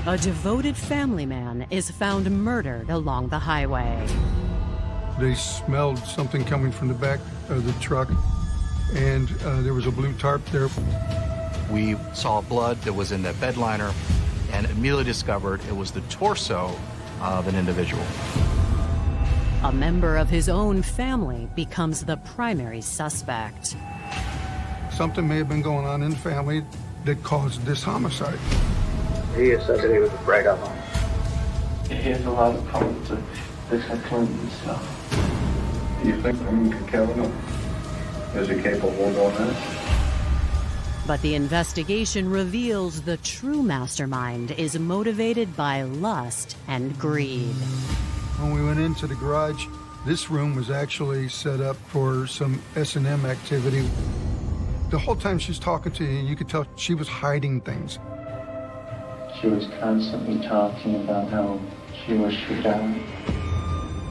A devoted family man is found murdered along the highway. They smelled something coming from the back of the truck, and there was a blue tarp there. We saw blood that was in that bed liner and immediately discovered it was the torso of an individual. A member of his own family becomes the primary suspect. Something may have been going on in the family that caused this homicide. He has said that he was afraid of him. He has a lot of problems with discipline and stuff. Do you think someone could kill him? Is he capable of doing this? But the investigation reveals the true mastermind is motivated by lust and greed. When we went into the garage, this room was actually set up for some S&M activity. The whole time she's talking to you, you could tell she was hiding things. She was constantly talking about how she wished she died.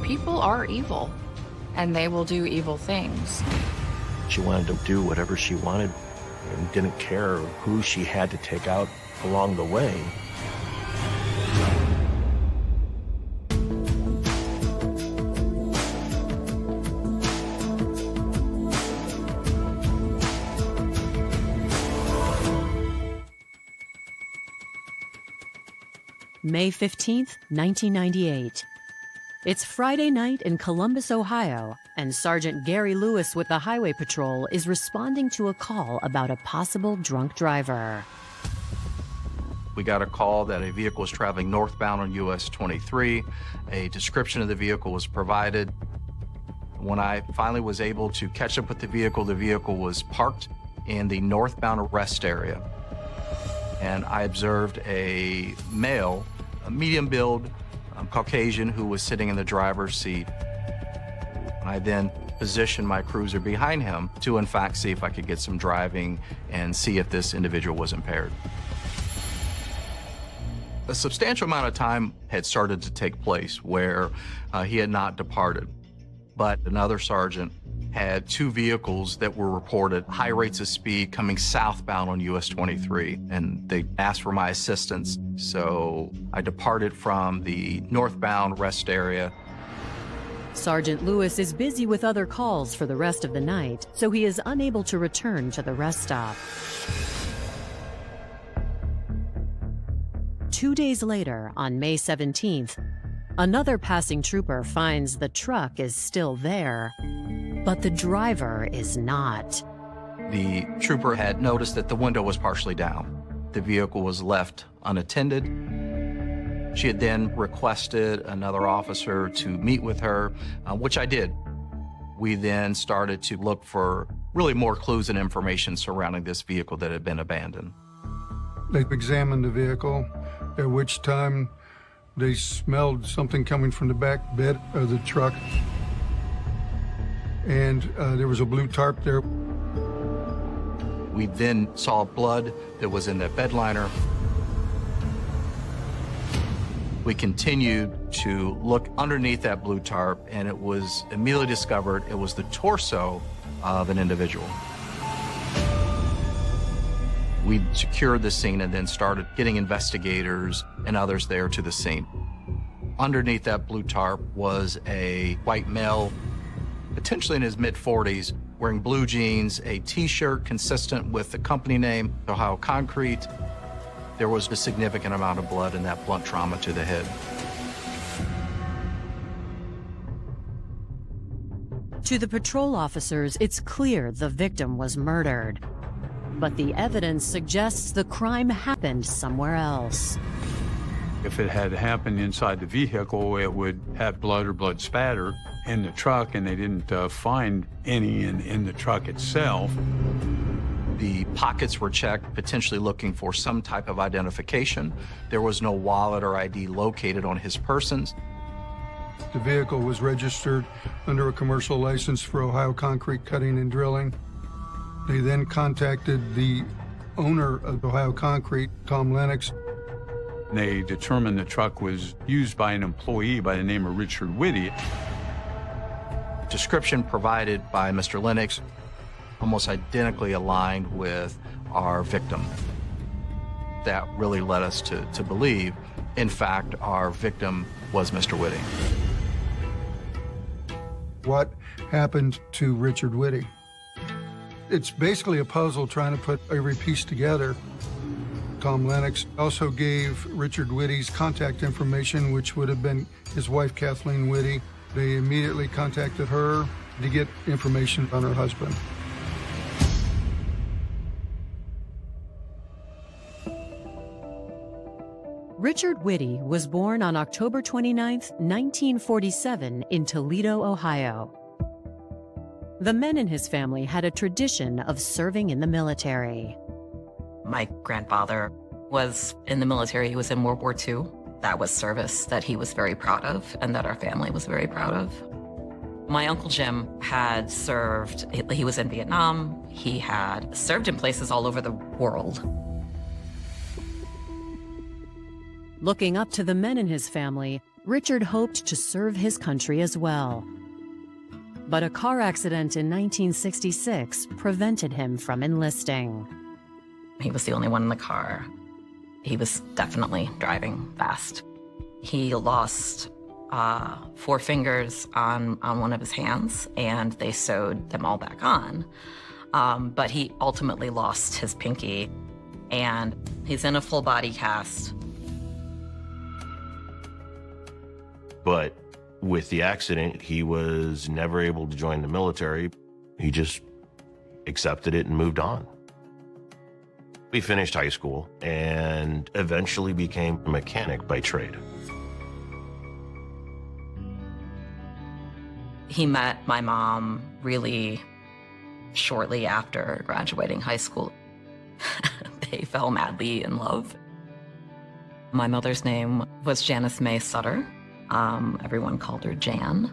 People are evil, and they will do evil things. She wanted to do whatever she wanted and didn't care who she had to take out along the way. May 15th, 1998. It's Friday night in Columbus, Ohio, and Sergeant Gary Lewis with the Highway Patrol is responding to a call about a possible drunk driver. We got a call that a vehicle was traveling northbound on US 23. A description of the vehicle was provided. When I finally was able to catch up with the vehicle was parked in the northbound rest area. And I observed a male, a medium build, Caucasian, who was sitting in the driver's seat. I then positioned my cruiser behind him to, in fact, see if I could get some driving and see if this individual was impaired. A substantial amount of time had started to take place where he had not departed, but another sergeant had two vehicles that were reported high rates of speed coming southbound on US 23, and they asked for my assistance. So I departed from the northbound rest area. Sergeant Lewis is busy with other calls for the rest of the night, so he is unable to return to the rest stop. 2 days later, on May 17th, another passing trooper finds the truck is still there, but the driver is not. The trooper had noticed that the window was partially down. The vehicle was left unattended. She had then requested another officer to meet with her, which I did. We then started to look for really more clues and information surrounding this vehicle that had been abandoned. They examined the vehicle, at which time they smelled something coming from the back bed of the truck. And there was a blue tarp there. We then saw blood that was in that bed liner. We continued to look underneath that blue tarp, and it was immediately discovered it was the torso of an individual. We secured the scene and then started getting investigators and others there to the scene. Underneath that blue tarp was a white male, potentially in his mid-40s, wearing blue jeans, a T-shirt consistent with the company name, Ohio Concrete. There was a significant amount of blood and that blunt trauma to the head. To the patrol officers, it's clear the victim was murdered. But the evidence suggests the crime happened somewhere else. If it had happened inside the vehicle, it would have blood or blood spatter in the truck, and they didn't find any in the truck itself. The pockets were checked, potentially looking for some type of identification. There was no wallet or ID located on his persons. The vehicle was registered under a commercial license for Ohio Concrete Cutting and Drilling. They then contacted the owner of Ohio Concrete, Tom Lennox. They determined the truck was used by an employee by the name of Richard Witte. Description provided by Mr. Lennox almost identically aligned with our victim. that really led us to believe, in fact, our victim was Mr. Witte. What happened to Richard Witte? It's basically a puzzle trying to put every piece together. Tom Lennox also gave Richard Witte's contact information, which would have been his wife, Kathleen Witte. They immediately contacted her to get information on her husband. Richard Witte was born on October 29, 1947, in Toledo, Ohio. The men in his family had a tradition of serving in the military. My grandfather was in the military. He was in World War II. That was service that he was very proud of and that our family was very proud of. My Uncle Jim had served, he was in Vietnam. He had served in places all over the world. Looking up to the men in his family, Richard hoped to serve his country as well. But a car accident in 1966 prevented him from enlisting. He was the only one in the car. He was definitely driving fast. He lost 4 fingers on one of his hands, and they sewed them all back on. But he ultimately lost his pinky, and he's in a full body cast. But with the accident, he was never able to join the military. He just accepted it and moved on. He finished high school and eventually became a mechanic by trade. He met my mom really shortly after graduating high school. They fell madly in love. My mother's name was Janice May Sutter. Everyone called her Jan.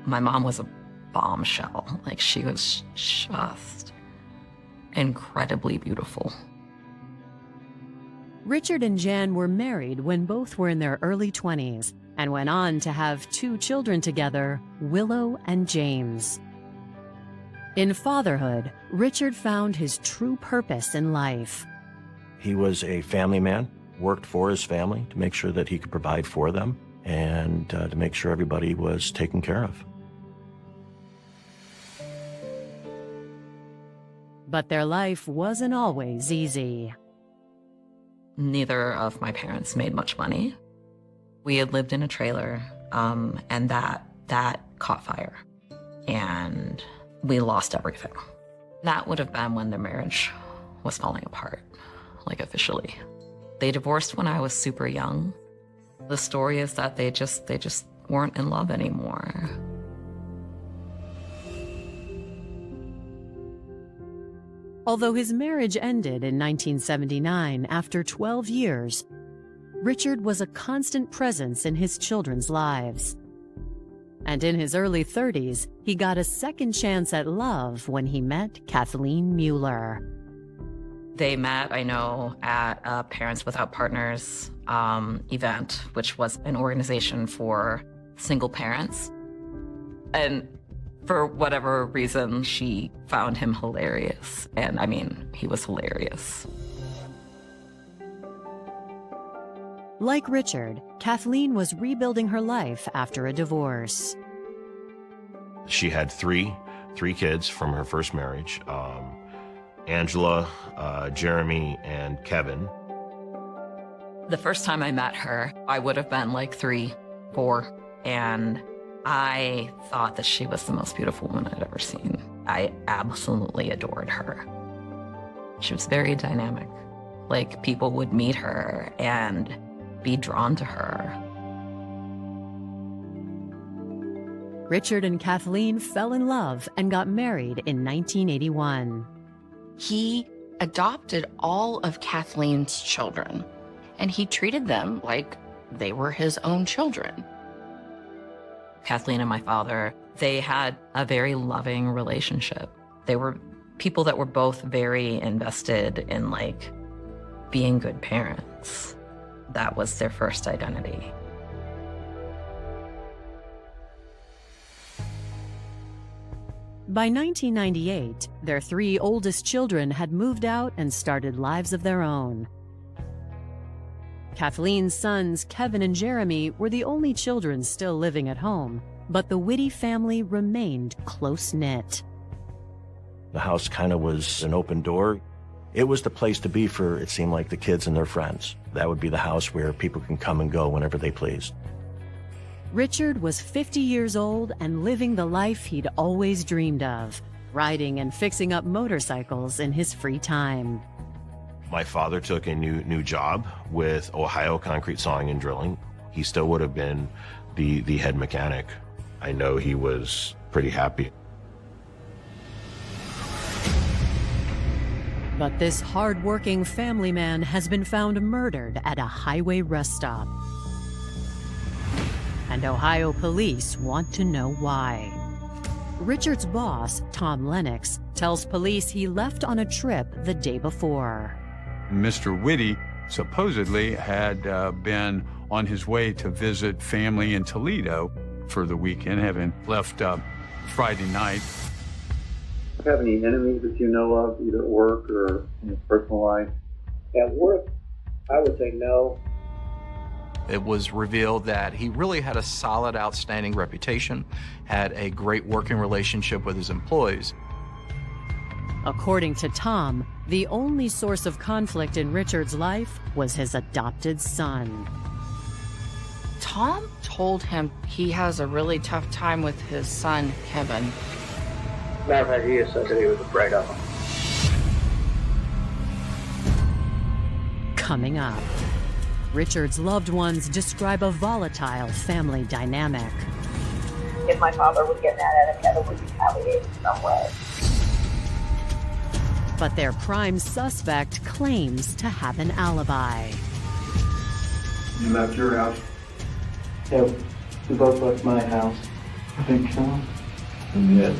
My mom was a bombshell. Like, she was just incredibly beautiful. Richard and Jan were married when both were in their early 20s and went on to have 2 children together, Willow and James. In fatherhood, Richard found his true purpose in life. He was a family man, worked for his family to make sure that he could provide for them and to make sure everybody was taken care of. But their life wasn't always easy. Neither of my parents made much money. We had lived in a trailer, and that caught fire, and we lost everything. That would have been when their marriage was falling apart, like officially. They divorced when I was super young. The story is that they just weren't in love anymore. Although his marriage ended in 1979 after 12 years, Richard was a constant presence in his children's lives. And in his early 30s, he got a second chance at love when he met Kathleen Mueller. They met, I know, at a Parents Without Partners event, which was an organization for single parents. And for whatever reason, she found him hilarious. And I mean, he was hilarious. Like Richard, Kathleen was rebuilding her life after a divorce. She had three kids from her first marriage, Angela, Jeremy, and Kevin. The first time I met her, I would have been like 3, 4, and I thought that she was the most beautiful woman I'd ever seen. I absolutely adored her. She was very dynamic. Like, people would meet her and be drawn to her. Richard and Kathleen fell in love and got married in 1981. He adopted all of Kathleen's children, and he treated them like they were his own children. Kathleen and my father, they had a very loving relationship. They were people that were both very invested in, like, being good parents. That was their first identity. By 1998, their 3 oldest children had moved out and started lives of their own. Kathleen's sons, Kevin and Jeremy, were the only children still living at home, but the Witte family remained close-knit. The house kind of was an open door. It was the place to be for, it seemed like, the kids and their friends. That would be the house where people can come and go whenever they pleased. Richard was 50 years old and living the life he'd always dreamed of, riding and fixing up motorcycles in his free time. My father took a new job with Ohio Concrete Sawing and Drilling. He still would have been the head mechanic. I know he was pretty happy. But this hard-working family man has been found murdered at a highway rest stop. And Ohio police want to know why. Richard's boss, Tom Lennox, tells police he left on a trip the day before. Mr. Witte supposedly had been on his way to visit family in Toledo for the weekend, having left Friday night. Do you have any enemies that you know of, either at work or in your personal life? At work, I would say no. It was revealed that he really had a solid, outstanding reputation, had a great working relationship with his employees. According to Tom, the only source of conflict in Richard's life was his adopted son. Tom told him he has a really tough time with his son, Kevin. Matter of fact, he has said that he was afraid of him. Coming up, Richard's loved ones describe a volatile family dynamic. If my father would get mad at him, Kevin would retaliate in some way. But their prime suspect claims to have an alibi. You left your house? Yeah, we both left my house. I think so. Yeah.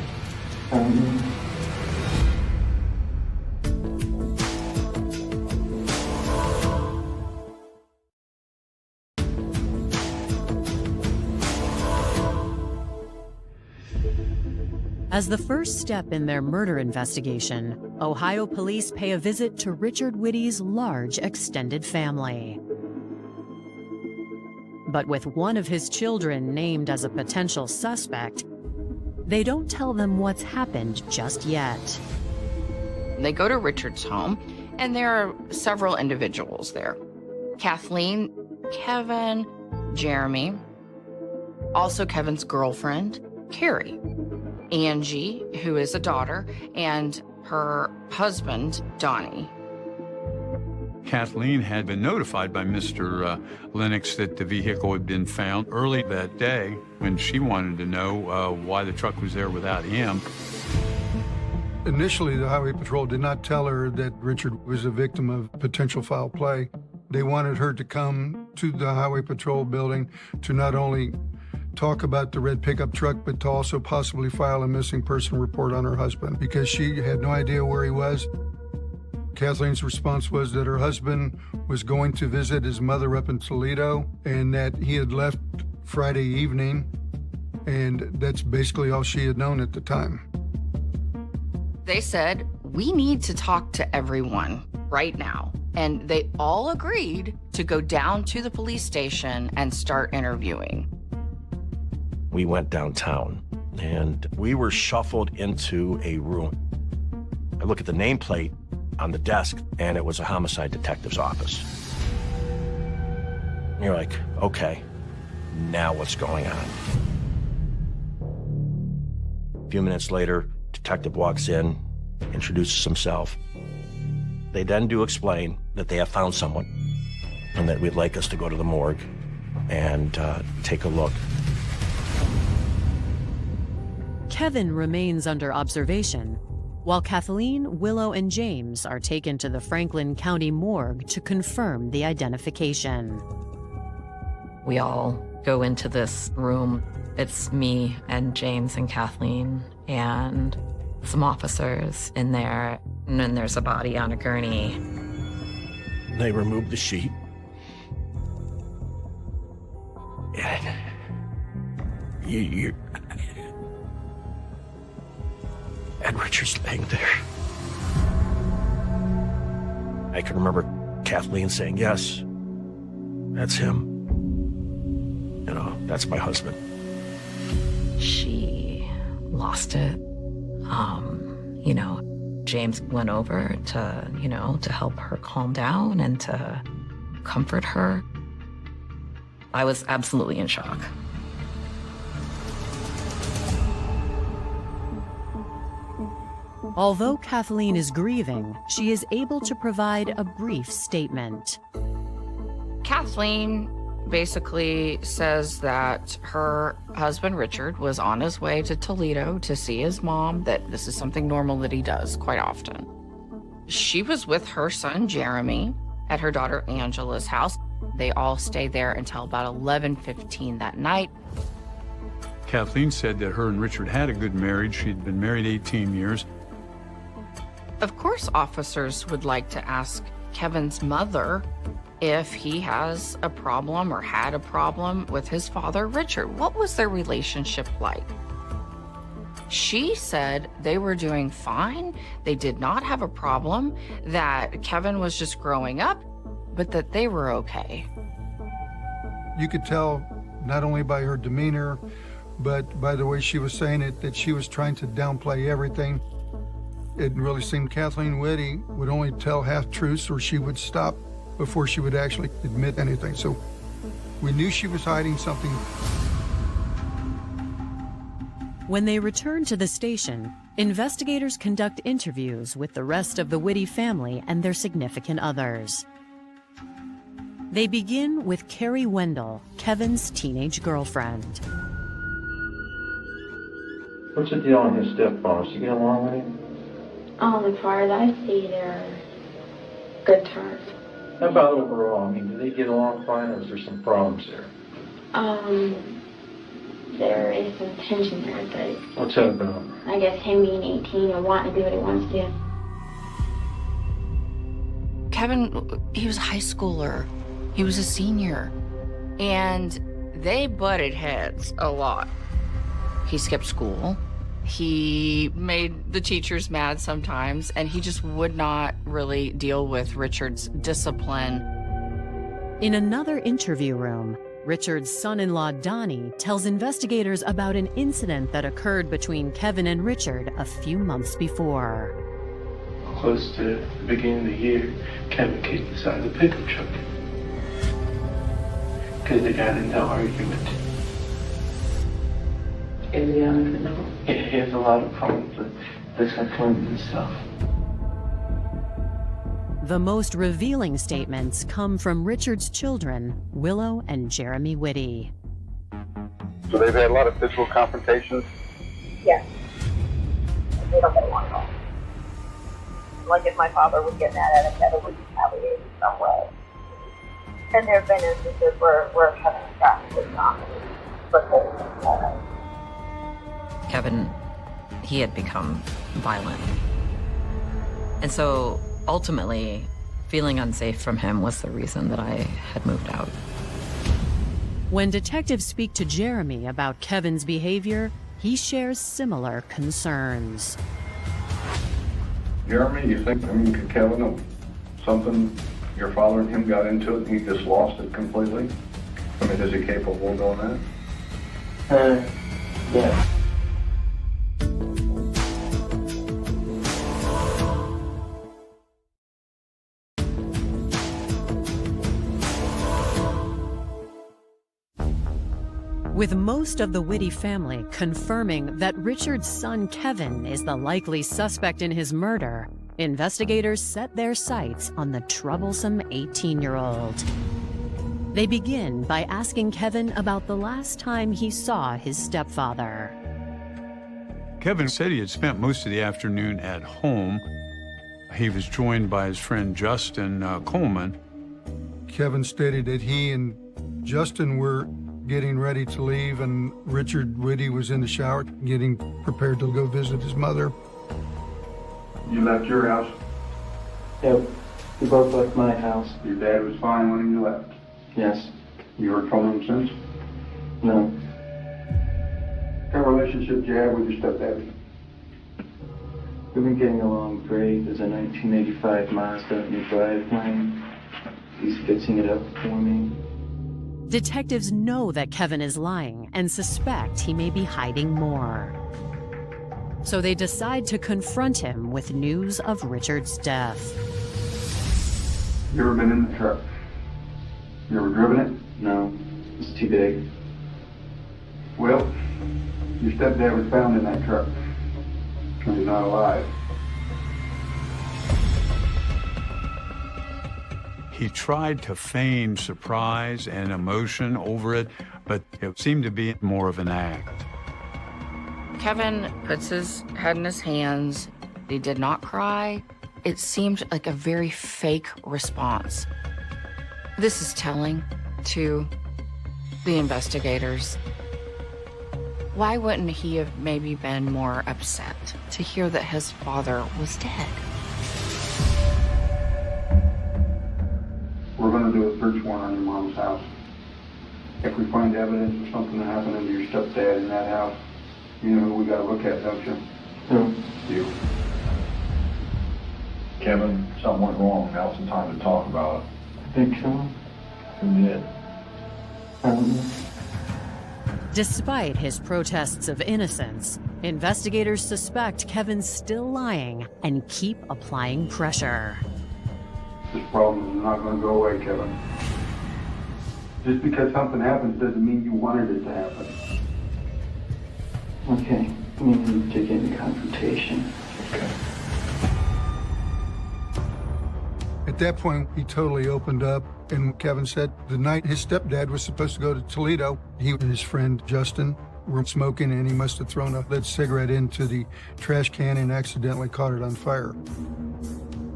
As the first step in their murder investigation, Ohio police pay a visit to Richard Witte's large extended family. But with one of his children named as a potential suspect, they don't tell them what's happened just yet. They go to Richard's home, and there are several individuals there. Kathleen, Kevin, Jeremy, also Kevin's girlfriend, Carrie, Angie, who is a daughter, and her husband, Donnie. Kathleen had been notified by Mr. Lennox that the vehicle had been found early that day when she wanted to know why the truck was there without him. Initially, the Highway Patrol did not tell her that Richard was a victim of potential foul play. They wanted her to come to the Highway Patrol building to not only talk about the red pickup truck, but to also possibly file a missing person report on her husband because she had no idea where he was. Kathleen's response was that her husband was going to visit his mother up in Toledo and that he had left Friday evening, and that's basically all she had known at the time. They said, we need to talk to everyone right now. And they all agreed to go down to the police station and start interviewing. We went downtown, and we were shuffled into a room. I look at the nameplate on the desk, and it was a homicide detective's office. And you're like, okay, now what's going on? A few minutes later, detective walks in, introduces himself. They then do explain that they have found someone and that we'd like us to go to the morgue and take a look. Kevin remains under observation, while Kathleen, Willow, and James are taken to the Franklin County morgue to confirm the identification. We all go into this room. It's me and James and Kathleen and some officers in there, and then there's a body on a gurney. They removed the sheet. and Richard's laying there. I can remember Kathleen saying, yes, that's him. You know, that's my husband. She lost it. You know, James went over to, you know, to help her calm down and to comfort her. I was absolutely in shock. Although Kathleen is grieving, she is able to provide a brief statement. Kathleen basically says that her husband, Richard, was on his way to Toledo to see his mom, that this is something normal that he does quite often. She was with her son, Jeremy, at her daughter Angela's house. They all stayed there until about 11:15 that night. Kathleen said that her and Richard had a good marriage. She'd been married 18 years. Of course, officers would like to ask Kevin's mother if he has a problem or had a problem with his father, Richard. What was their relationship like? She said they were doing fine. They did not have a problem, that Kevin was just growing up, but that they were okay. You could tell not only by her demeanor, but by the way she was saying it, that she was trying to downplay everything. It really seemed Kathleen Witte would only tell half-truths, or she would stop before she would actually admit anything. So we knew she was hiding something. When they return to the station, investigators conduct interviews with the rest of the Witte family and their significant others. They begin with Carrie Wendell, Kevin's teenage girlfriend. What's the deal on his stepfather? You get along with him? As far as I see, they're good terms. How about overall? I mean, do they get along fine, or is there some problems there? There is some tension there, but... What's that about? I guess him being 18 and wanting to do what he wants to do. Kevin, he was a high schooler. He was a senior. And they butted heads a lot. He skipped school. He made the teachers mad sometimes, and he just would not really deal with Richard's discipline. In another interview room, Richard's son-in-law Donnie tells investigators about an incident that occurred between Kevin and Richard a few months before. Close to the beginning of the year, Kevin kicked the side of the pickup truck because they got into an argument. Is he on the number? He has a lot of problems with discipline and stuff. The most revealing statements come from Richard's children, Willow and Jeremy Witte. So they've had a lot of physical confrontations? Yes. They don't get along at all. Like if my father would get mad at him, Kevin would retaliate in some way. And there have been instances where Kevin has gotten with Tom, but Kevin, he had become violent. And so ultimately, feeling unsafe from him was the reason that I had moved out. When detectives speak to Jeremy about Kevin's behavior, he shares similar concerns. Jeremy, you think Kevin of something your father and him got into it and he just lost it completely? I mean, is he capable of doing that? Yeah. With most of the Witte family confirming that Richard's son Kevin is the likely suspect in his murder, investigators set their sights on the troublesome 18-year-old. They begin by asking Kevin about the last time he saw his stepfather. Kevin said he had spent most of the afternoon at home. He was joined by his friend Justin Coleman. Kevin stated that he and Justin were getting ready to leave, and Richard Witte was in the shower getting prepared to go visit his mother. You left your house? Yep. We both left my house. Your dad was fine when you left? Yes. You heard from him since? No. What relationship do you have with your stepdad? We've been getting along great. There's a 1985 Mazda in the driveway. He's fixing it up for me. Detectives know that Kevin is lying and suspect he may be hiding more. So they decide to confront him with news of Richard's death. You ever been in the truck? You ever driven it? No, it's too big. Well, your stepdad was found in that truck. And he's not alive. He tried to feign surprise and emotion over it, but it seemed to be more of an act. Kevin puts his head in his hands. He did not cry. It seemed like a very fake response. This is telling to the investigators. Why wouldn't he have maybe been more upset to hear that his father was dead? We're going to do a search warrant on your mom's house. If we find evidence of something that happened to your stepdad in that house, you know who we got to look at, don't you? No. You. Kevin, something went wrong. Now's the time to talk about it. I think so. Who did? I don't know. Despite his protests of innocence, investigators suspect Kevin's still lying and keep applying pressure. This problem is not going to go away, Kevin. Just because something happens doesn't mean you wanted it to happen. Okay, we need to get into confrontation. Okay. At that point, he totally opened up, and Kevin said the night his stepdad was supposed to go to Toledo, he and his friend Justin were smoking, and he must have thrown a lit cigarette into the trash can and accidentally caught it on fire.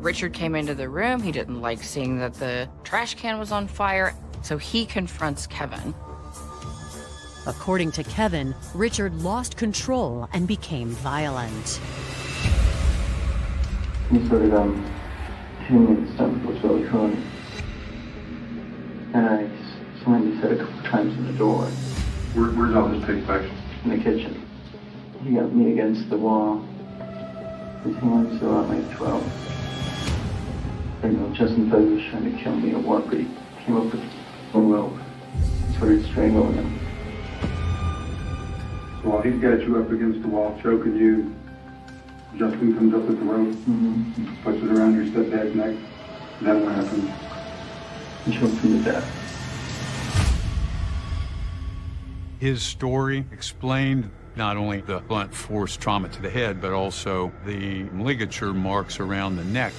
Richard came into the room. He didn't like seeing that the trash can was on fire, so he confronts Kevin. According to Kevin, Richard lost control and became violent. He started hitting me in the stomach. It was really hurting. And I slammed his head a couple times in the door. Where's all this take place? In the kitchen. He got me against the wall. His hands were on my throat. I know Justin thought he was trying to kill me at work, but he came up with a rope. Started strangling him. So while he's got you up against the wall, choking you, Justin comes up with the rope, puts it around your stepdad's neck. Then what happens? He choked him to death. His story explained not only the blunt force trauma to the head, but also the ligature marks around the neck.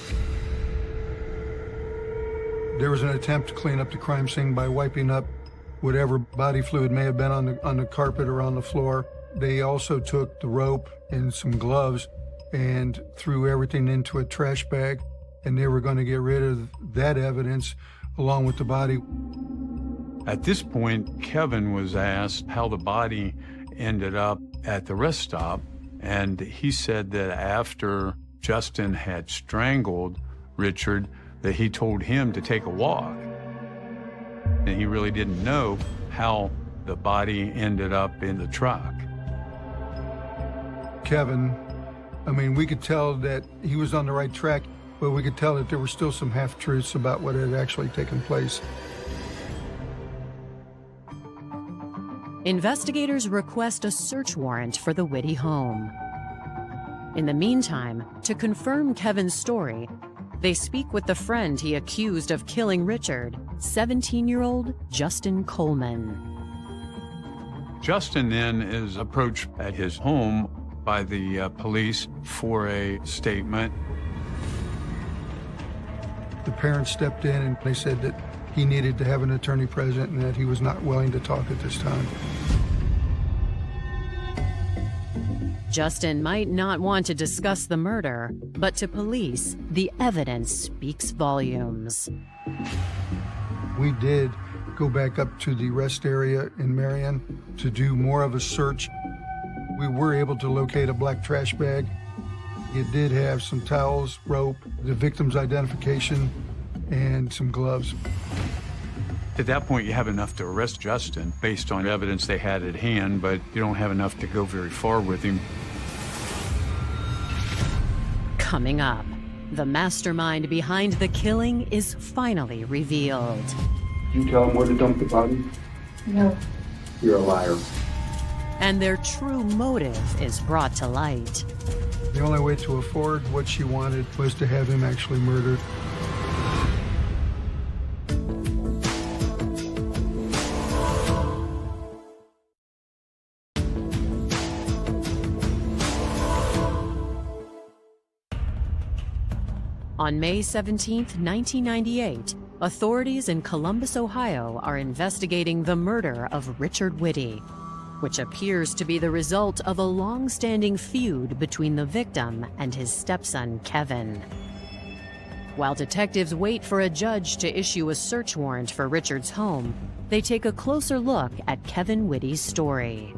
There was an attempt to clean up the crime scene by wiping up whatever body fluid may have been on the carpet or on the floor. They also took the rope and some gloves and threw everything into a trash bag, and they were going to get rid of that evidence along with the body. At this point, Kevin was asked how the body ended up at the rest stop, and he said that after Justin had strangled Richard, that he told him to take a walk. And he really didn't know how the body ended up in the truck. Kevin, I mean, we could tell that he was on the right track, but we could tell that there were still some half-truths about what had actually taken place. Investigators request a search warrant for the Witte home. In the meantime, to confirm Kevin's story, they speak with the friend he accused of killing Richard, 17-year-old Justin Coleman. Justin then is approached at his home by the police for a statement. The parents stepped in and they said that he needed to have an attorney present and that he was not willing to talk at this time. Justin might not want to discuss the murder, but to police, the evidence speaks volumes. We did go back up to the rest area in Marion to do more of a search. We were able to locate a black trash bag. It did have some towels, rope, the victim's identification, and some gloves. At that point, you have enough to arrest Justin based on evidence they had at hand, but you don't have enough to go very far with him. Coming up, the mastermind behind the killing is finally revealed. You tell them where to dump the body? No. You're a liar. And their true motive is brought to light. The only way to afford what she wanted was to have him actually murdered. On May 17, 1998, authorities in Columbus, Ohio are investigating the murder of Richard Witte, which appears to be the result of a long-standing feud between the victim and his stepson, Kevin. While detectives wait for a judge to issue a search warrant for Richard's home, they take a closer look at Kevin Witte's story.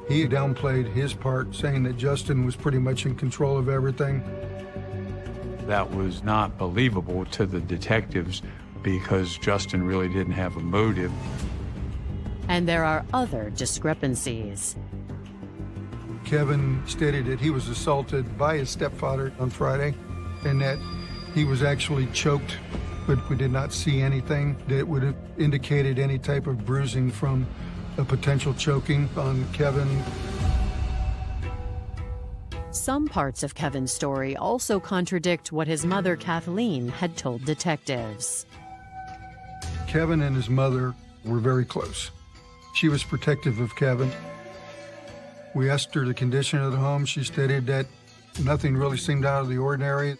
He downplayed his part, saying that Justin was pretty much in control of everything. That was not believable to the detectives because Justin really didn't have a motive. And there are other discrepancies. Kevin stated that he was assaulted by his stepfather on Friday and that he was actually choked, but we did not see anything that would have indicated any type of bruising from a potential choking on Kevin. Some parts of Kevin's story also contradict what his mother, Kathleen, had told detectives. Kevin and his mother were very close. She was protective of Kevin. We asked her the condition of the home. She stated that nothing really seemed out of the ordinary.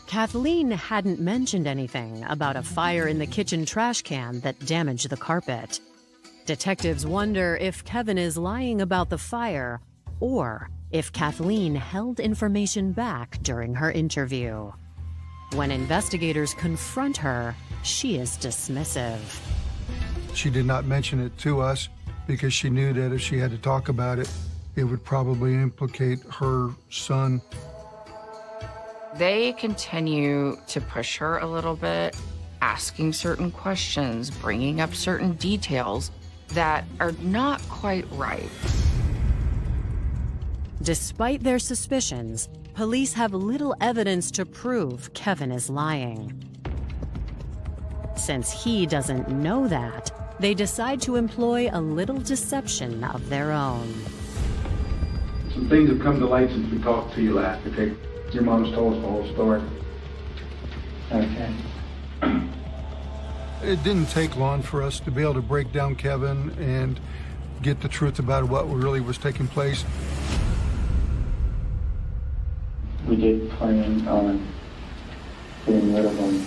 Kathleen hadn't mentioned anything about a fire in the kitchen trash can that damaged the carpet. Detectives wonder if Kevin is lying about the fire or if Kathleen held information back during her interview. When investigators confront her, she is dismissive. She did not mention it to us because she knew that if she had to talk about it, it would probably implicate her son. They continue to push her a little bit, asking certain questions, bringing up certain details that are not quite right. Despite their suspicions, police have little evidence to prove Kevin is lying. Since he doesn't know that, they decide to employ a little deception of their own. Some things have come to light since we talked to you last, okay? Your mom's told us the whole story. Okay. It didn't take long for us to be able to break down Kevin and get the truth about what really was taking place. We did plan on getting rid of him.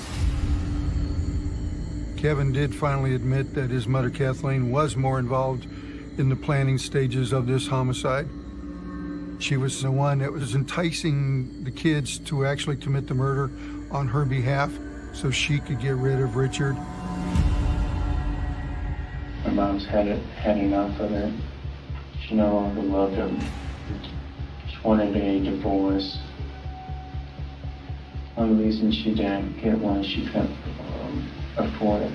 Kevin did finally admit that his mother, Kathleen, was more involved in the planning stages of this homicide. She was the one that was enticing the kids to actually commit the murder on her behalf so she could get rid of Richard. My mom's had enough of it. She no longer loved him. She wanted a divorce. One reason she didn't get one, she couldn't afford it.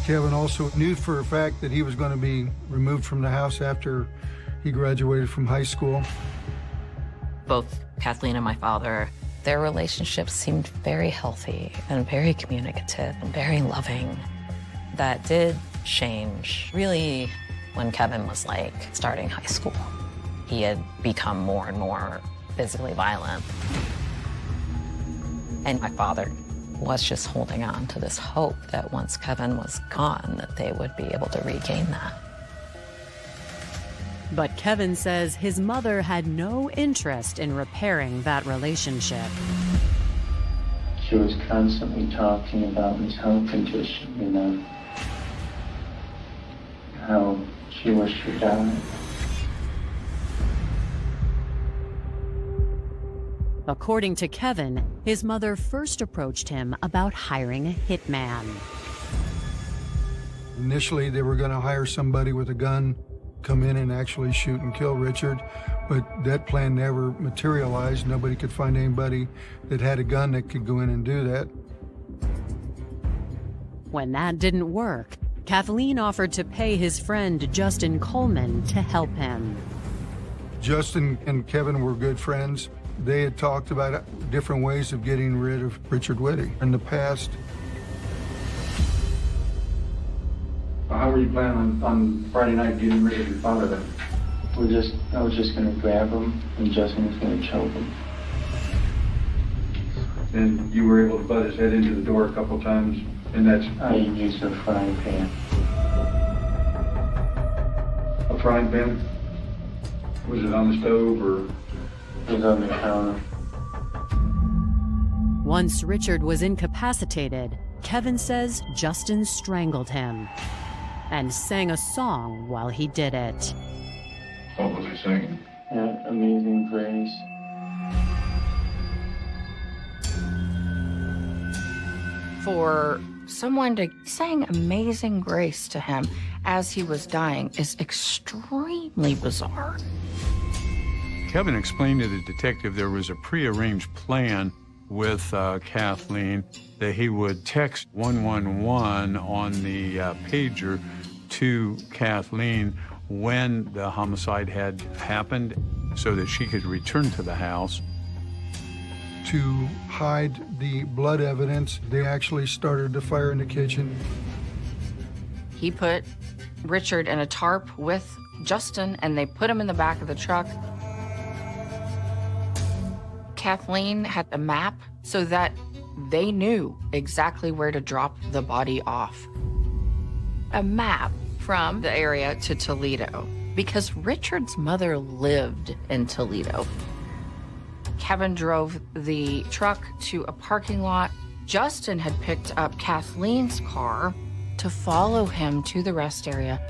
Kevin also knew for a fact that he was going to be removed from the house after he graduated from high school. Both Kathleen and my father, their relationship seemed very healthy and very communicative and very loving. That did change really when Kevin was like starting high school. He had become more and more physically violent. And my father was just holding on to this hope that once Kevin was gone, that they would be able to regain that. But Kevin says his mother had no interest in repairing that relationship. She was constantly talking about his health condition, you know, how she wished he died. According to Kevin, his mother first approached him about hiring a hitman. Initially, they were going to hire somebody with a gun, come in and actually shoot and kill Richard, but that plan never materialized. Nobody could find anybody that had a gun that could go in and do that. When that didn't work, Kathleen offered to pay his friend Justin Coleman to help him. Justin and Kevin were good friends. They had talked about different ways of getting rid of Richard Witte in the past. How were you planning on Friday night getting rid of your father then? I was just gonna grab him, and Justin was gonna choke him. And you were able to butt his head into the door a couple times, and that's... I used a frying pan. A frying pan? Was it on the stove or? It was on the counter. Once Richard was incapacitated, Kevin says Justin strangled him and sang a song while he did it. What was he singing? Yeah, Amazing Grace. For someone to sing Amazing Grace to him as he was dying is extremely bizarre. Kevin explained to the detective there was a prearranged plan with Kathleen that he would text 111 on the pager to Kathleen when the homicide had happened so that she could return to the house. To hide the blood evidence, they actually started the fire in the kitchen. He put Richard in a tarp with Justin, and they put him in the back of the truck. Kathleen had a map so that they knew exactly where to drop the body off. A map from the area to Toledo, because Richard's mother lived in Toledo. Kevin drove the truck to a parking lot. Justin had picked up Kathleen's car to follow him to the rest area.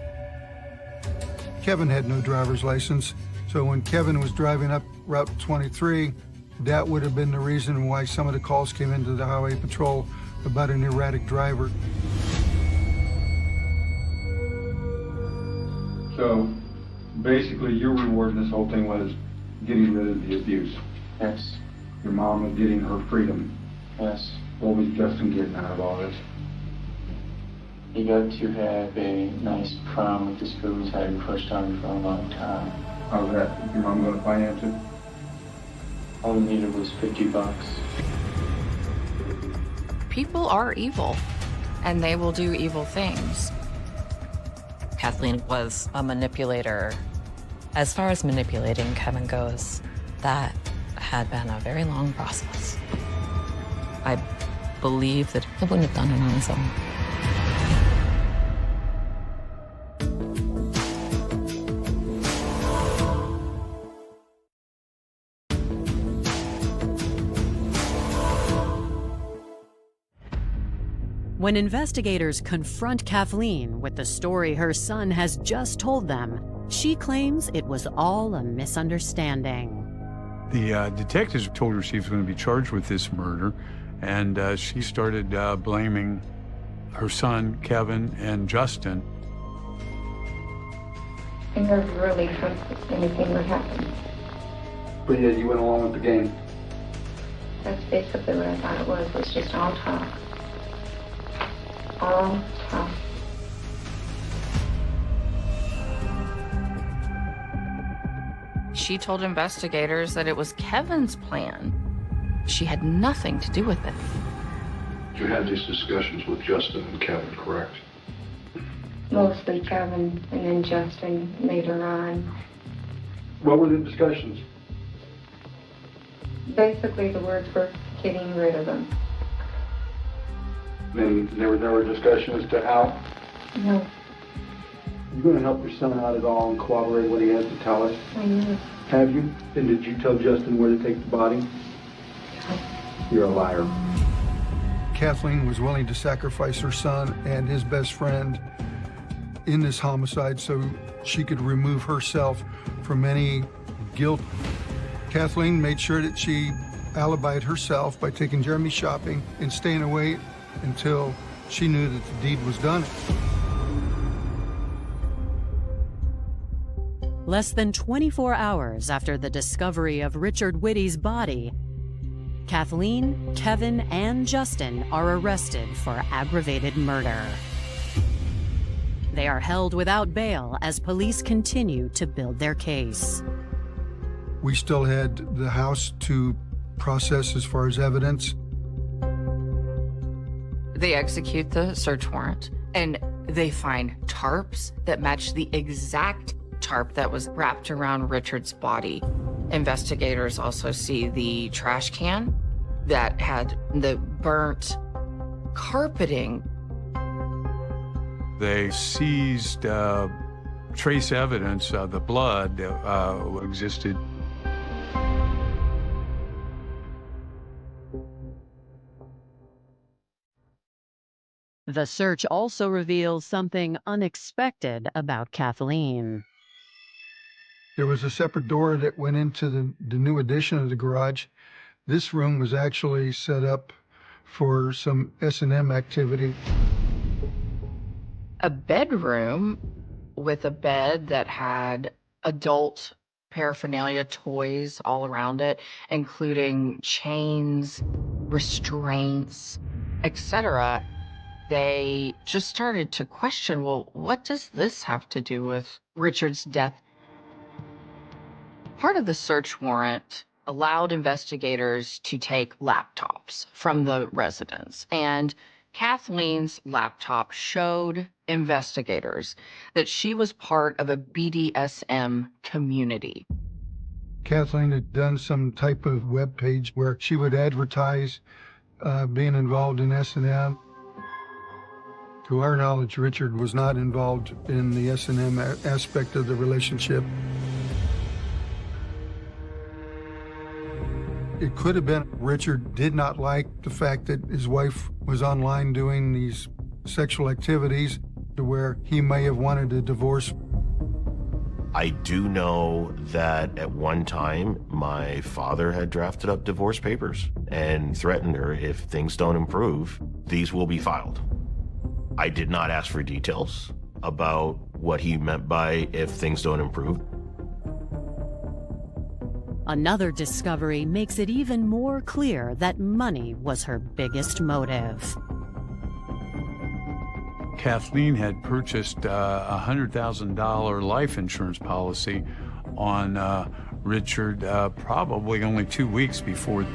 Kevin had no driver's license, so when Kevin was driving up Route 23, that would have been the reason why some of the calls came into the highway patrol about an erratic driver. So basically your reward in this whole thing was getting rid of the abuse. Yes. Your mom was getting her freedom. Yes. What was Justin getting out of all this? He got to have a nice prom with this girl who's had crushed on him for a long time. How's that? Your mom gonna finance it? All we needed was $50. People are evil, and they will do evil things. Kathleen was a manipulator. As far as manipulating Kevin goes, that had been a very long process. I believe that he wouldn't have done it on his own. When investigators confront Kathleen with the story her son has just told them, she claims it was all a misunderstanding. The detectives told her she was going to be charged with this murder, and she started blaming her son, Kevin, and Justin. I never really thought that anything would happen. But yeah, you went along with the game. That's basically what I thought it was just all talk. All talk. She told investigators that it was Kevin's plan. She had nothing to do with it. You had these discussions with Justin and Kevin, correct? Mostly Kevin, and then Justin later on. What were the discussions? Basically, the words were getting rid of him. Then there were discussions as to how? No, You going to help your son out at all and corroborate what he has to tell us? I know. Have you? And did you tell Justin where to take the body? You're a liar. Kathleen was willing to sacrifice her son and his best friend in this homicide so she could remove herself from any guilt. Kathleen made sure that she alibied herself by taking Jeremy shopping and staying away until she knew that the deed was done. Less than 24 hours after the discovery of Richard Witte's body, Kathleen, Kevin, and Justin are arrested for aggravated murder. They are held without bail as police continue to build their case. We still had the house to process as far as evidence. They execute the search warrant, and they find tarps that match the exact tarp that was wrapped around Richard's body. Investigators also see the trash can that had the burnt carpeting. They seized trace evidence of the blood that existed. The search also reveals something unexpected about Kathleen. There was a separate door that went into the new addition of the garage. This room was actually set up for some S&M activity. A bedroom with a bed that had adult paraphernalia, toys all around it, including chains, restraints, etc. They just started to question, well, what does this have to do with Richard's death? Part of the search warrant allowed investigators to take laptops from the residence, and Kathleen's laptop showed investigators that she was part of a BDSM community. Kathleen had done some type of web page where she would advertise being involved in S&M. To our knowledge, Richard was not involved in the S&M aspect of the relationship. It could have been Richard did not like the fact that his wife was online doing these sexual activities, to where he may have wanted a divorce. I do know that at one time, my father had drafted up divorce papers and threatened her, if things don't improve, these will be filed. I did not ask for details about what he meant by if things don't improve. Another discovery makes it even more clear that money was her biggest motive. Kathleen had purchased a $100,000 life insurance policy on Richard probably only 2 weeks before.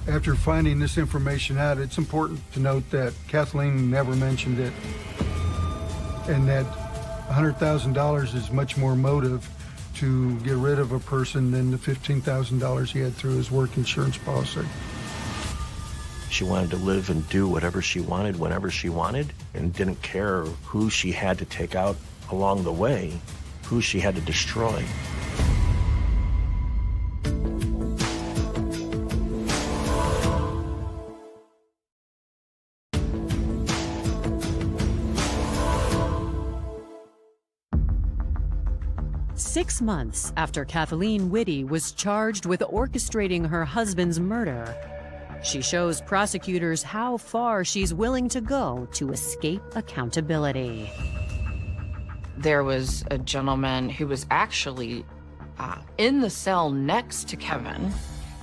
After finding this information out, it's important to note that Kathleen never mentioned it, and that $100,000 is much more motive to get rid of a person than the $15,000 he had through his work insurance policy. She wanted to live and do whatever she wanted, whenever she wanted, and didn't care who she had to take out along the way, who she had to destroy. Six months after Kathleen Witte was charged with orchestrating her husband's murder, she shows prosecutors how far she's willing to go to escape accountability. There was a gentleman who was actually in the cell next to Kevin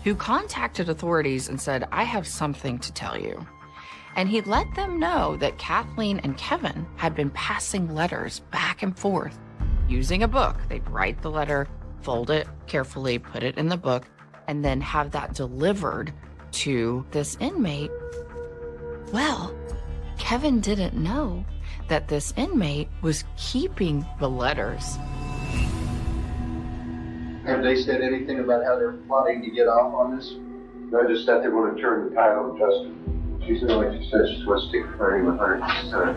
who contacted authorities and said, I have something to tell you. And he let them know that Kathleen and Kevin had been passing letters back and forth using a book. They'd write the letter, fold it carefully, put it in the book, and then have that delivered to this inmate. Well, Kevin didn't know that this inmate was keeping the letters. Have they said anything about how they're plotting to get off on this? No, just that they want to turn the title of Justin. She said, like she said, she's going to stick her name with her.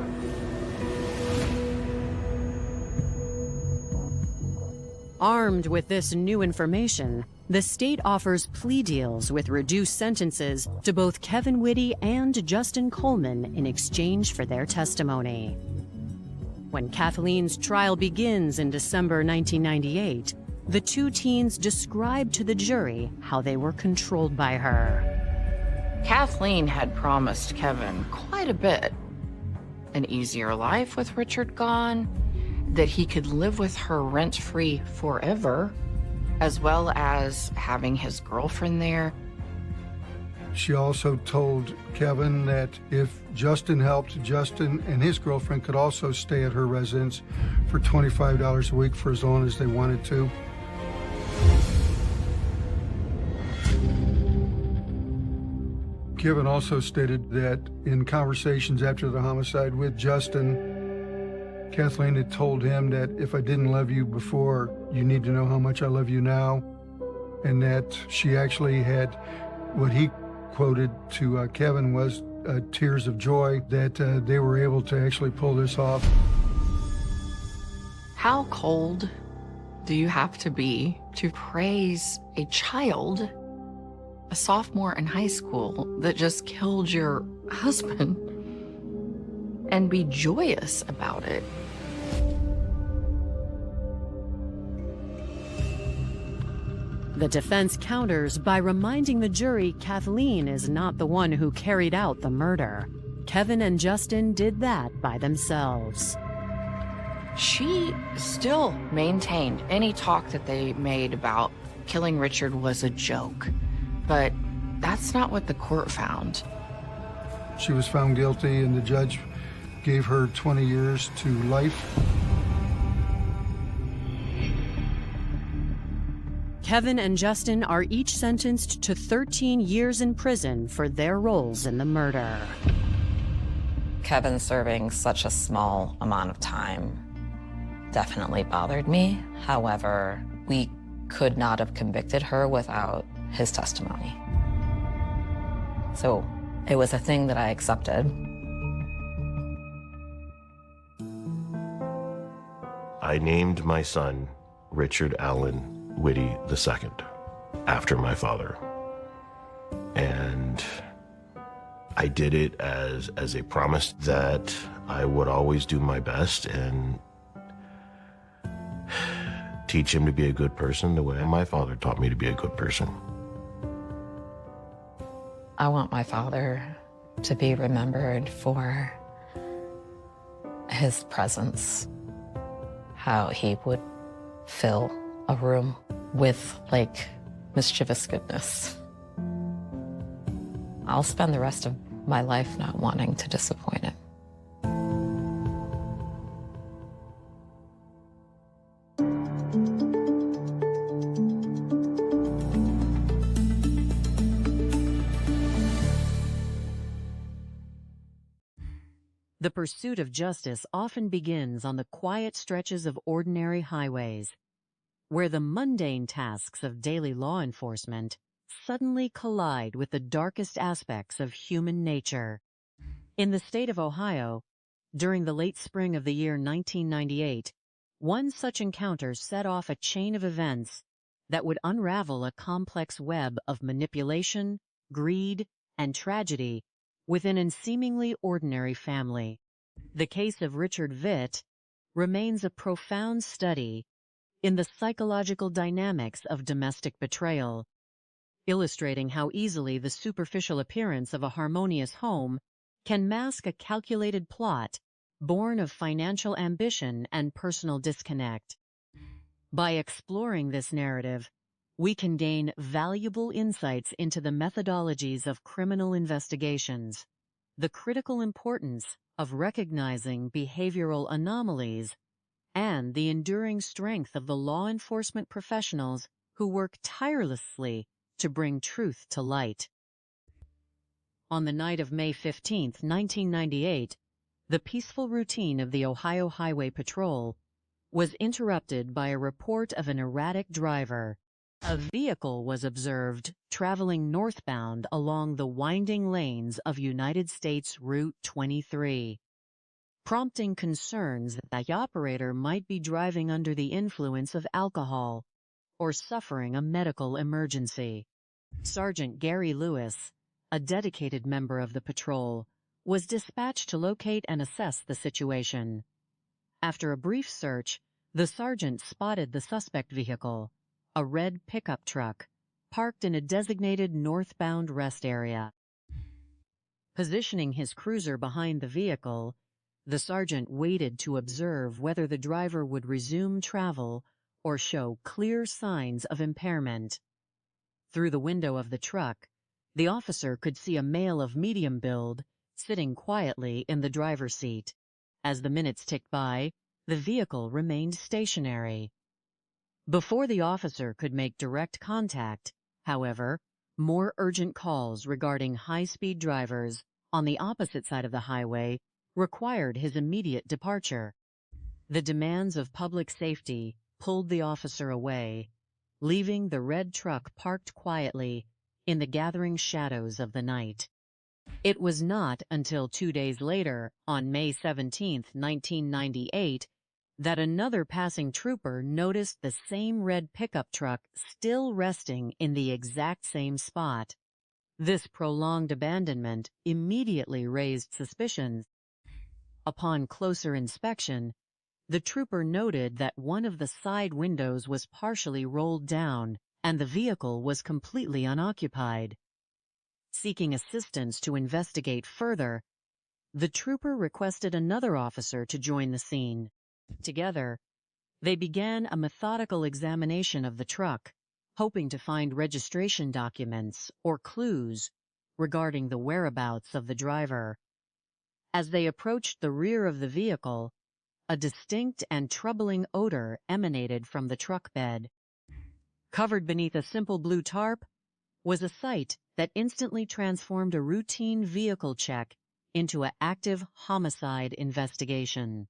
Armed with this new information, the state offers plea deals with reduced sentences to both Kevin Witte and Justin Coleman in exchange for their testimony. When Kathleen's trial begins in December 1998, the two teens describe to the jury how they were controlled by her. Kathleen had promised Kevin quite a bit. An easier life with Richard gone, that he could live with her rent-free forever, as well as having his girlfriend there. She also told Kevin that if Justin helped, Justin and his girlfriend could also stay at her residence for $25 a week for as long as they wanted to. Kevin also stated that in conversations after the homicide with Justin, Kathleen had told him that if I didn't love you before, you need to know how much I love you now, and that she actually had what he quoted to Kevin was tears of joy that they were able to actually pull this off. How cold do you have to be to praise a child, a sophomore in high school, that just killed your husband, and be joyous about it? The defense counters by reminding the jury Kathleen is not the one who carried out the murder. Kevin and Justin did that by themselves. She still maintained any talk that they made about killing Richard was a joke, but that's not what the court found. She was found guilty, and the judge gave her 20 years to life. Kevin and Justin are each sentenced to 13 years in prison for their roles in the murder. Kevin serving such a small amount of time definitely bothered me. However, we could not have convicted her without his testimony. So it was a thing that I accepted. I named my son Richard Allen Witte II after my father. And I did it as a promise that I would always do my best and teach him to be a good person the way my father taught me to be a good person. I want my father to be remembered for his presence, how he would fill a room with, like, mischievous goodness. I'll spend the rest of my life not wanting to disappoint him. The pursuit of justice often begins on the quiet stretches of ordinary highways, where the mundane tasks of daily law enforcement suddenly collide with the darkest aspects of human nature. In the state of Ohio, during the late spring of the year 1998, one such encounter set off a chain of events that would unravel a complex web of manipulation, greed, and tragedy within a seemingly ordinary family. The case of Richard Witte remains a profound study in the psychological dynamics of domestic betrayal, illustrating how easily the superficial appearance of a harmonious home can mask a calculated plot born of financial ambition and personal disconnect. By exploring this narrative, we can gain valuable insights into the methodologies of criminal investigations, the critical importance of recognizing behavioral anomalies, and the enduring strength of the law enforcement professionals who work tirelessly to bring truth to light. On the night of May 15, 1998, the peaceful routine of the Ohio Highway Patrol was interrupted by a report of an erratic driver. A vehicle was observed traveling northbound along the winding lanes of United States Route 23, prompting concerns that the operator might be driving under the influence of alcohol or suffering a medical emergency. Sergeant Gary Lewis, a dedicated member of the patrol, was dispatched to locate and assess the situation. After a brief search, the sergeant spotted the suspect vehicle, a red pickup truck, parked in a designated northbound rest area. Positioning his cruiser behind the vehicle, the sergeant waited to observe whether the driver would resume travel or show clear signs of impairment. Through the window of the truck, The officer could see a male of medium build sitting quietly in the driver's seat. As the minutes ticked by, the vehicle remained stationary. Before the officer could make direct contact, however, more urgent calls regarding high-speed drivers on the opposite side of the highway required his immediate departure. The demands of public safety pulled the officer away, leaving the red truck parked quietly in the gathering shadows of the night. It was not until 2 days later, on May 17, 1998, that another passing trooper noticed the same red pickup truck still resting in the exact same spot. This prolonged abandonment immediately raised suspicions. Upon closer inspection, the trooper noted that one of the side windows was partially rolled down and the vehicle was completely unoccupied. Seeking assistance to investigate further, the trooper requested another officer to join the scene. Together, they began a methodical examination of the truck, hoping to find registration documents or clues regarding the whereabouts of the driver. As they approached the rear of the vehicle, a distinct and troubling odor emanated from the truck bed. Covered beneath a simple blue tarp was a sight that instantly transformed a routine vehicle check into an active homicide investigation.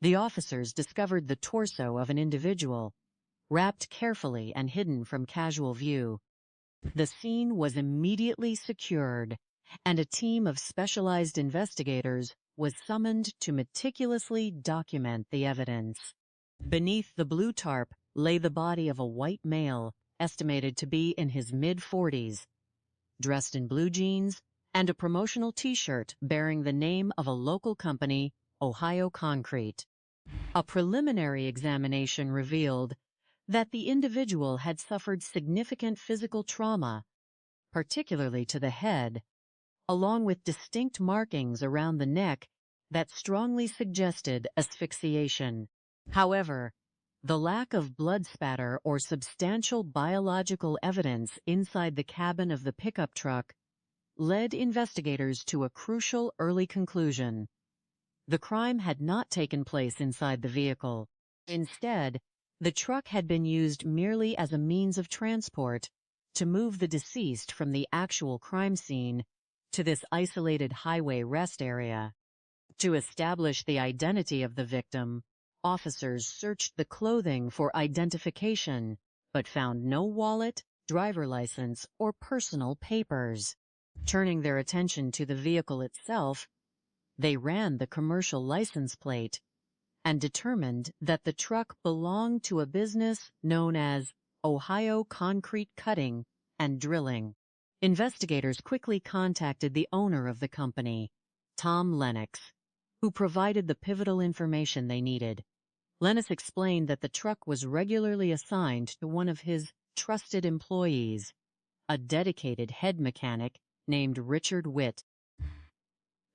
The officers discovered the torso of an individual, wrapped carefully and hidden from casual view. The scene was immediately secured, and a team of specialized investigators was summoned to meticulously document the evidence. Beneath the blue tarp lay the body of a white male, estimated to be in his mid-40s, dressed in blue jeans and a promotional T-shirt bearing the name of a local company, Ohio Concrete. A preliminary examination revealed that the individual had suffered significant physical trauma, particularly to the head, along with distinct markings around the neck that strongly suggested asphyxiation. However, the lack of blood spatter or substantial biological evidence inside the cabin of the pickup truck led investigators to a crucial early conclusion. The crime had not taken place inside the vehicle. Instead, the truck had been used merely as a means of transport to move the deceased from the actual crime scene to this isolated highway rest area. To establish the identity of the victim, officers searched the clothing for identification, but found no wallet, driver license, or personal papers. Turning their attention to the vehicle itself, they ran the commercial license plate and determined that the truck belonged to a business known as Ohio Concrete Cutting and Drilling. Investigators quickly contacted the owner of the company, Tom Lennox, who provided the pivotal information they needed. Lennox explained that the truck was regularly assigned to one of his trusted employees, a dedicated head mechanic named Richard Witte.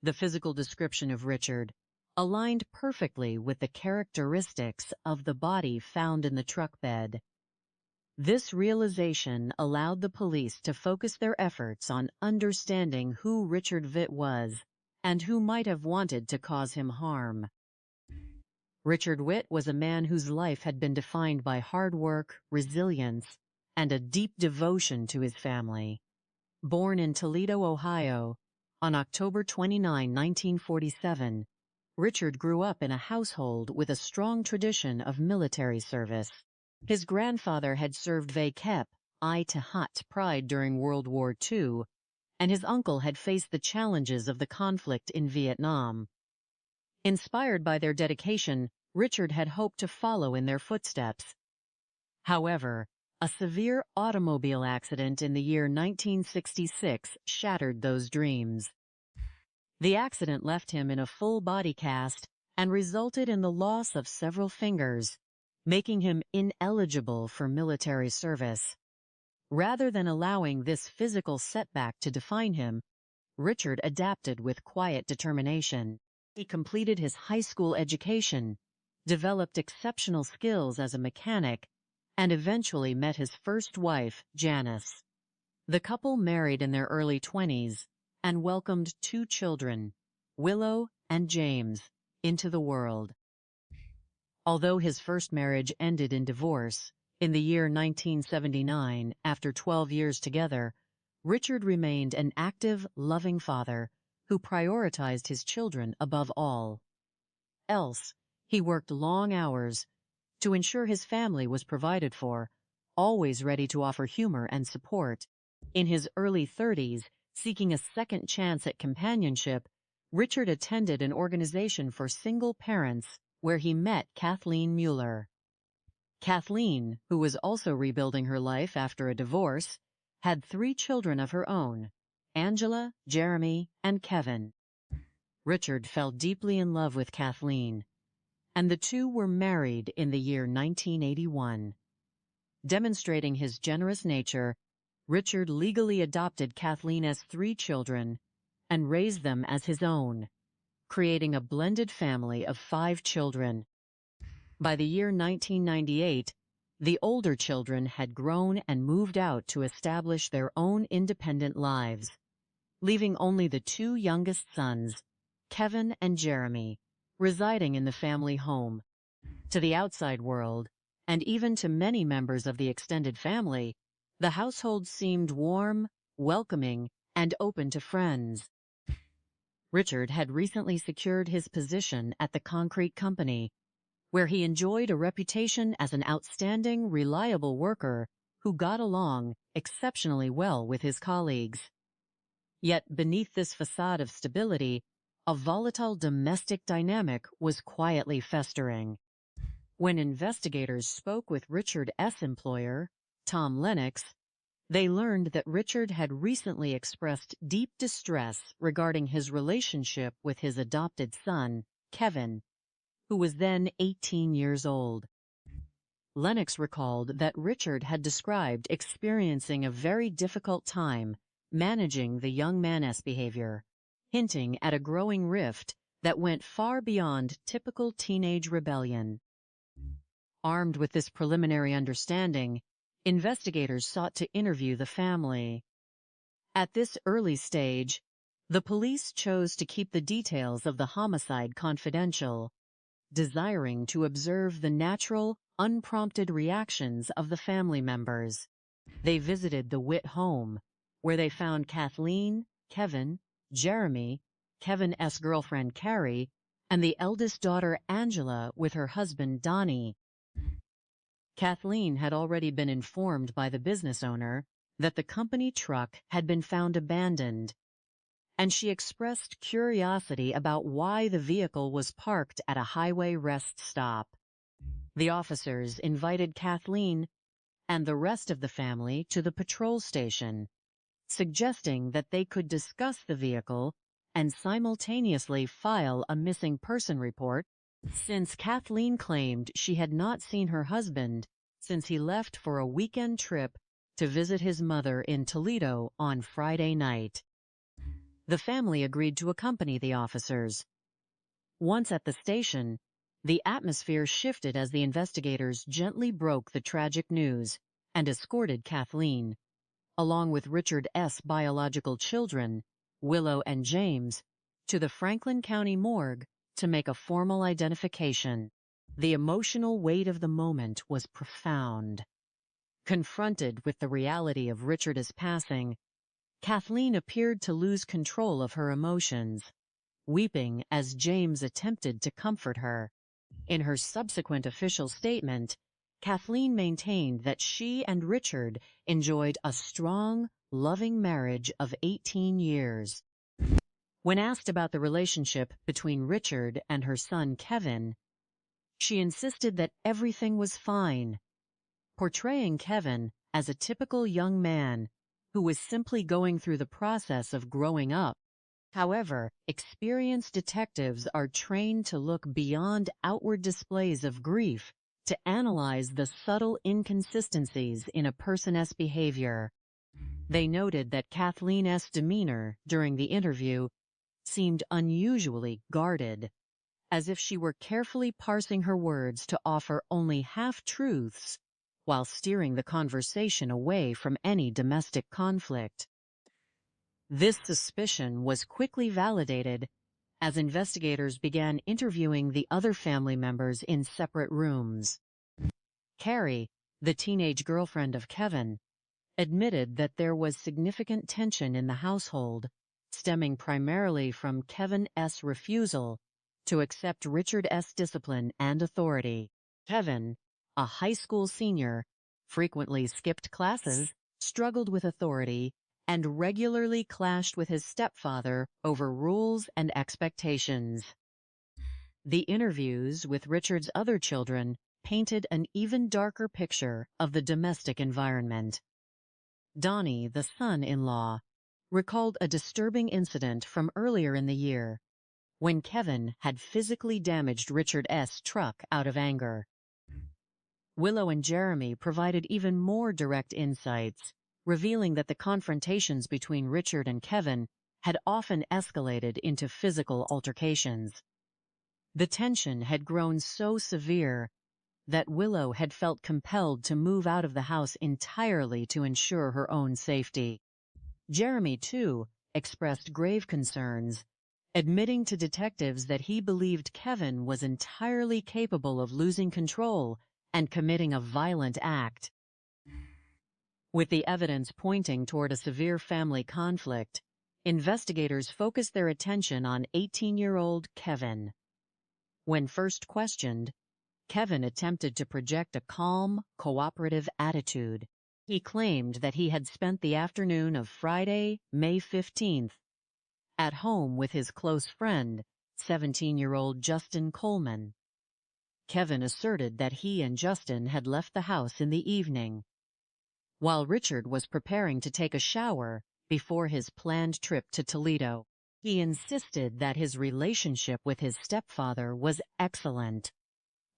The physical description of Richard aligned perfectly with the characteristics of the body found in the truck bed. This realization allowed the police to focus their efforts on understanding who Richard Witte was and who might have wanted to cause him harm. Richard Witte was a man whose life had been defined by hard work, resilience, and a deep devotion to his family. Born in Toledo, Ohio, on October 29, 1947, Richard grew up in a household with a strong tradition of military service. His grandfather had served Kep to Hut Pride during World War II, and his uncle had faced the challenges of the conflict in Vietnam. Inspired by their dedication, Richard had hoped to follow in their footsteps. However, a severe automobile accident in the year 1966 shattered those dreams. The accident left him in a full body cast and resulted in the loss of several fingers, making him ineligible for military service. Rather than allowing this physical setback to define him, Richard adapted with quiet determination. He completed his high school education, developed exceptional skills as a mechanic, and eventually met his first wife, Janice. The couple married in their early 20s and welcomed 2 children, Willow and James, into the world. Although his first marriage ended in divorce in the year 1979 after 12 years together, Richard remained an active, loving father who prioritized his children above all. Else, he worked long hours to ensure his family was provided for, always ready to offer humor and support. In his early 30s, seeking a second chance at companionship, Richard attended an organization for single parents where he met Kathleen Mueller. Kathleen, who was also rebuilding her life after a divorce, had 3 children of her own, Angela, Jeremy, and Kevin. Richard fell deeply in love with Kathleen, and the two were married in the year 1981. Demonstrating his generous nature, Richard legally adopted Kathleen's 3 children and raised them as his own, creating a blended family of 5 children. By the year 1998, the older children had grown and moved out to establish their own independent lives, leaving only the 2 youngest sons, Kevin and Jeremy, residing in the family home. To the outside world, and even to many members of the extended family, the household seemed warm, welcoming, and open to friends. Richard had recently secured his position at the concrete company, where he enjoyed a reputation as an outstanding, reliable worker who got along exceptionally well with his colleagues. Yet beneath this facade of stability, a volatile domestic dynamic was quietly festering. When investigators spoke with Richard's employer, Tom Lennox, they learned that Richard had recently expressed deep distress regarding his relationship with his adopted son, Kevin, who was then 18 years old. Lennox recalled that Richard had described experiencing a very difficult time managing the young man's behavior, hinting at a growing rift that went far beyond typical teenage rebellion. Armed with this preliminary understanding, investigators sought to interview the family. At this early stage, the police chose to keep the details of the homicide confidential, desiring to observe the natural, unprompted reactions of the family members. They visited the Witte home, where they found Kathleen, Kevin, Jeremy, Kevin's girlfriend Carrie, and the eldest daughter Angela with her husband Donnie. Kathleen had already been informed by the business owner that the company truck had been found abandoned, and she expressed curiosity about why the vehicle was parked at a highway rest stop. The officers invited Kathleen and the rest of the family to the patrol station, suggesting that they could discuss the vehicle and simultaneously file a missing person report, since Kathleen claimed she had not seen her husband since he left for a weekend trip to visit his mother in Toledo on Friday night. The family agreed to accompany the officers. Once at the station, the atmosphere shifted as the investigators gently broke the tragic news and escorted Kathleen, along with Richard's biological children, Willow and James, to the Franklin County morgue to make a formal identification. The emotional weight of the moment was profound. Confronted with the reality of Richard's passing, Kathleen appeared to lose control of her emotions, weeping as James attempted to comfort her. In her subsequent official statement, Kathleen maintained that she and Richard enjoyed a strong, loving marriage of 18 years. When asked about the relationship between Richard and her son Kevin, she insisted that everything was fine, portraying Kevin as a typical young man who was simply going through the process of growing up. However, experienced detectives are trained to look beyond outward displays of grief to analyze the subtle inconsistencies in a person's behavior. They noted that Kathleen's demeanor during the interview seemed unusually guarded, as if she were carefully parsing her words to offer only half-truths while steering the conversation away from any domestic conflict. This suspicion was quickly validated as investigators began interviewing the other family members in separate rooms. Carrie, the teenage girlfriend of Kevin, admitted that there was significant tension in the household, stemming primarily from Kevin S.'s refusal to accept Richard S. discipline and authority. Kevin, a high school senior, frequently skipped classes, struggled with authority, and regularly clashed with his stepfather over rules and expectations. The interviews with Richard's other children painted an even darker picture of the domestic environment. Donnie, the son-in-law, recalled a disturbing incident from earlier in the year when Kevin had physically damaged Richard S.'s truck out of anger. Willow and Jeremy provided even more direct insights, revealing that the confrontations between Richard and Kevin had often escalated into physical altercations. The tension had grown so severe that Willow had felt compelled to move out of the house entirely to ensure her own safety. Jeremy, too, expressed grave concerns, admitting to detectives that he believed Kevin was entirely capable of losing control and committing a violent act. With the evidence pointing toward a severe family conflict, investigators focused their attention on 18-year-old Kevin. When first questioned, Kevin attempted to project a calm, cooperative attitude. He claimed that he had spent the afternoon of Friday, May 15th, at home with his close friend, 17-year-old Justin Coleman. Kevin asserted that he and Justin had left the house in the evening, while Richard was preparing to take a shower before his planned trip to Toledo. He insisted that his relationship with his stepfather was excellent,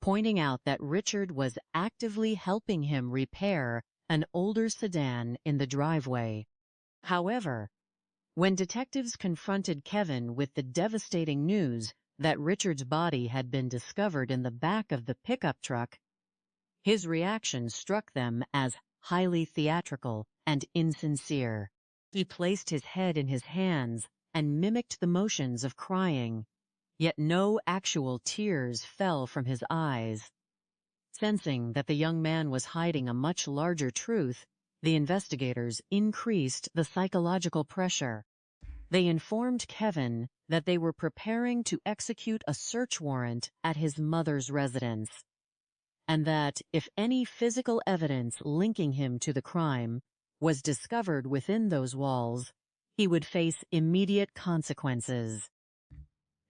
pointing out that Richard was actively helping him repair an older sedan in the driveway. However, when detectives confronted Kevin with the devastating news that Richard's body had been discovered in the back of the pickup truck, his reaction struck them as highly theatrical and insincere. He placed his head in his hands and mimicked the motions of crying, yet no actual tears fell from his eyes. Sensing that the young man was hiding a much larger truth, the investigators increased the psychological pressure. They informed Kevin that they were preparing to execute a search warrant at his mother's residence, and that if any physical evidence linking him to the crime was discovered within those walls, he would face immediate consequences.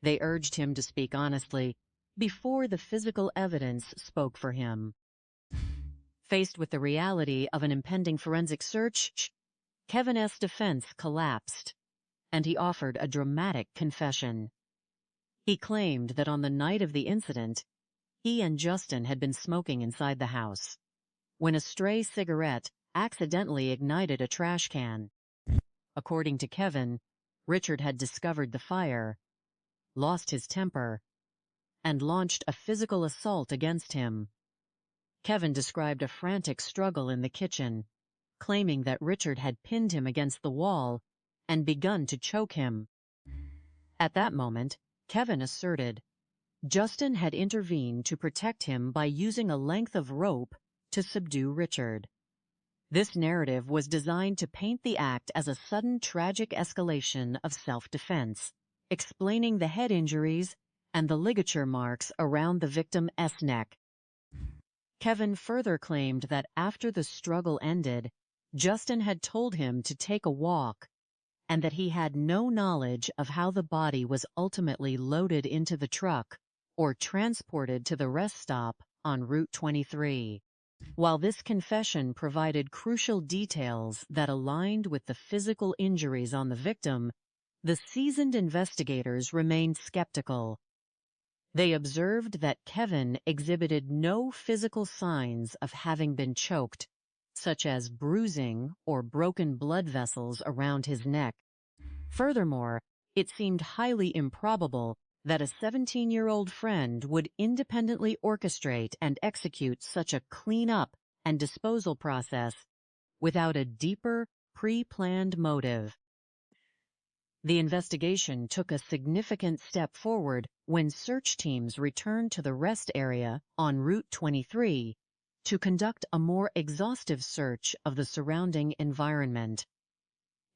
They urged him to speak honestly before the physical evidence spoke for him. Faced with the reality of an impending forensic search, Kevin S.'s defense collapsed, and he offered a dramatic confession. He claimed that on the night of the incident, he and Justin had been smoking inside the house when a stray cigarette accidentally ignited a trash can. According to Kevin, Richard had discovered the fire, lost his temper, and launched a physical assault against him. Kevin described a frantic struggle in the kitchen, claiming that Richard had pinned him against the wall and begun to choke him. At that moment, Kevin asserted Justin had intervened to protect him by using a length of rope to subdue Richard. This narrative was designed to paint the act as a sudden tragic escalation of self-defense, explaining the head injuries and the ligature marks around the victim's neck. Kevin further claimed that after the struggle ended, Justin had told him to take a walk, and that he had no knowledge of how the body was ultimately loaded into the truck or transported to the rest stop on Route 23. While this confession provided crucial details that aligned with the physical injuries on the victim, the seasoned investigators remained skeptical. They observed that Kevin exhibited no physical signs of having been choked, such as bruising or broken blood vessels around his neck. Furthermore, it seemed highly improbable that a 17-year-old friend would independently orchestrate and execute such a clean-up and disposal process without a deeper, pre-planned motive. The investigation took a significant step forward when search teams returned to the rest area on Route 23 to conduct a more exhaustive search of the surrounding environment.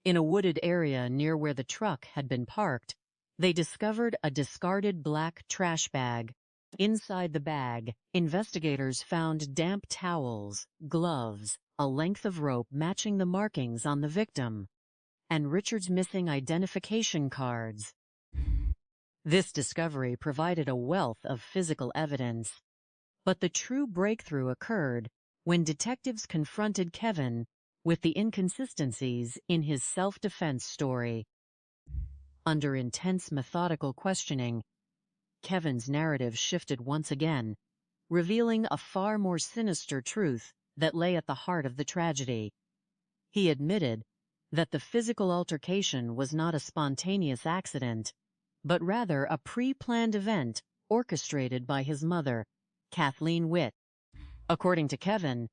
In a wooded area near where the truck had been parked, they discovered a discarded black trash bag. Inside the bag, investigators found damp towels, gloves, a length of rope matching the markings on the victim, and Richard's missing identification cards. This discovery provided a wealth of physical evidence, but the true breakthrough occurred when detectives confronted Kevin with the inconsistencies in his self-defense story. Under intense methodical questioning, Kevin's narrative shifted once again, revealing a far more sinister truth that lay at the heart of the tragedy. He admitted that the physical altercation was not a spontaneous accident, but rather a pre-planned event orchestrated by his mother, Kathleen Witte. According to Kevin,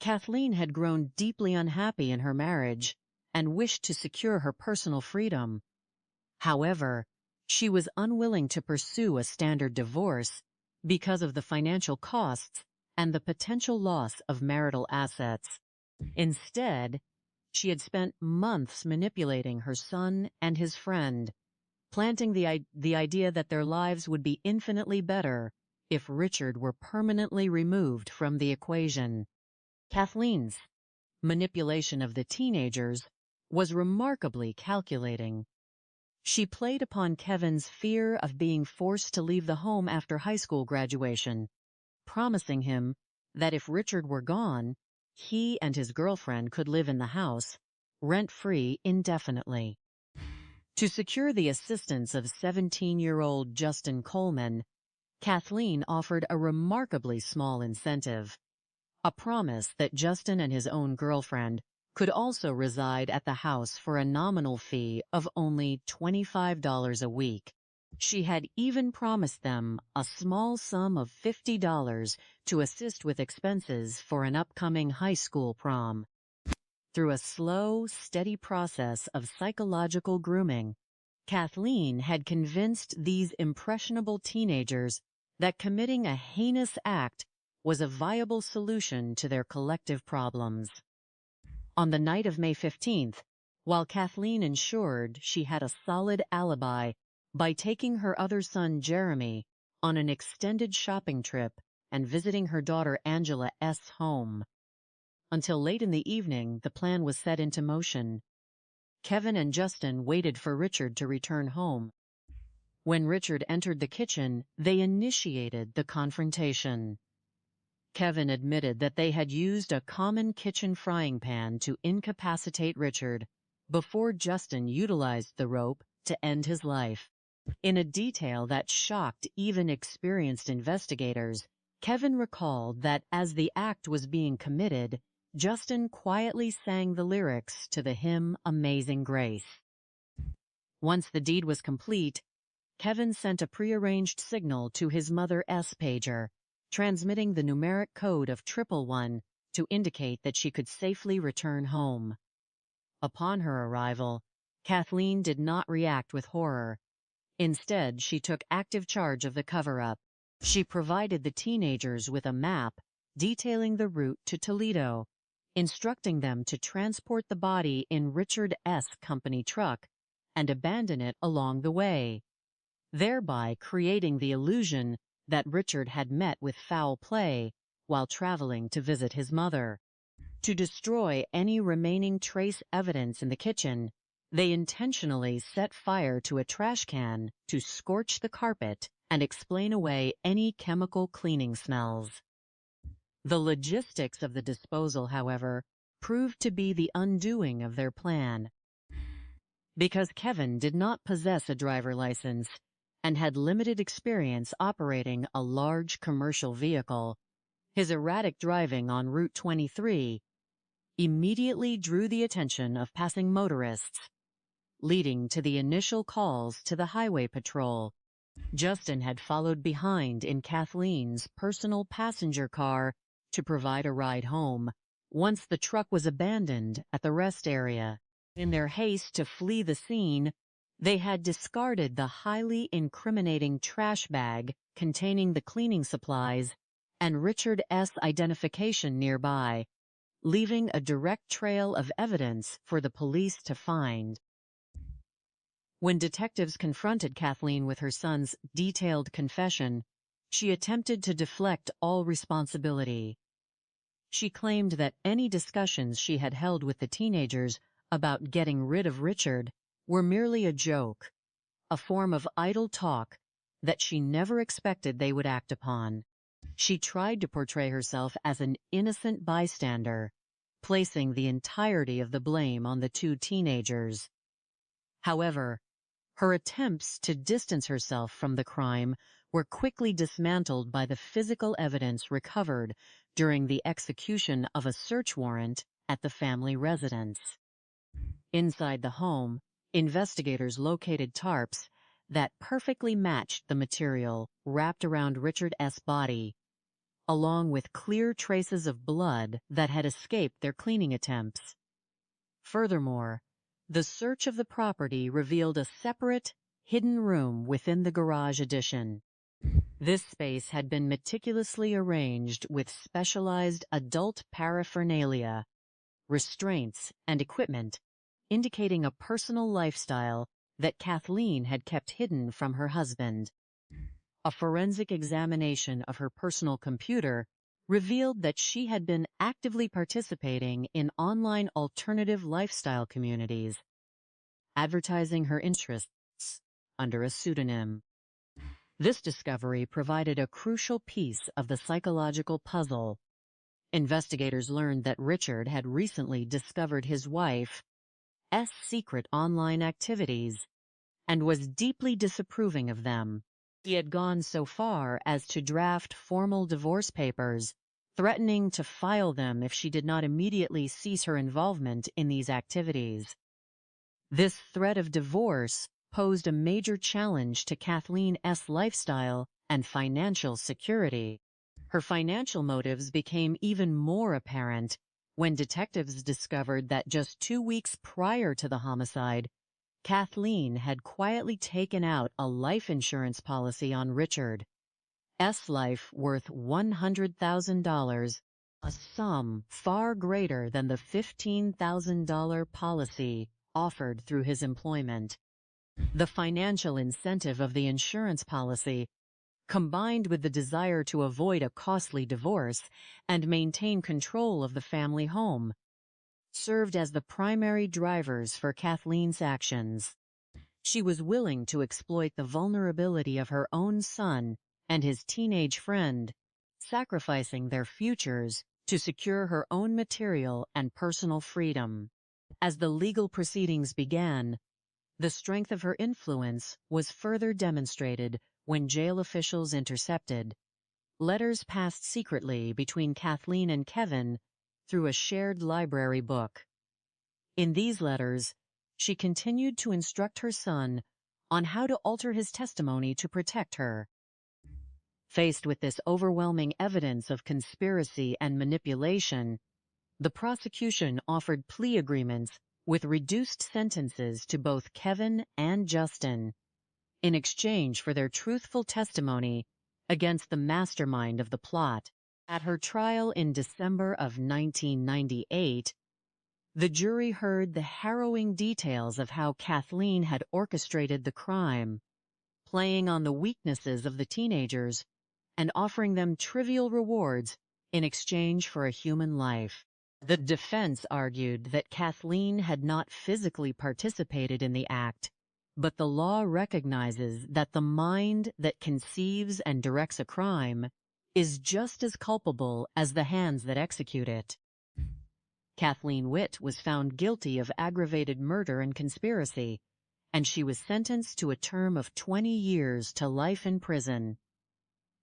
Kathleen had grown deeply unhappy in her marriage and wished to secure her personal freedom. However, she was unwilling to pursue a standard divorce because of the financial costs and the potential loss of marital assets. Instead, she had spent months manipulating her son and his friend, planting the idea that their lives would be infinitely better if Richard were permanently removed from the equation. Kathleen's manipulation of the teenagers was remarkably calculating. She played upon Kevin's fear of being forced to leave the home after high school graduation, promising him that if Richard were gone, he and his girlfriend could live in the house, rent-free indefinitely. To secure the assistance of 17-year-old Justin Coleman, Kathleen offered a remarkably small incentive, a promise that Justin and his own girlfriend could also reside at the house for a nominal fee of only $25 a week. She had even promised them a small sum of $50 to assist with expenses for an upcoming high school prom. Through a slow, steady process of psychological grooming, Kathleen had convinced these impressionable teenagers that committing a heinous act was a viable solution to their collective problems. On the night of May 15th, while Kathleen ensured she had a solid alibi by taking her other son Jeremy on an extended shopping trip and visiting her daughter Angela's home. Until late in the evening, the plan was set into motion. Kevin and Justin waited for Richard to return home. When Richard entered the kitchen, they initiated the confrontation. Kevin admitted that they had used a common kitchen frying pan to incapacitate Richard before Justin utilized the rope to end his life. In a detail that shocked even experienced investigators, Kevin recalled that as the act was being committed, Justin quietly sang the lyrics to the hymn Amazing Grace. Once the deed was complete, Kevin sent a prearranged signal to his mother's pager, transmitting the numeric code of 111 to indicate that she could safely return home. Upon her arrival, Kathleen did not react with horror. Instead, she took active charge of the cover-up. She provided the teenagers with a map detailing the route to Toledo, instructing them to transport the body in Richard's company truck and abandon it along the way, thereby creating the illusion that Richard had met with foul play while traveling to visit his mother. To destroy any remaining trace evidence in the kitchen, they intentionally set fire to a trash can to scorch the carpet and explain away any chemical cleaning smells. The logistics of the disposal, however, proved to be the undoing of their plan. Because Kevin did not possess a driver license and had limited experience operating a large commercial vehicle, his erratic driving on Route 23 immediately drew the attention of passing motorists, leading to the initial calls to the highway patrol. Justin had followed behind in Kathleen's personal passenger car to provide a ride home once the truck was abandoned at the rest area. In their haste to flee the scene, they had discarded the highly incriminating trash bag containing the cleaning supplies and Richard S. identification nearby, leaving a direct trail of evidence for the police to find. When detectives confronted Kathleen with her son's detailed confession, she attempted to deflect all responsibility. She claimed that any discussions she had held with the teenagers about getting rid of Richard were merely a joke, a form of idle talk that she never expected they would act upon. She tried to portray herself as an innocent bystander, placing the entirety of the blame on the two teenagers. However, her attempts to distance herself from the crime were quickly dismantled by the physical evidence recovered during the execution of a search warrant at the family residence. Inside the home, investigators located tarps that perfectly matched the material wrapped around Richard S.'s body, along with clear traces of blood that had escaped their cleaning attempts. Furthermore, the search of the property revealed a separate, hidden room within the garage addition. This space had been meticulously arranged with specialized adult paraphernalia, restraints, and equipment, indicating a personal lifestyle that Kathleen had kept hidden from her husband. A forensic examination of her personal computer revealed that she had been actively participating in online alternative lifestyle communities, advertising her interests under a pseudonym. This discovery provided a crucial piece of the psychological puzzle. Investigators learned that Richard had recently discovered his wife's secret online activities and was deeply disapproving of them. He had gone so far as to draft formal divorce papers, threatening to file them if she did not immediately cease her involvement in these activities. This threat of divorce posed a major challenge to Kathleen's lifestyle and financial security. Her financial motives became even more apparent when detectives discovered that just 2 weeks prior to the homicide, Kathleen had quietly taken out a life insurance policy on Richard's life worth $100,000, a sum far greater than the $15,000 policy offered through his employment. The financial incentive of the insurance policy, combined with the desire to avoid a costly divorce and maintain control of the family home, served as the primary drivers for Kathleen's actions. She was willing to exploit the vulnerability of her own son and his teenage friend, sacrificing their futures to secure her own material and personal freedom. As the legal proceedings began, the strength of her influence was further demonstrated when jail officials intercepted letters passed secretly between Kathleen and Kevin through a shared library book. In these letters, she continued to instruct her son on how to alter his testimony to protect her. Faced with this overwhelming evidence of conspiracy and manipulation, the prosecution offered plea agreements with reduced sentences to both Kevin and Justin in exchange for their truthful testimony against the mastermind of the plot. At her trial in December of 1998, the jury heard the harrowing details of how Kathleen had orchestrated the crime, playing on the weaknesses of the teenagers and offering them trivial rewards in exchange for a human life. The defense argued that Kathleen had not physically participated in the act, but the law recognizes that the mind that conceives and directs a crime is just as culpable as the hands that execute it. Kathleen Witte was found guilty of aggravated murder and conspiracy, and she was sentenced to a term of 20 years to life in prison.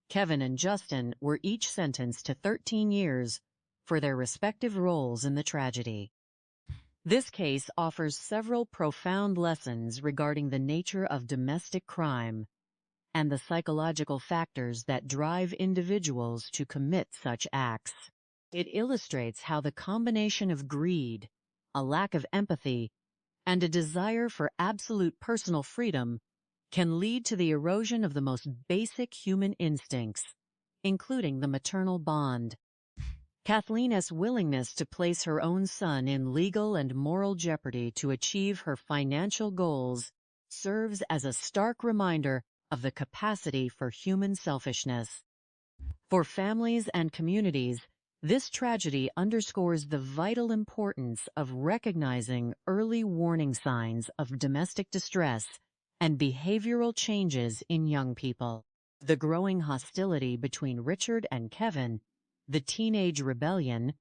Kevin and Justin were each sentenced to 13 years for their respective roles in the tragedy. This case offers several profound lessons regarding the nature of domestic crime and the psychological factors that drive individuals to commit such acts. It illustrates how the combination of greed, a lack of empathy, and a desire for absolute personal freedom can lead to the erosion of the most basic human instincts, including the maternal bond. Kathleen's willingness to place her own son in legal and moral jeopardy to achieve her financial goals serves as a stark reminder of the capacity for human selfishness. For families and communities, this tragedy underscores the vital importance of recognizing early warning signs of domestic distress and behavioral changes in young people. The growing hostility between Richard and Kevin, the teenage rebellion,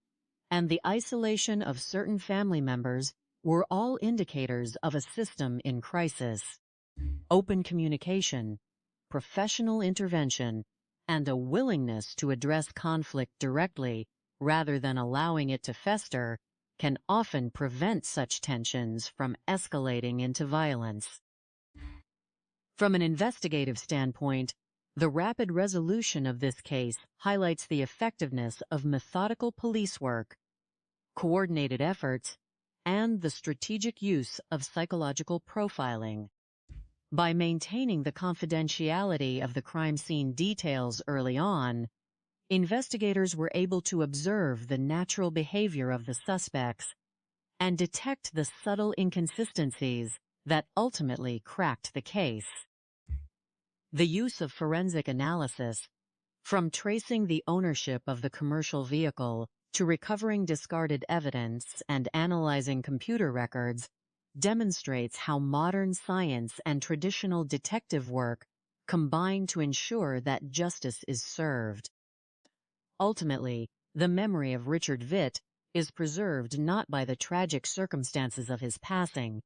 and the isolation of certain family members were all indicators of a system in crisis. Open communication, professional intervention, and a willingness to address conflict directly rather than allowing it to fester can often prevent such tensions from escalating into violence. From an investigative standpoint, the rapid resolution of this case highlights the effectiveness of methodical police work, coordinated efforts, and the strategic use of psychological profiling. By maintaining the confidentiality of the crime scene details early on, investigators were able to observe the natural behavior of the suspects and detect the subtle inconsistencies that ultimately cracked the case. The use of forensic analysis, from tracing the ownership of the commercial vehicle to recovering discarded evidence and analyzing computer records, demonstrates how modern science and traditional detective work combine to ensure that justice is served. Ultimately, the memory of Richard Witte is preserved not by the tragic circumstances of his passing,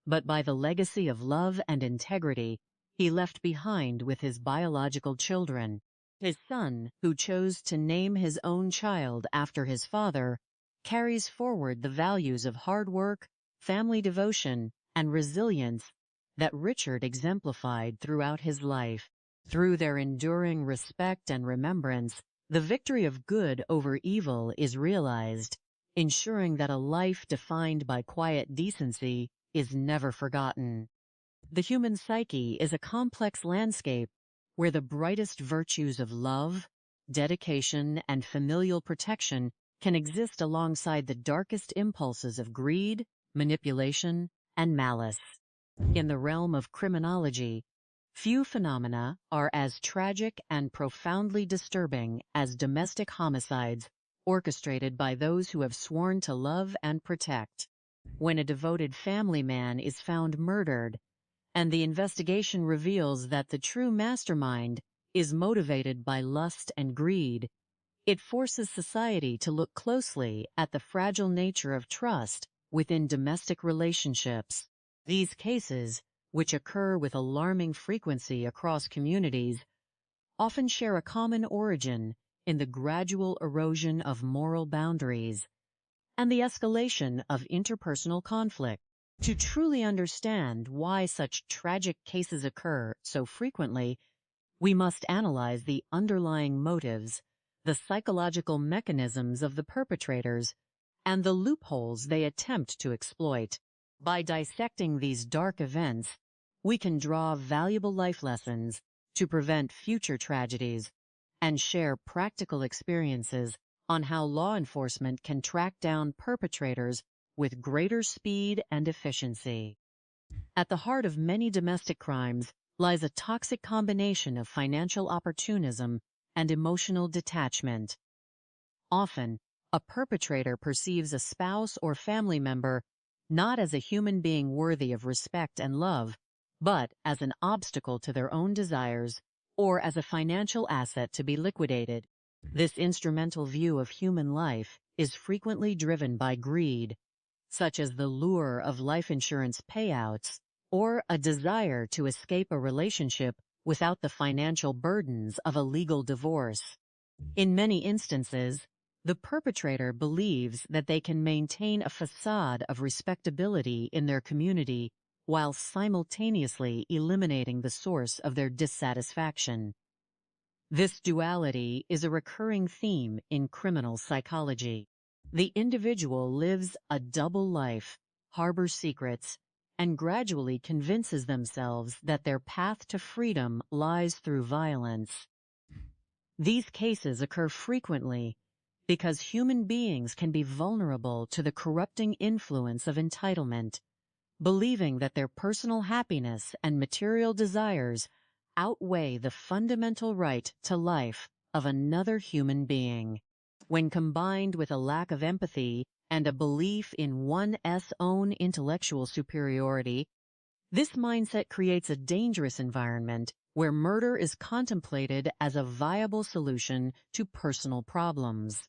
but by the legacy of love and integrity he left behind with his biological children. His son, who chose to name his own child after his father, carries forward the values of hard work, family devotion, and resilience that Richard exemplified throughout his life. Through their enduring respect and remembrance, the victory of good over evil is realized, ensuring that a life defined by quiet decency is never forgotten. The human psyche is a complex landscape where the brightest virtues of love, dedication, and familial protection can exist alongside the darkest impulses of greed, manipulation, and malice. In the realm of criminology, few phenomena are as tragic and profoundly disturbing as domestic homicides orchestrated by those who have sworn to love and protect. When a devoted family man is found murdered, and the investigation reveals that the true mastermind is motivated by lust and greed, it forces society to look closely at the fragile nature of trust within domestic relationships. These cases, which occur with alarming frequency across communities, often share a common origin in the gradual erosion of moral boundaries and the escalation of interpersonal conflict. To truly understand why such tragic cases occur so frequently, we must analyze the underlying motives, the psychological mechanisms of the perpetrators, and the loopholes they attempt to exploit. By dissecting these dark events, we can draw valuable life lessons to prevent future tragedies and share practical experiences on how law enforcement can track down perpetrators with greater speed and efficiency. At the heart of many domestic crimes lies a toxic combination of financial opportunism and emotional detachment. Often, a perpetrator perceives a spouse or family member not as a human being worthy of respect and love, but as an obstacle to their own desires or as a financial asset to be liquidated. This instrumental view of human life is frequently driven by greed, such as the lure of life insurance payouts or a desire to escape a relationship without the financial burdens of a legal divorce. In many instances, the perpetrator believes that they can maintain a facade of respectability in their community while simultaneously eliminating the source of their dissatisfaction. This duality is a recurring theme in criminal psychology. The individual lives a double life, harbors secrets, and gradually convinces themselves that their path to freedom lies through violence. These cases occur frequently because human beings can be vulnerable to the corrupting influence of entitlement, believing that their personal happiness and material desires outweigh the fundamental right to life of another human being. When combined with a lack of empathy and a belief in one's own intellectual superiority, this mindset creates a dangerous environment where murder is contemplated as a viable solution to personal problems.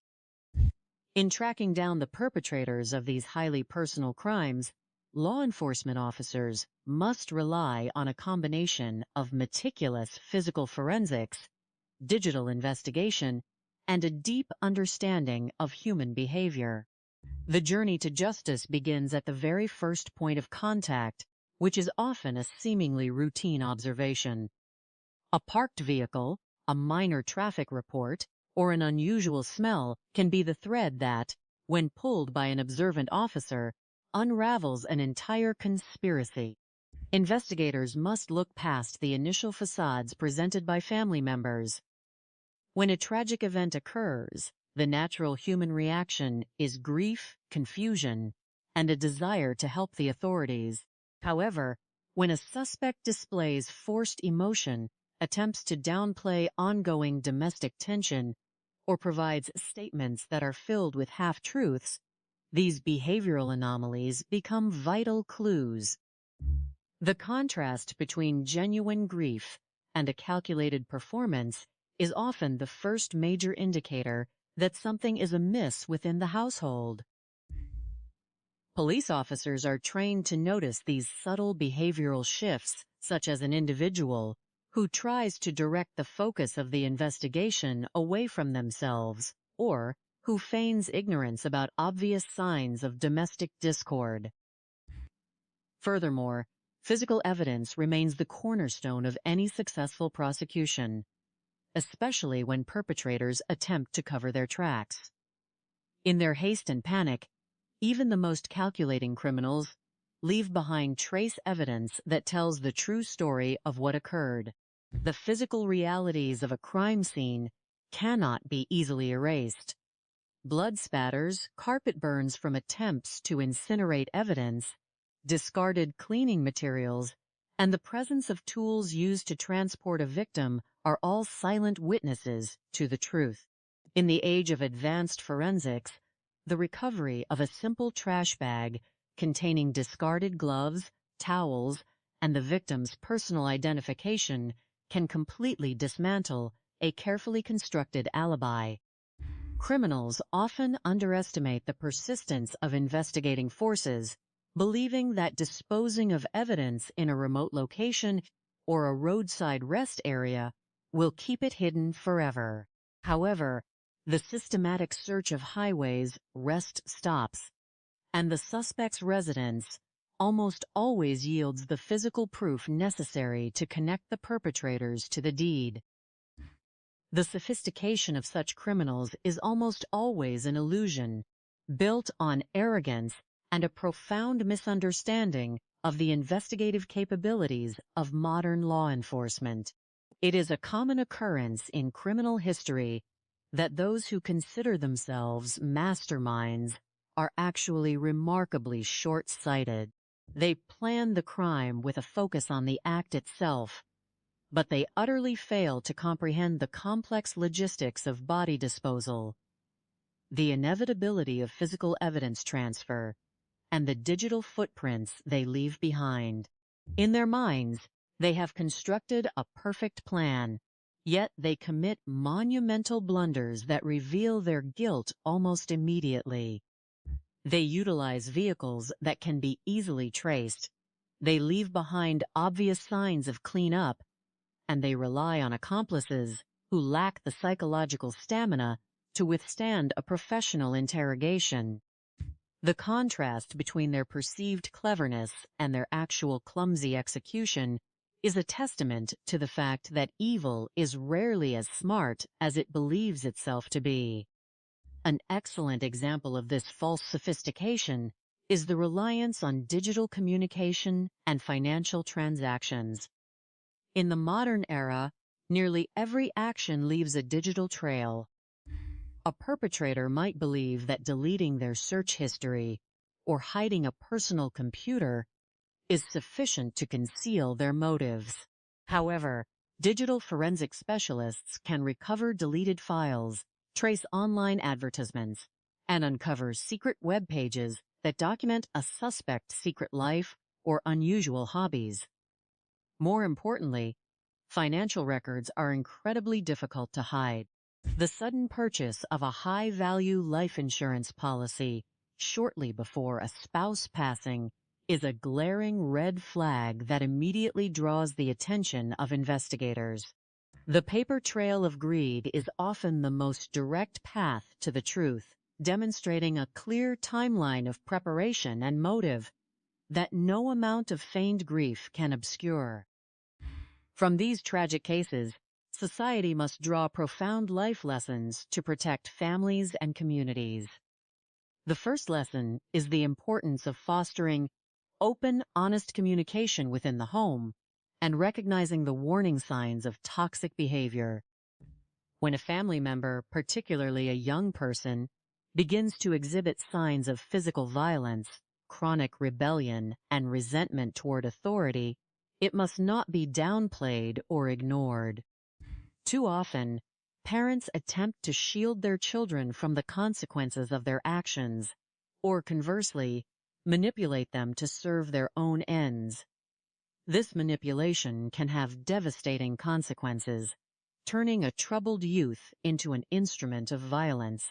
In tracking down the perpetrators of these highly personal crimes, law enforcement officers must rely on a combination of meticulous physical forensics, digital investigation, and a deep understanding of human behavior. The journey to justice begins at the very first point of contact, which is often a seemingly routine observation. A parked vehicle, a minor traffic report, or an unusual smell can be the thread that, when pulled by an observant officer, unravels an entire conspiracy. Investigators must look past the initial facades presented by family members. When a tragic event occurs, the natural human reaction is grief, confusion, and a desire to help the authorities. However, when a suspect displays forced emotion, attempts to downplay ongoing domestic tension, or provides statements that are filled with half-truths, these behavioral anomalies become vital clues. The contrast between genuine grief and a calculated performance is often the first major indicator that something is amiss within the household. Police officers are trained to notice these subtle behavioral shifts, such as an individual who tries to direct the focus of the investigation away from themselves, or who feigns ignorance about obvious signs of domestic discord. Furthermore, physical evidence remains the cornerstone of any successful prosecution, especially when perpetrators attempt to cover their tracks. In their haste and panic, even the most calculating criminals leave behind trace evidence that tells the true story of what occurred. The physical realities of a crime scene cannot be easily erased. Blood spatters, carpet burns from attempts to incinerate evidence, discarded cleaning materials, and the presence of tools used to transport a victim are all silent witnesses to the truth. In the age of advanced forensics, the recovery of a simple trash bag containing discarded gloves, towels, and the victim's personal identification can completely dismantle a carefully constructed alibi. Criminals often underestimate the persistence of investigating forces, believing that disposing of evidence in a remote location or a roadside rest area will keep it hidden forever. However, the systematic search of highways, rest stops, and the suspect's residence almost always yields the physical proof necessary to connect the perpetrators to the deed. The sophistication of such criminals is almost always an illusion, built on arrogance and a profound misunderstanding of the investigative capabilities of modern law enforcement. It is a common occurrence in criminal history that those who consider themselves masterminds are actually remarkably short-sighted. They plan the crime with a focus on the act itself, but they utterly fail to comprehend the complex logistics of body disposal, the inevitability of physical evidence transfer, and the digital footprints they leave behind. In their minds, they have constructed a perfect plan, yet they commit monumental blunders that reveal their guilt almost immediately. They utilize vehicles that can be easily traced. They leave behind obvious signs of cleanup, and they rely on accomplices who lack the psychological stamina to withstand a professional interrogation. The contrast between their perceived cleverness and their actual clumsy execution is a testament to the fact that evil is rarely as smart as it believes itself to be. An excellent example of this false sophistication is the reliance on digital communication and financial transactions. In the modern era, nearly every action leaves a digital trail. A perpetrator might believe that deleting their search history or hiding a personal computer is sufficient to conceal their motives. However, digital forensic specialists can recover deleted files, trace online advertisements, and uncover secret web pages that document a suspect's secret life or unusual hobbies. More importantly, financial records are incredibly difficult to hide. The sudden purchase of a high-value life insurance policy shortly before a spouse passing is a glaring red flag that immediately draws the attention of investigators. The paper trail of greed is often the most direct path to the truth, demonstrating a clear timeline of preparation and motive that no amount of feigned grief can obscure. From these tragic cases, society must draw profound life lessons to protect families and communities. The first lesson is the importance of fostering open, honest communication within the home and recognizing the warning signs of toxic behavior. When a family member, particularly a young person, begins to exhibit signs of physical violence, chronic rebellion, and resentment toward authority, it must not be downplayed or ignored. Too often, parents attempt to shield their children from the consequences of their actions, or conversely, manipulate them to serve their own ends. This manipulation can have devastating consequences, turning a troubled youth into an instrument of violence.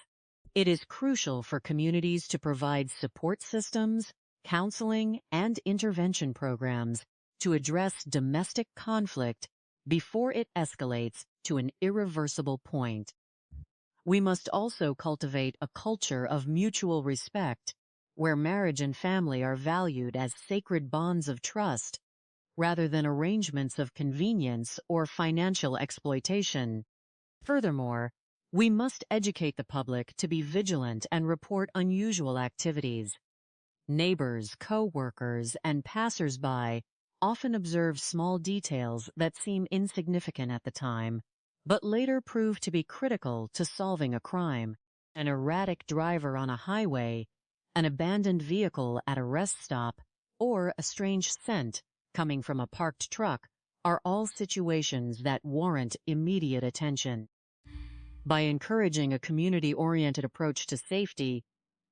It is crucial for communities to provide support systems, counseling, and intervention programs to address domestic conflict before it escalates to an irreversible point. We must also cultivate a culture of mutual respect, where marriage and family are valued as sacred bonds of trust, rather than arrangements of convenience or financial exploitation. Furthermore, we must educate the public to be vigilant and report unusual activities. Neighbors, co-workers, and passers-by often observe small details that seem insignificant at the time, but later prove to be critical to solving a crime. An erratic driver on a highway, an abandoned vehicle at a rest stop, or a strange scent coming from a parked truck are all situations that warrant immediate attention. By encouraging a community-oriented approach to safety,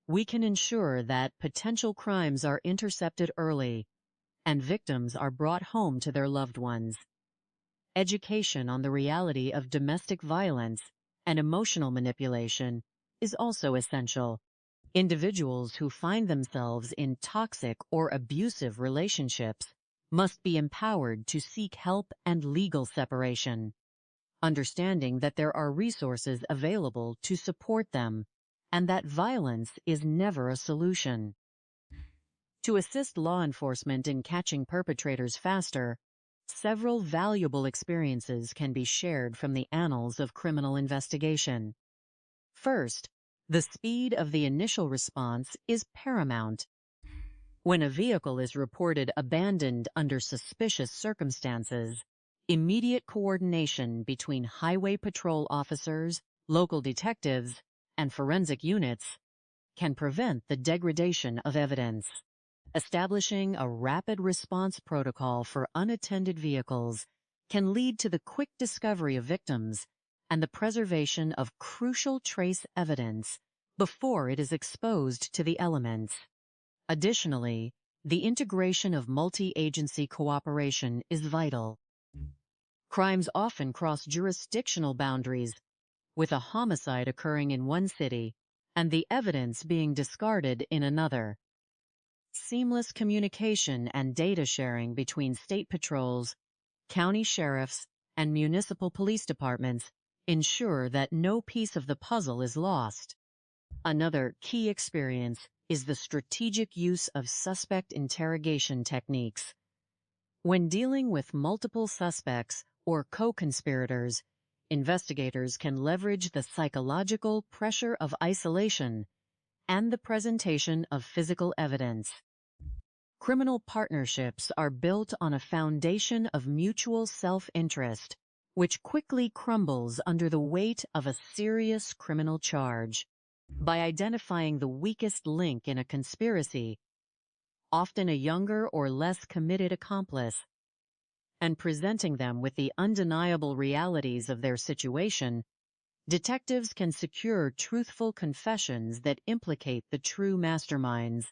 we can ensure that potential crimes are intercepted early and victims are brought home to their loved ones. Education on the reality of domestic violence and emotional manipulation is also essential. Individuals who find themselves in toxic or abusive relationships must be empowered to seek help and legal separation, understanding that there are resources available to support them and that violence is never a solution. To assist law enforcement in catching perpetrators faster, several valuable experiences can be shared from the annals of criminal investigation. First, the speed of the initial response is paramount. When a vehicle is reported abandoned under suspicious circumstances, immediate coordination between highway patrol officers, local detectives, and forensic units can prevent the degradation of evidence. Establishing a rapid response protocol for unattended vehicles can lead to the quick discovery of victims and the preservation of crucial trace evidence before it is exposed to the elements. Additionally, the integration of multi-agency cooperation is vital. Crimes often cross jurisdictional boundaries, with a homicide occurring in one city and the evidence being discarded in another. Seamless communication and data sharing between state patrols, county sheriffs, and municipal police departments ensure that no piece of the puzzle is lost. Another key experience is the strategic use of suspect interrogation techniques. When dealing with multiple suspects or co-conspirators, investigators can leverage the psychological pressure of isolation and the presentation of physical evidence. Criminal partnerships are built on a foundation of mutual self-interest, which quickly crumbles under the weight of a serious criminal charge. By identifying the weakest link in a conspiracy, often a younger or less committed accomplice, and presenting them with the undeniable realities of their situation, detectives can secure truthful confessions that implicate the true masterminds.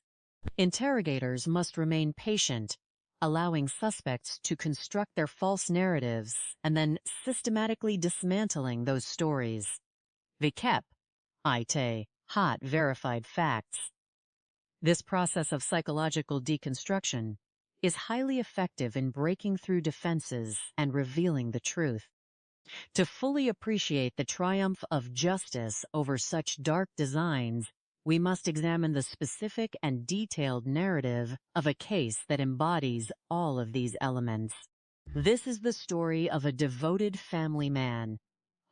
Interrogators must remain patient, allowing suspects to construct their false narratives and then systematically dismantling those stories. Vikep, ite, hot verified facts. This process of psychological deconstruction is highly effective in breaking through defenses and revealing the truth. To fully appreciate the triumph of justice over such dark designs, we must examine the specific and detailed narrative of a case that embodies all of these elements. This is the story of a devoted family man,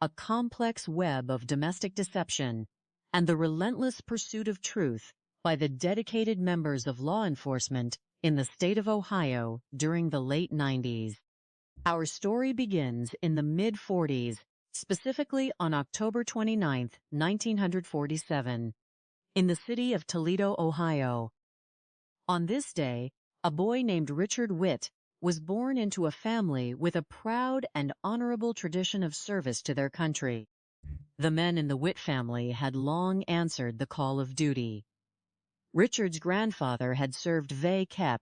a complex web of domestic deception, and the relentless pursuit of truth by the dedicated members of law enforcement in the state of Ohio during the late 90s. Our story begins in the mid-40s, specifically on October 29, 1947, in the city of Toledo, Ohio. On this day, a boy named Richard Witte was born into a family with a proud and honorable tradition of service to their country. The men in the Witte family had long answered the call of duty. Richard's grandfather had served Vikep,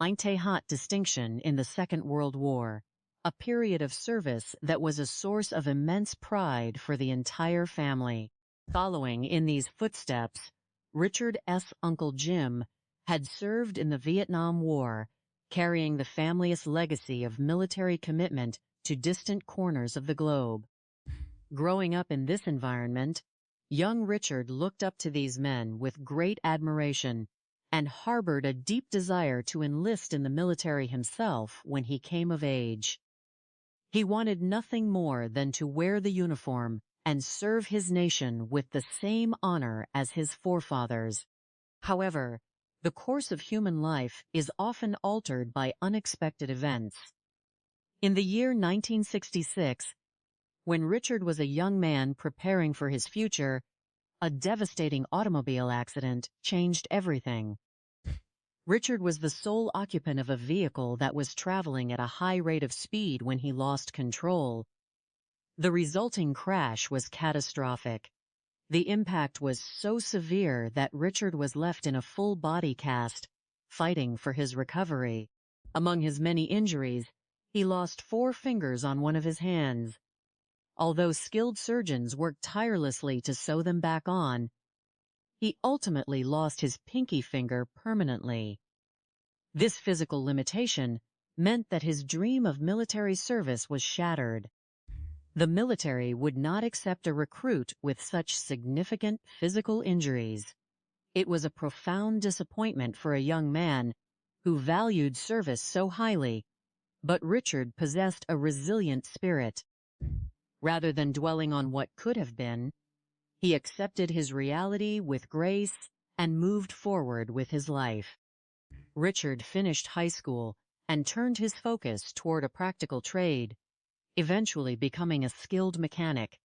ite hot distinction in the Second World War, a period of service that was a source of immense pride for the entire family. Following in these footsteps, Richard's Uncle Jim had served in the Vietnam War, carrying the family's legacy of military commitment to distant corners of the globe. Growing up in this environment, young Richard looked up to these men with great admiration and harbored a deep desire to enlist in the military himself when he came of age. He wanted nothing more than to wear the uniform and serve his nation with the same honor as his forefathers. However, the course of human life is often altered by unexpected events. In the year 1966, when Richard was a young man preparing for his future, a devastating automobile accident changed everything. Richard was the sole occupant of a vehicle that was traveling at a high rate of speed when he lost control. The resulting crash was catastrophic. The impact was so severe that Richard was left in a full body cast, fighting for his recovery. Among his many injuries, he lost 4 fingers on one of his hands. Although skilled surgeons worked tirelessly to sew them back on, he ultimately lost his pinky finger permanently. This physical limitation meant that his dream of military service was shattered. The military would not accept a recruit with such significant physical injuries. It was a profound disappointment for a young man who valued service so highly, but Richard possessed a resilient spirit. Rather than dwelling on what could have been, he accepted his reality with grace and moved forward with his life. Richard finished high school and turned his focus toward a practical trade, eventually becoming a skilled mechanic.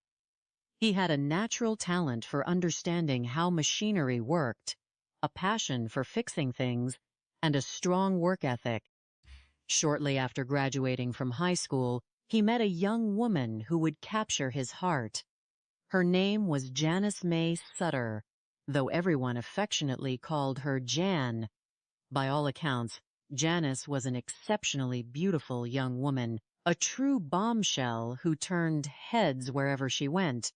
He had a natural talent for understanding how machinery worked, a passion for fixing things, and a strong work ethic. Shortly after graduating from high school, he met a young woman who would capture his heart. Her name was Janice May Sutter, though everyone affectionately called her Jan. By all accounts, Janice was an exceptionally beautiful young woman, a true bombshell who turned heads wherever she went.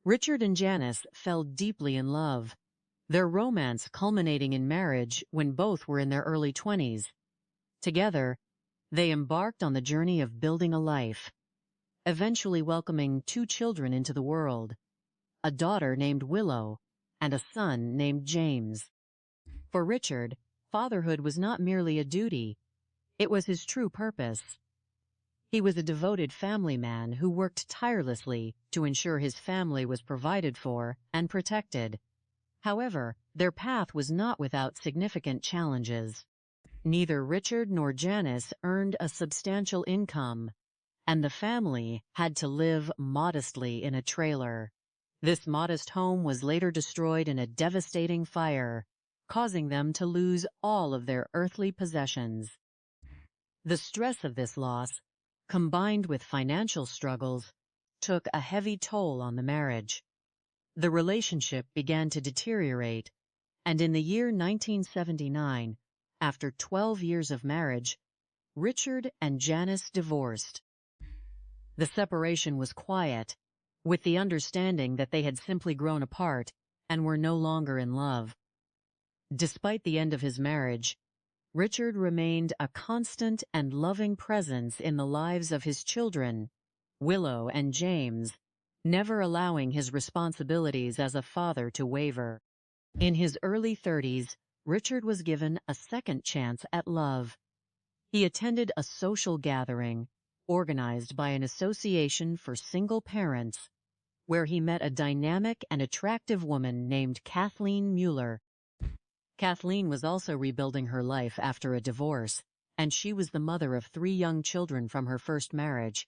Richard and Janice fell deeply in love, their romance culminating in marriage when both were in their early 20s. Together, they embarked on the journey of building a life, eventually welcoming 2 children into the world, a daughter named Willow and a son named James. For Richard, fatherhood was not merely a duty. It was his true purpose. He was a devoted family man who worked tirelessly to ensure his family was provided for and protected. However, their path was not without significant challenges. Neither Richard nor Janice earned a substantial income, and the family had to live modestly in a trailer. This modest home was later destroyed in a devastating fire, causing them to lose all of their earthly possessions. The stress of this loss, combined with financial struggles, took a heavy toll on the marriage. The relationship began to deteriorate, and in the year 1979, after 12 years of marriage, Richard and Janice divorced. The separation was quiet, with the understanding that they had simply grown apart and were no longer in love. Despite the end of his marriage, Richard remained a constant and loving presence in the lives of his children, Willow and James, never allowing his responsibilities as a father to waver. In his early 30s, Richard was given a second chance at love. He attended a social gathering organized by an association for single parents, where he met a dynamic and attractive woman named Kathleen Mueller. Kathleen was also rebuilding her life after a divorce, and she was the mother of 3 young children from her first marriage,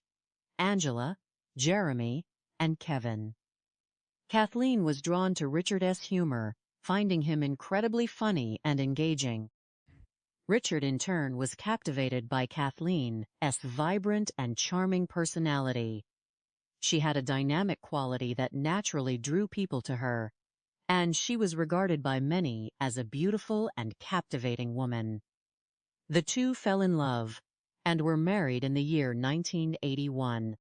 Angela, Jeremy, and Kevin. Kathleen was drawn to Richard's humor, finding him incredibly funny and engaging. Richard, in turn, was captivated by Kathleen's vibrant and charming personality. She had a dynamic quality that naturally drew people to her, and she was regarded by many as a beautiful and captivating woman. The two fell in love and were married in the year 1981.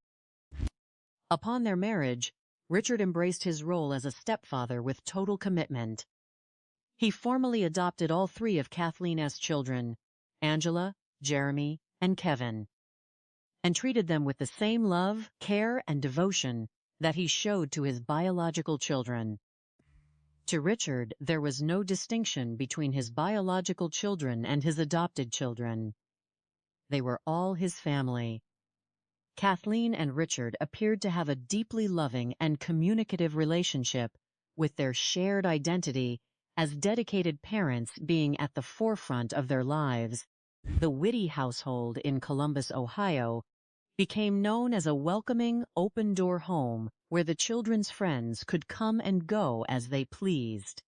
Upon their marriage, Richard embraced his role as a stepfather with total commitment. He formally adopted all 3 of Kathleen's children, Angela, Jeremy, and Kevin, and treated them with the same love, care, and devotion that he showed to his biological children. To Richard, there was no distinction between his biological children and his adopted children. They were all his family. Kathleen and Richard appeared to have a deeply loving and communicative relationship, with their shared identity as dedicated parents being at the forefront of their lives. The Witte household in Columbus, Ohio, became known as a welcoming, open-door home where the children's friends could come and go as they pleased.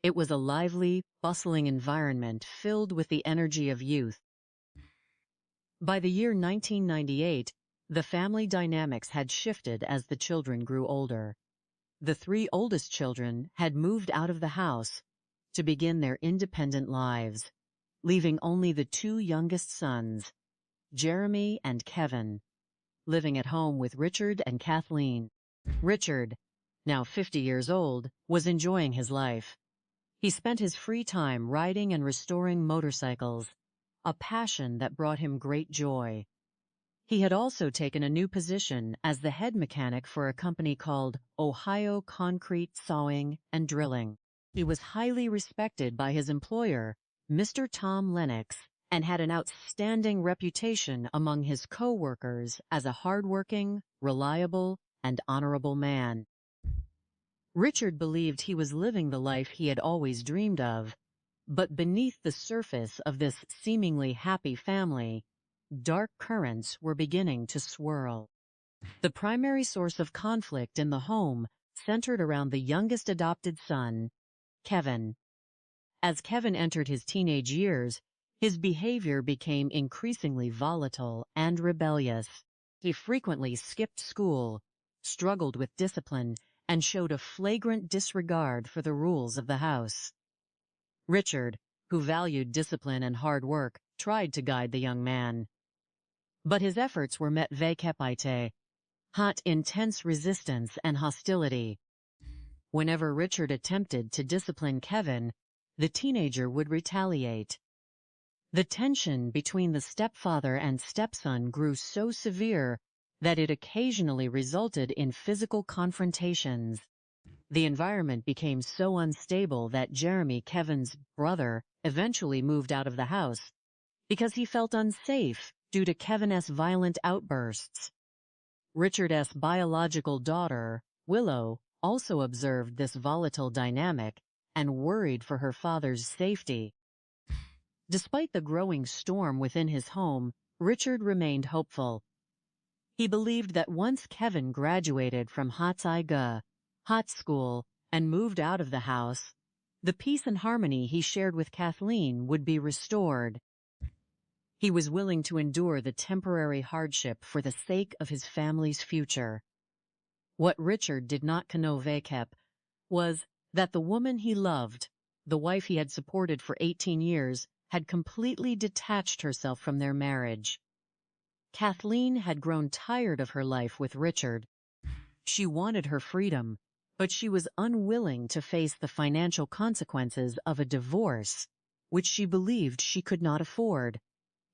It was a lively, bustling environment filled with the energy of youth. By the year 1998, the family dynamics had shifted as the children grew older. The 3 oldest children had moved out of the house to begin their independent lives, leaving only the 2 youngest sons, Jeremy and Kevin, living at home with Richard and Kathleen. Richard, now 50 years old, was enjoying his life. He spent his free time riding and restoring motorcycles, a passion that brought him great joy. He had also taken a new position as the head mechanic for a company called Ohio Concrete Sawing and Drilling. He was highly respected by his employer, Mr. Tom Lennox, and had an outstanding reputation among his co-workers as a hardworking, reliable, and honorable man. Richard believed he was living the life he had always dreamed of, but beneath the surface of this seemingly happy family, dark currents were beginning to swirl. The primary source of conflict in the home centered around the youngest adopted son, Kevin. As Kevin entered his teenage years, his behavior became increasingly volatile and rebellious. He frequently skipped school, struggled with discipline, and showed a flagrant disregard for the rules of the house. Richard, who valued discipline and hard work, tried to guide the young man. But his efforts were met avec intense resistance and hostility. Whenever Richard attempted to discipline Kevin, the teenager would retaliate. The tension between the stepfather and stepson grew so severe that it occasionally resulted in physical confrontations. The environment became so unstable that Jeremy, Kevin's brother, eventually moved out of the house, because he felt unsafe due to Kevin S.'s violent outbursts. Richard S.'s biological daughter, Willow, also observed this volatile dynamic and worried for her father's safety. Despite the growing storm within his home, Richard remained hopeful. He believed that once Kevin graduated from Hot School, and moved out of the house, the peace and harmony he shared with Kathleen would be restored. He was willing to endure the temporary hardship for the sake of his family's future. What Richard did not convey was that the woman he loved, the wife he had supported for 18 years, had completely detached herself from their marriage. Kathleen had grown tired of her life with Richard. She wanted her freedom, but she was unwilling to face the financial consequences of a divorce, which she believed she could not afford.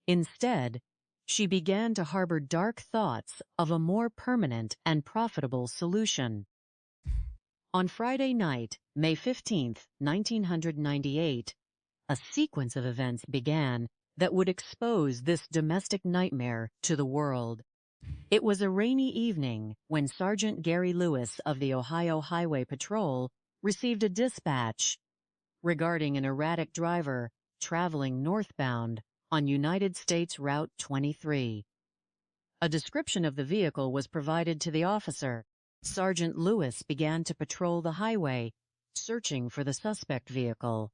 Instead, she began to harbor dark thoughts of a more permanent and profitable solution. On Friday night, May 15, 1998, a sequence of events began that would expose this domestic nightmare to the world. It was a rainy evening when Sergeant Gary Lewis of the Ohio Highway Patrol received a dispatch regarding an erratic driver traveling northbound on United States Route 23. A description of the vehicle was provided to the officer. Sergeant Lewis began to patrol the highway, searching for the suspect vehicle.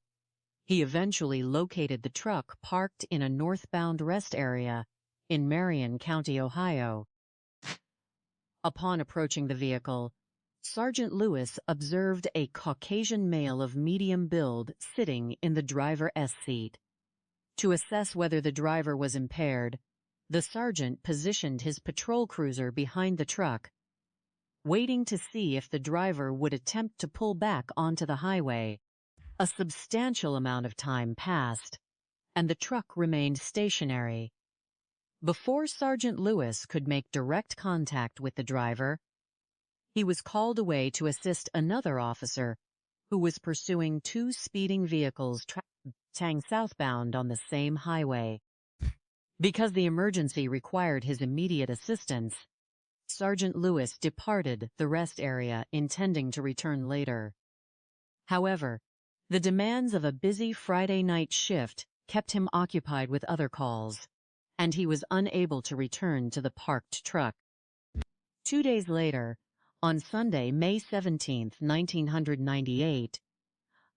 He eventually located the truck parked in a northbound rest area in Marion County, Ohio. Upon approaching the vehicle, Sergeant Lewis observed a Caucasian male of medium build sitting in the driver's seat. To assess whether the driver was impaired, the sergeant positioned his patrol cruiser behind the truck, waiting to see if the driver would attempt to pull back onto the highway. A substantial amount of time passed, and the truck remained stationary. Before Sergeant Lewis could make direct contact with the driver, he was called away to assist another officer who was pursuing two speeding vehicles traveling southbound on the same highway. Because the emergency required his immediate assistance, Sergeant Lewis departed the rest area, intending to return later. However, the demands of a busy Friday night shift kept him occupied with other calls, and he was unable to return to the parked truck. 2 days later, on Sunday, May 17, 1998,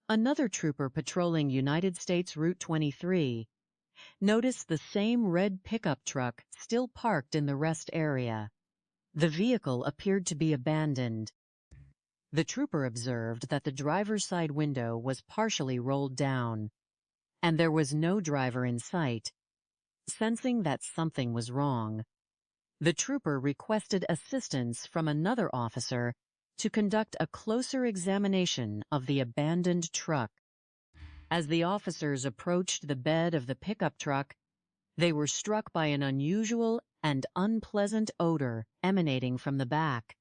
another trooper patrolling United States Route 23 noticed the same red pickup truck still parked in the rest area. The vehicle appeared to be abandoned. The trooper observed that the driver's side window was partially rolled down, and there was no driver in sight. Sensing that something was wrong, the trooper requested assistance from another officer to conduct a closer examination of the abandoned truck. As the officers approached the bed of the pickup truck, they were struck by an unusual and unpleasant odor emanating from the back.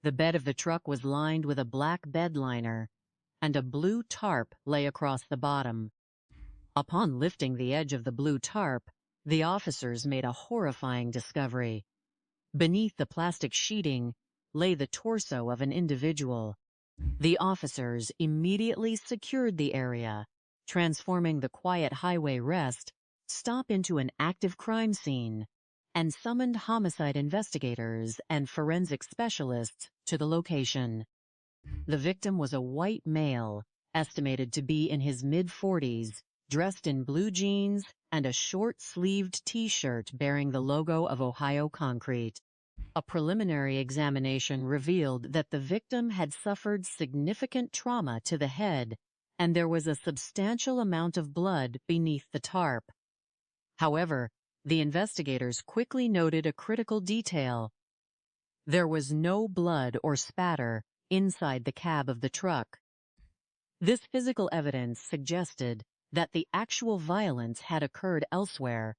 The bed of the truck was lined with a black bed liner, and a blue tarp lay across the bottom. Upon lifting the edge of the blue tarp, the officers made a horrifying discovery. Beneath the plastic sheeting lay the torso of an individual. The officers immediately secured the area, transforming the quiet highway rest stop into an active crime scene, and summoned homicide investigators and forensic specialists to the location. The victim was a white male, estimated to be in his mid-40s, dressed in blue jeans and a short-sleeved T-shirt bearing the logo of Ohio Concrete. A preliminary examination revealed that the victim had suffered significant trauma to the head, and there was a substantial amount of blood beneath the tarp. However, the investigators quickly noted a critical detail. There was no blood or spatter inside the cab of the truck. This physical evidence suggested that the actual violence had occurred elsewhere,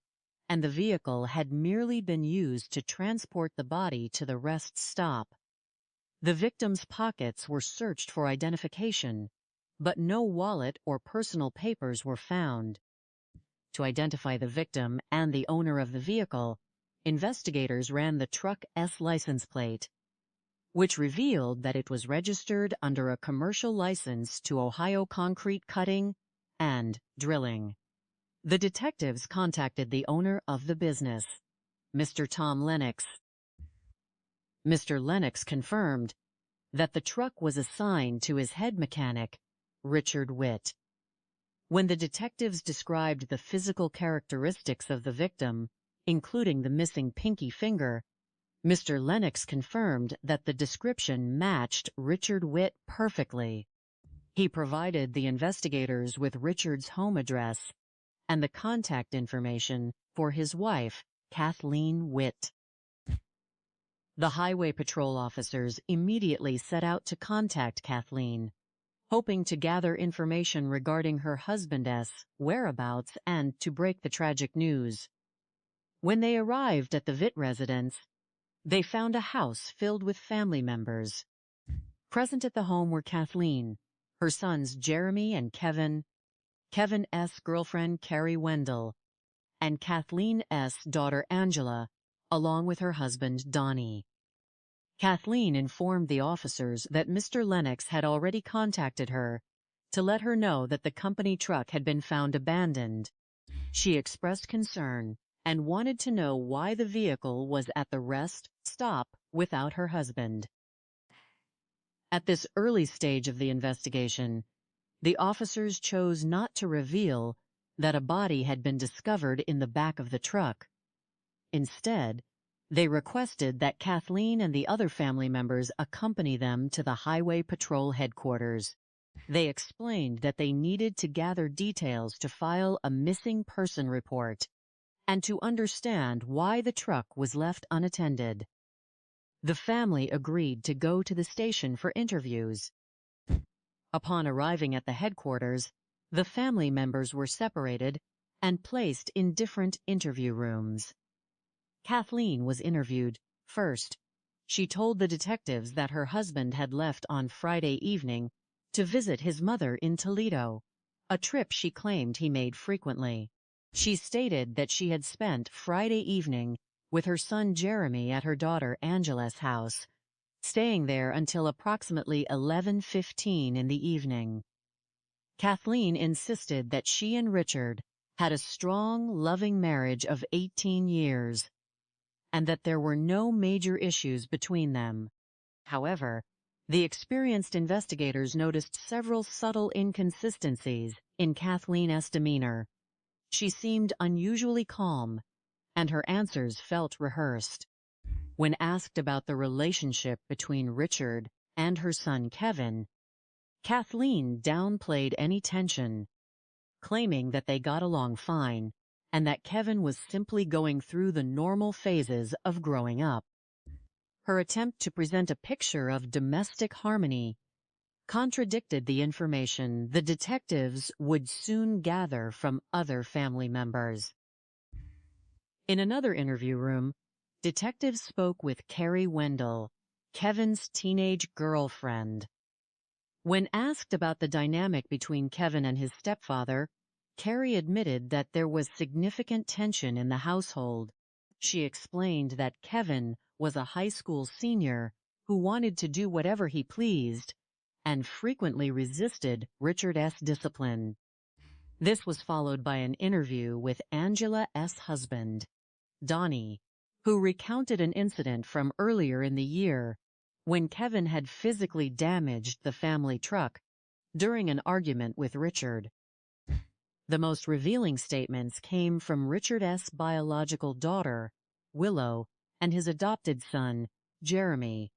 and the vehicle had merely been used to transport the body to the rest stop. The victim's pockets were searched for identification, but no wallet or personal papers were found. To identify the victim and the owner of the vehicle, investigators ran the truck S license plate, which revealed that it was registered under a commercial license to Ohio Concrete Cutting and Drilling. The detectives contacted the owner of the business, Mr. Tom Lennox. Mr. Lennox confirmed that the truck was assigned to his head mechanic, Richard Witte. When the detectives described the physical characteristics of the victim, including the missing pinky finger, Mr. Lennox confirmed that the description matched Richard Witte perfectly. He provided the investigators with Richard's home address and the contact information for his wife, Kathleen Witte. The highway patrol officers immediately set out to contact Kathleen, hoping to gather information regarding her husband's whereabouts and to break the tragic news. When they arrived at the Witte residence, they found a house filled with family members. Present at the home were Kathleen, her sons Jeremy and Kevin, Kevin S.'s girlfriend Carrie Wendell, and Kathleen S.'s daughter Angela, along with her husband Donnie. Kathleen informed the officers that Mr. Lennox had already contacted her to let her know that the company truck had been found abandoned. She expressed concern and wanted to know why the vehicle was at the rest stop without her husband. At this early stage of the investigation, the officers chose not to reveal that a body had been discovered in the back of the truck. Instead, they requested that Kathleen and the other family members accompany them to the Highway Patrol headquarters. They explained that they needed to gather details to file a missing person report and to understand why the truck was left unattended. The family agreed to go to the station for interviews. Upon arriving at the headquarters, the family members were separated and placed in different interview rooms. Kathleen was interviewed first. She told the detectives that her husband had left on Friday evening to visit his mother in Toledo, a trip she claimed he made frequently. She stated that she had spent Friday evening with her son Jeremy at her daughter Angela's house, staying there until approximately 11:15 in the evening. Kathleen insisted that she and Richard had a strong, loving marriage of 18 years, and that there were no major issues between them. However, the experienced investigators noticed several subtle inconsistencies in Kathleen's demeanor. She seemed unusually calm, and her answers felt rehearsed. When asked about the relationship between Richard and her son Kevin, Kathleen downplayed any tension, claiming that they got along fine and that Kevin was simply going through the normal phases of growing up. Her attempt to present a picture of domestic harmony contradicted the information the detectives would soon gather from other family members. In another interview room, detectives spoke with Carrie Wendell, Kevin's teenage girlfriend. When asked about the dynamic between Kevin and his stepfather, Carrie admitted that there was significant tension in the household. She explained that Kevin was a high school senior who wanted to do whatever he pleased and frequently resisted Richard's discipline. This was followed by an interview with Angela's husband, Donnie, who recounted an incident from earlier in the year when Kevin had physically damaged the family truck during an argument with Richard. The most revealing statements came from Richard's biological daughter, Willow, and his adopted son, Jeremy.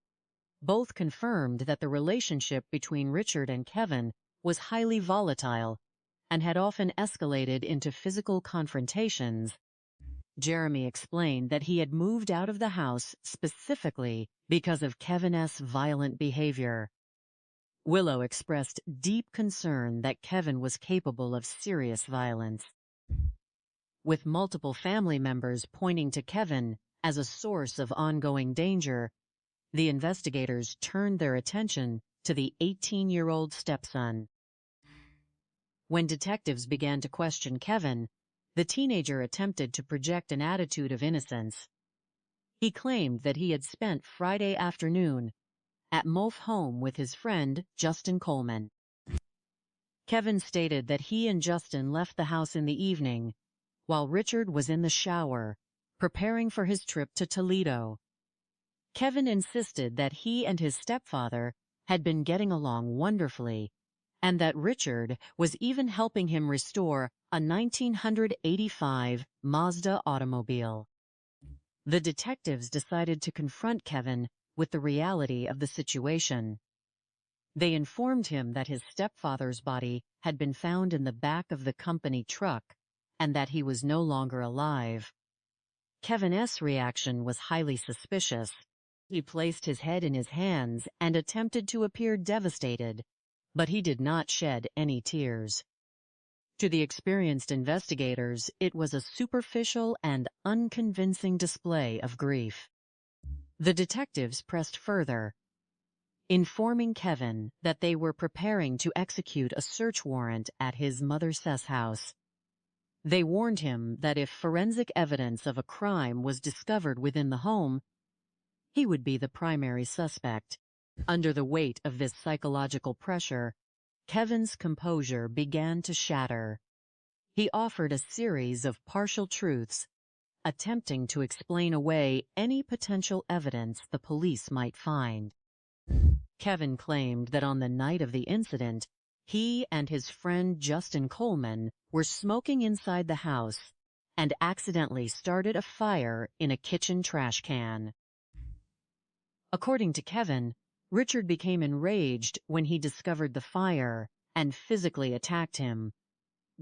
Both confirmed that the relationship between Richard and Kevin was highly volatile and had often escalated into physical confrontations. Jeremy explained that he had moved out of the house specifically because of Kevin's violent behavior. Willow expressed deep concern that Kevin was capable of serious violence. With multiple family members pointing to Kevin as a source of ongoing danger, the investigators turned their attention to the 18-year-old stepson. When detectives began to question Kevin, the teenager attempted to project an attitude of innocence. He claimed that he had spent Friday afternoon at Moulf home with his friend Justin Coleman. Kevin stated that he and Justin left the house in the evening while Richard was in the shower, preparing for his trip to Toledo. Kevin insisted that he and his stepfather had been getting along wonderfully, and that Richard was even helping him restore a 1985 Mazda automobile. The detectives decided to confront Kevin with the reality of the situation. They informed him that his stepfather's body had been found in the back of the company truck and that he was no longer alive. Kevin's reaction was highly suspicious. He placed his head in his hands and attempted to appear devastated, but he did not shed any tears. To the experienced investigators, it was a superficial and unconvincing display of grief. The detectives pressed further, informing Kevin that they were preparing to execute a search warrant at his Mother Seth's house. They warned him that if forensic evidence of a crime was discovered within the home, he would be the primary suspect. Under the weight of this psychological pressure, Kevin's composure began to shatter. He offered a series of partial truths, attempting to explain away any potential evidence the police might find. Kevin claimed that on the night of the incident, he and his friend Justin Coleman were smoking inside the house and accidentally started a fire in a kitchen trash can. According to Kevin, Richard became enraged when he discovered the fire and physically attacked him,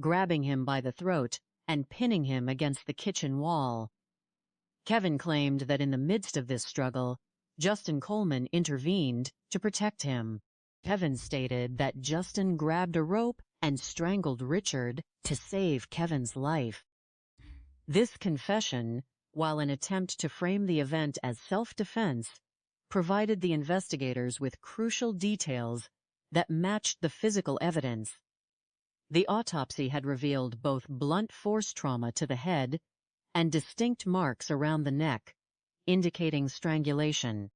grabbing him by the throat and pinning him against the kitchen wall. Kevin claimed that in the midst of this struggle, Justin Coleman intervened to protect him. Kevin stated that Justin grabbed a rope and strangled Richard to save Kevin's life. This confession, while an attempt to frame the event as self-defense, provided the investigators with crucial details that matched the physical evidence. The autopsy had revealed both blunt force trauma to the head and distinct marks around the neck, indicating strangulation.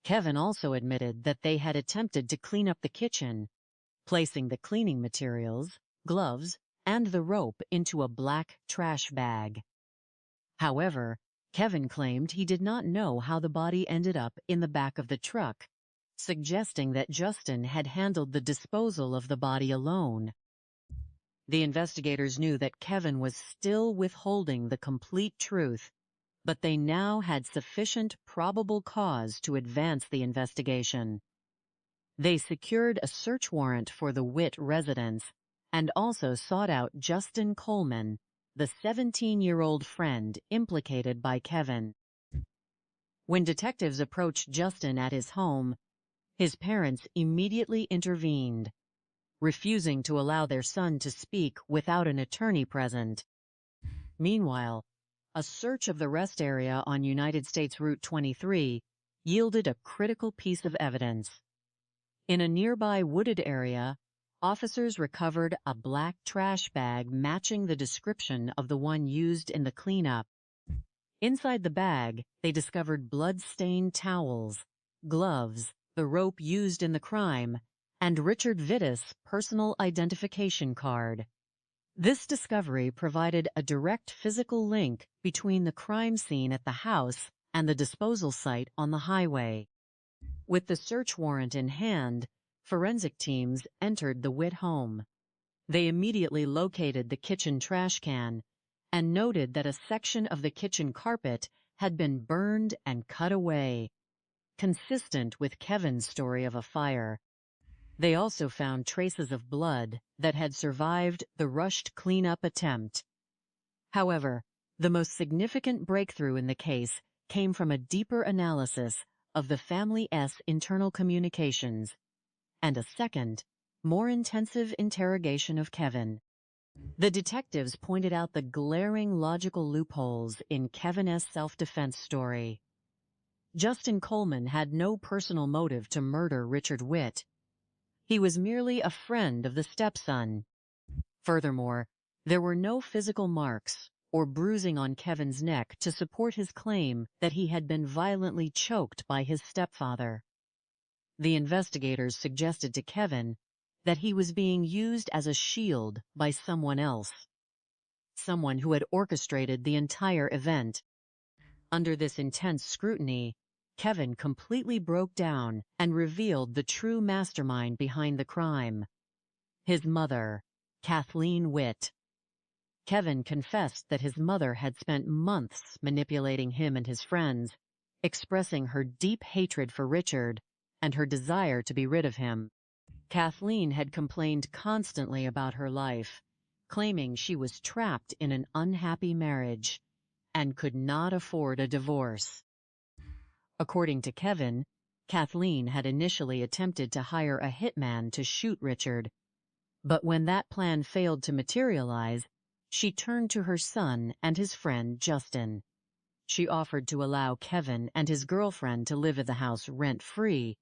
Kevin also admitted that they had attempted to clean up the kitchen, placing the cleaning materials, gloves, and the rope into a black trash bag. However, Kevin claimed he did not know how the body ended up in the back of the truck, suggesting that Justin had handled the disposal of the body alone. The investigators knew that Kevin was still withholding the complete truth, but they now had sufficient probable cause to advance the investigation. They secured a search warrant for the Witte residence and also sought out Justin Coleman, the 17-year-old friend implicated by Kevin. When detectives approached Justin at his home, his parents immediately intervened, refusing to allow their son to speak without an attorney present. Meanwhile, a search of the rest area on United States Route 23 yielded a critical piece of evidence. In a nearby wooded area, officers recovered a black trash bag matching the description of the one used in the cleanup. Inside the bag, they discovered blood-stained towels, gloves, the rope used in the crime, and Richard Witte's personal identification card. This discovery provided a direct physical link between the crime scene at the house and the disposal site on the highway. With the search warrant in hand, forensic teams entered the Witte home. They immediately located the kitchen trash can and noted that a section of the kitchen carpet had been burned and cut away, consistent with Kevin's story of a fire. They also found traces of blood that had survived the rushed cleanup attempt. However, the most significant breakthrough in the case came from a deeper analysis of the family's internal communications and a second, more intensive interrogation of Kevin. The detectives pointed out the glaring logical loopholes in Kevin's self-defense story. Justin Coleman had no personal motive to murder Richard Witte. He was merely a friend of the stepson. Furthermore, There were no physical marks or bruising on Kevin's neck to support his claim that he had been violently choked by his stepfather. The investigators suggested to Kevin that he was being used as a shield by someone else, someone who had orchestrated the entire event. Under this intense scrutiny, Kevin completely broke down and revealed the true mastermind behind the crime: his mother, Kathleen Witte. Kevin confessed that his mother had spent months manipulating him and his friends, expressing her deep hatred for Richard and her desire to be rid of him. Kathleen had complained constantly about her life, claiming she was trapped in an unhappy marriage and could not afford a divorce. According to Kevin, Kathleen had initially attempted to hire a hitman to shoot Richard, but when that plan failed to materialize, she turned to her son and his friend Justin. She offered to allow Kevin and his girlfriend to live at the house rent-free,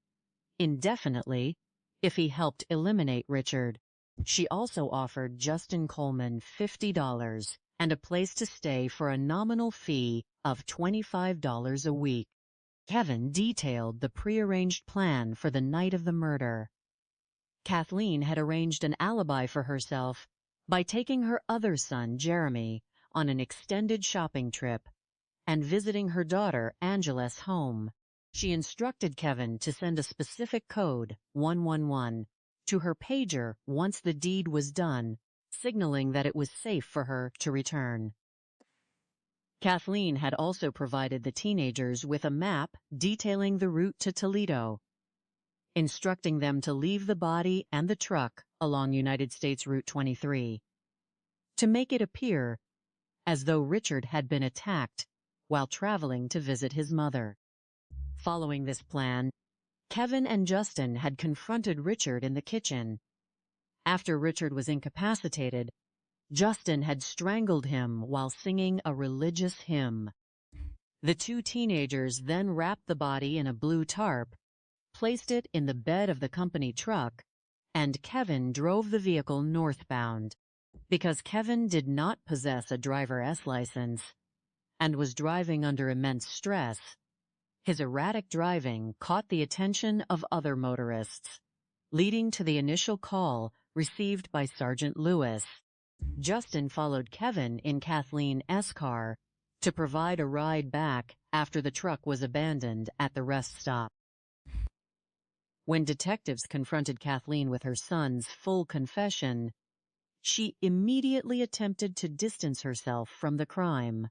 indefinitely, if he helped eliminate Richard. She also offered Justin Coleman $50 and a place to stay for a nominal fee of $25 a week. Kevin detailed the prearranged plan for the night of the murder. Kathleen had arranged an alibi for herself by taking her other son, Jeremy, on an extended shopping trip and visiting her daughter, Angela's home. She instructed Kevin to send a specific code, 111, to her pager once the deed was done, signaling that it was safe for her to return. Kathleen had also provided the teenagers with a map detailing the route to Toledo, instructing them to leave the body and the truck along United States Route 23, to make it appear as though Richard had been attacked while traveling to visit his mother. Following this plan, Kevin and Justin had confronted Richard in the kitchen. After Richard was incapacitated, Justin had strangled him while singing a religious hymn. The two teenagers then wrapped the body in a blue tarp, placed it in the bed of the company truck, and Kevin drove the vehicle northbound. Because Kevin did not possess a driver's license and was driving under immense stress, his erratic driving caught the attention of other motorists, leading to the initial call received by Sergeant Lewis. Justin followed Kevin in Kathleen's car to provide a ride back after the truck was abandoned at the rest stop. When detectives confronted Kathleen with her son's full confession, she immediately attempted to distance herself from the crime.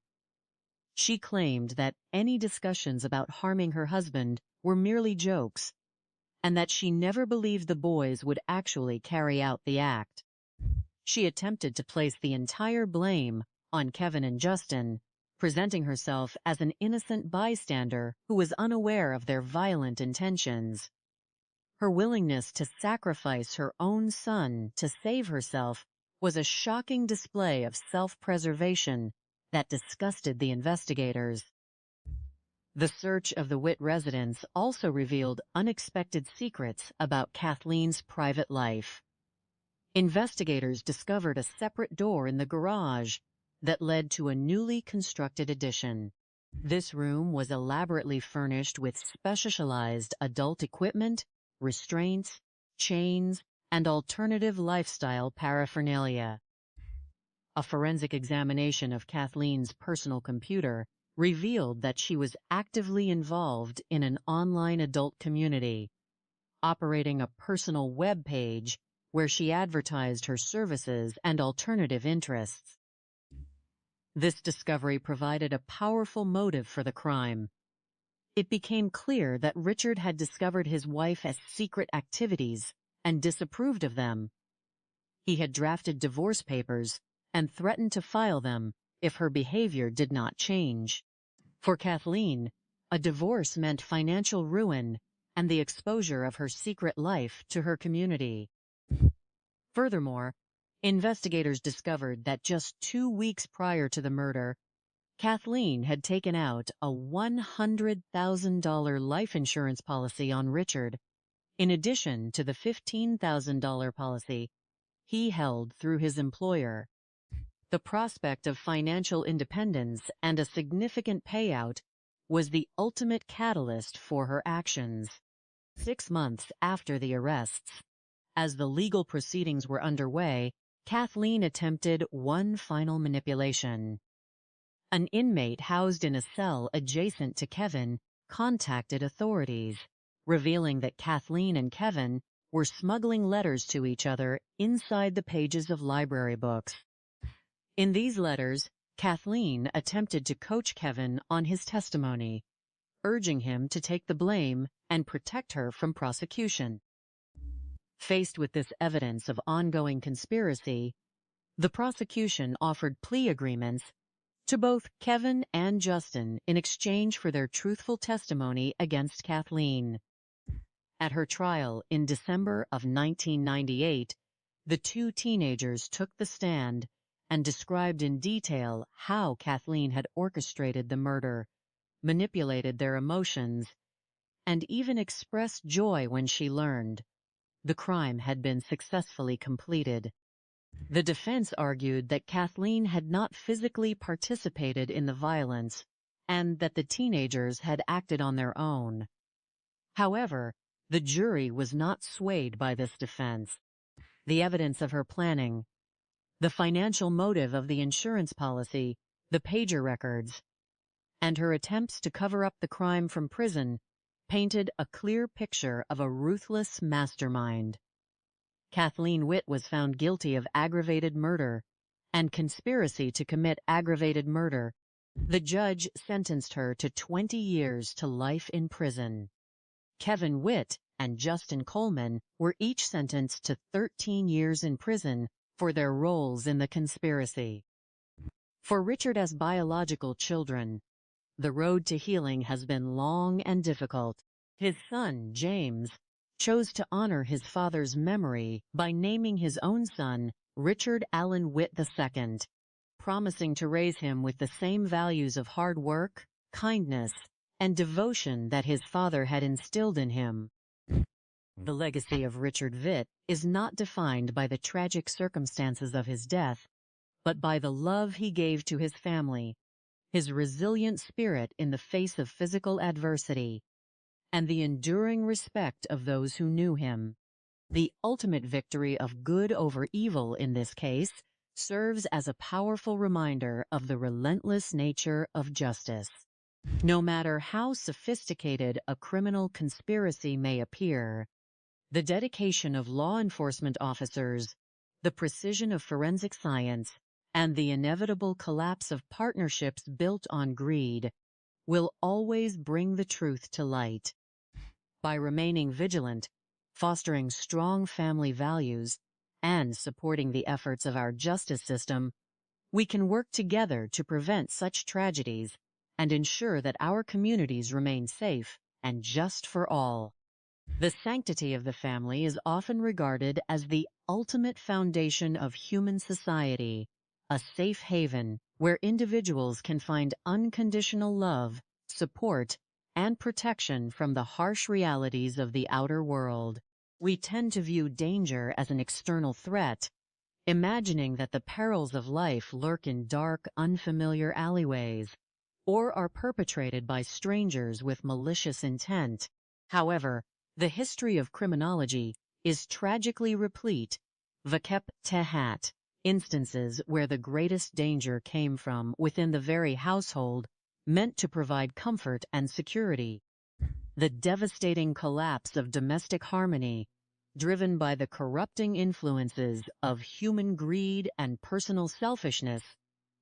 She claimed that any discussions about harming her husband were merely jokes, and that she never believed the boys would actually carry out the act. She attempted to place the entire blame on Kevin and Justin, presenting herself as an innocent bystander who was unaware of their violent intentions. Her willingness to sacrifice her own son to save herself was a shocking display of self-preservation that disgusted the investigators. The search of the Witte residence also revealed unexpected secrets about Kathleen's private life. Investigators discovered a separate door in the garage that led to a newly constructed addition. This room was elaborately furnished with specialized adult equipment, restraints, chains, and alternative lifestyle paraphernalia. A forensic examination of Kathleen's personal computer revealed that she was actively involved in an online adult community, operating a personal web page where she advertised her services and alternative interests. This discovery provided a powerful motive for the crime. It became clear that Richard had discovered his wife's secret activities and disapproved of them. He had drafted divorce papers and threatened to file them if her behavior did not change. For Kathleen, a divorce meant financial ruin and the exposure of her secret life to her community. Furthermore, investigators discovered that just 2 weeks prior to the murder, Kathleen had taken out a $100,000 life insurance policy on Richard, in addition to the $15,000 policy he held through his employer. The prospect of financial independence and a significant payout was the ultimate catalyst for her actions. 6 months after the arrests, as the legal proceedings were underway, Kathleen attempted one final manipulation. An inmate housed in a cell adjacent to Kevin contacted authorities, revealing that Kathleen and Kevin were smuggling letters to each other inside the pages of library books. In these letters, Kathleen attempted to coach Kevin on his testimony, urging him to take the blame and protect her from prosecution. Faced with this evidence of ongoing conspiracy, the prosecution offered plea agreements to both Kevin and Justin in exchange for their truthful testimony against Kathleen. At her trial in December of 1998, the two teenagers took the stand and described in detail how Kathleen had orchestrated the murder, manipulated their emotions, and even expressed joy when she learned the crime had been successfully completed. The defense argued that Kathleen had not physically participated in the violence and that the teenagers had acted on their own. However, the jury was not swayed by this defense. The evidence of her planning, the financial motive of the insurance policy, the pager records, and her attempts to cover up the crime from prison painted a clear picture of a ruthless mastermind. Kathleen Witte was found guilty of aggravated murder and conspiracy to commit aggravated murder. The judge sentenced her to 20 years to life in prison. Kevin Witte and Justin Coleman were each sentenced to 13 years in prison for their roles in the conspiracy. For Richard's biological children, the road to healing has been long and difficult. His son, James, chose to honor his father's memory by naming his own son Richard Allen Witte II, promising to raise him with the same values of hard work, kindness, and devotion that his father had instilled in him. The legacy of Richard Witte is not defined by the tragic circumstances of his death, but by the love he gave to his family, his resilient spirit in the face of physical adversity, and the enduring respect of those who knew him. The ultimate victory of good over evil in this case serves as a powerful reminder of the relentless nature of justice. No matter how sophisticated a criminal conspiracy may appear, the dedication of law enforcement officers, the precision of forensic science, and the inevitable collapse of partnerships built on greed will always bring the truth to light. By remaining vigilant, fostering strong family values, and supporting the efforts of our justice system, we can work together to prevent such tragedies and ensure that our communities remain safe and just for all. The sanctity of the family is often regarded as the ultimate foundation of human society, a safe haven where individuals can find unconditional love, support, and protection from the harsh realities of the outer world. We tend to view danger as an external threat, imagining that the perils of life lurk in dark, unfamiliar alleyways, or are perpetrated by strangers with malicious intent. However, the history of criminology is tragically replete, vakep tehat, instances where the greatest danger came from within the very household meant to provide comfort and security. The devastating collapse of domestic harmony, driven by the corrupting influences of human greed and personal selfishness,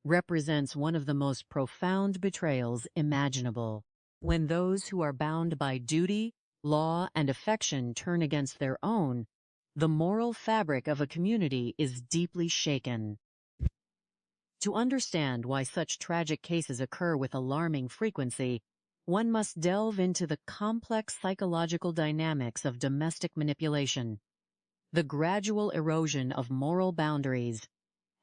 represents one of the most profound betrayals imaginable. When those who are bound by duty, law, and affection turn against their own, the moral fabric of a community is deeply shaken. To understand why such tragic cases occur with alarming frequency, one must delve into the complex psychological dynamics of domestic manipulation, the gradual erosion of moral boundaries,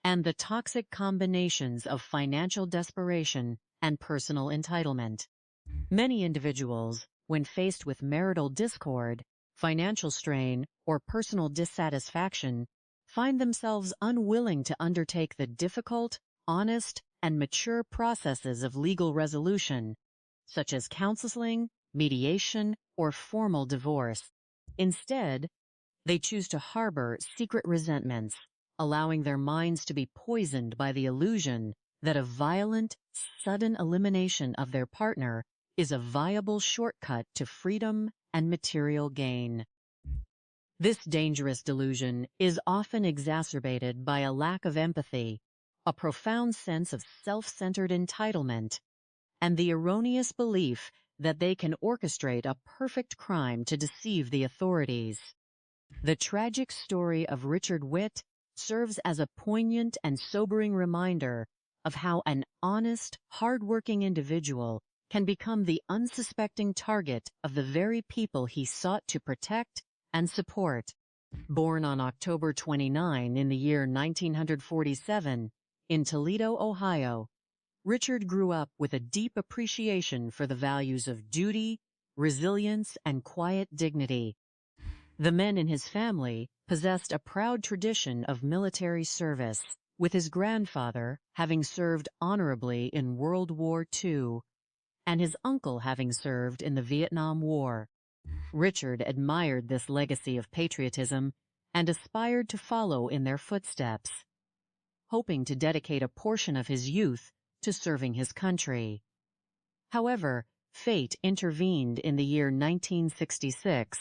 and the toxic combinations of financial desperation and personal entitlement. Many individuals, when faced with marital discord, financial strain, or personal dissatisfaction, find themselves unwilling to undertake the difficult, honest, and mature processes of legal resolution, such as counseling, mediation, or formal divorce. Instead, they choose to harbor secret resentments, allowing their minds to be poisoned by the illusion that a violent, sudden elimination of their partner is a viable shortcut to freedom and material gain. This dangerous delusion is often exacerbated by a lack of empathy, a profound sense of self-centered entitlement, and the erroneous belief that they can orchestrate a perfect crime to deceive the authorities. The tragic story of Richard Witte serves as a poignant and sobering reminder of how an honest, hard-working individual can become the unsuspecting target of the very people he sought to protect and support. Born on October 29 in the year 1947 in Toledo, Ohio, Richard grew up with a deep appreciation for the values of duty, resilience, and quiet dignity. The men in his family possessed a proud tradition of military service, with his grandfather having served honorably in World War II and his uncle having served in the Vietnam War. Richard admired this legacy of patriotism and aspired to follow in their footsteps, hoping to dedicate a portion of his youth to serving his country. However, fate intervened in the year 1966,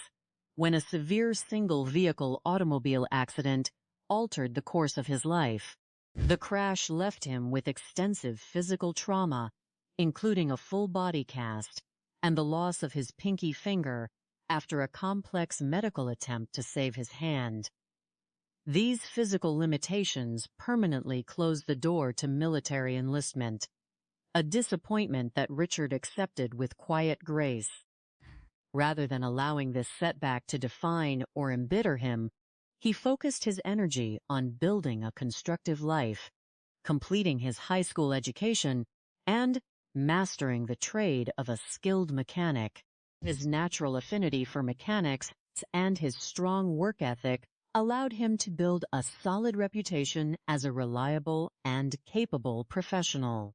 when a severe single-vehicle automobile accident altered the course of his life. The crash left him with extensive physical trauma, including a full body cast and the loss of his pinky finger after a complex medical attempt to save his hand. These physical limitations permanently closed the door to military enlistment, a disappointment that Richard accepted with quiet grace. Rather than allowing this setback to define or embitter him, he focused his energy on building a constructive life, completing his high school education, and mastering the trade of a skilled mechanic. His natural affinity for mechanics and his strong work ethic allowed him to build a solid reputation as a reliable and capable professional.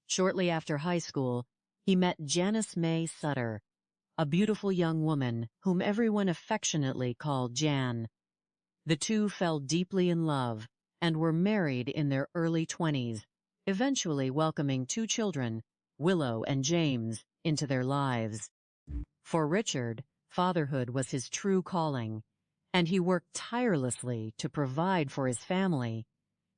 Shortly after high school, he met Janice May Sutter, a beautiful young woman whom everyone affectionately called Jan. The two fell deeply in love and were married in their early 20s, eventually welcoming 2 children, Willow and James, into their lives. For Richard, fatherhood was his true calling, and he worked tirelessly to provide for his family,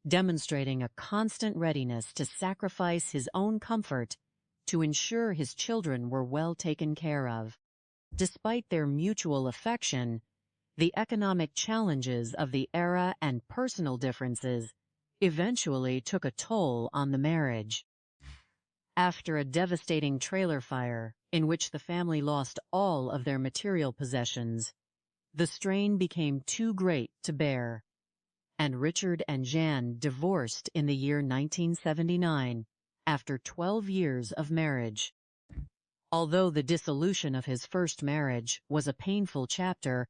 demonstrating a constant readiness to sacrifice his own comfort to ensure his children were well taken care of. Despite their mutual affection, the economic challenges of the era and personal differences eventually took a toll on the marriage. After a devastating trailer fire in which the family lost all of their material possessions, the strain became too great to bear, and Richard and Jan divorced in the year 1979 after 12 years of marriage. Although the dissolution of his first marriage was a painful chapter,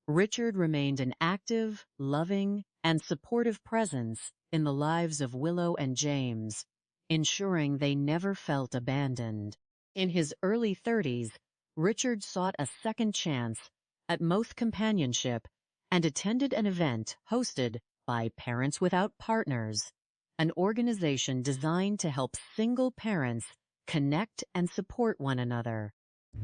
Richard remained an active, loving, and supportive presence in the lives of Willow and James, ensuring they never felt abandoned. In his early 30s, Richard sought a second chance at Moth Companionship and attended an event hosted by Parents Without Partners, an organization designed to help single parents connect and support one another.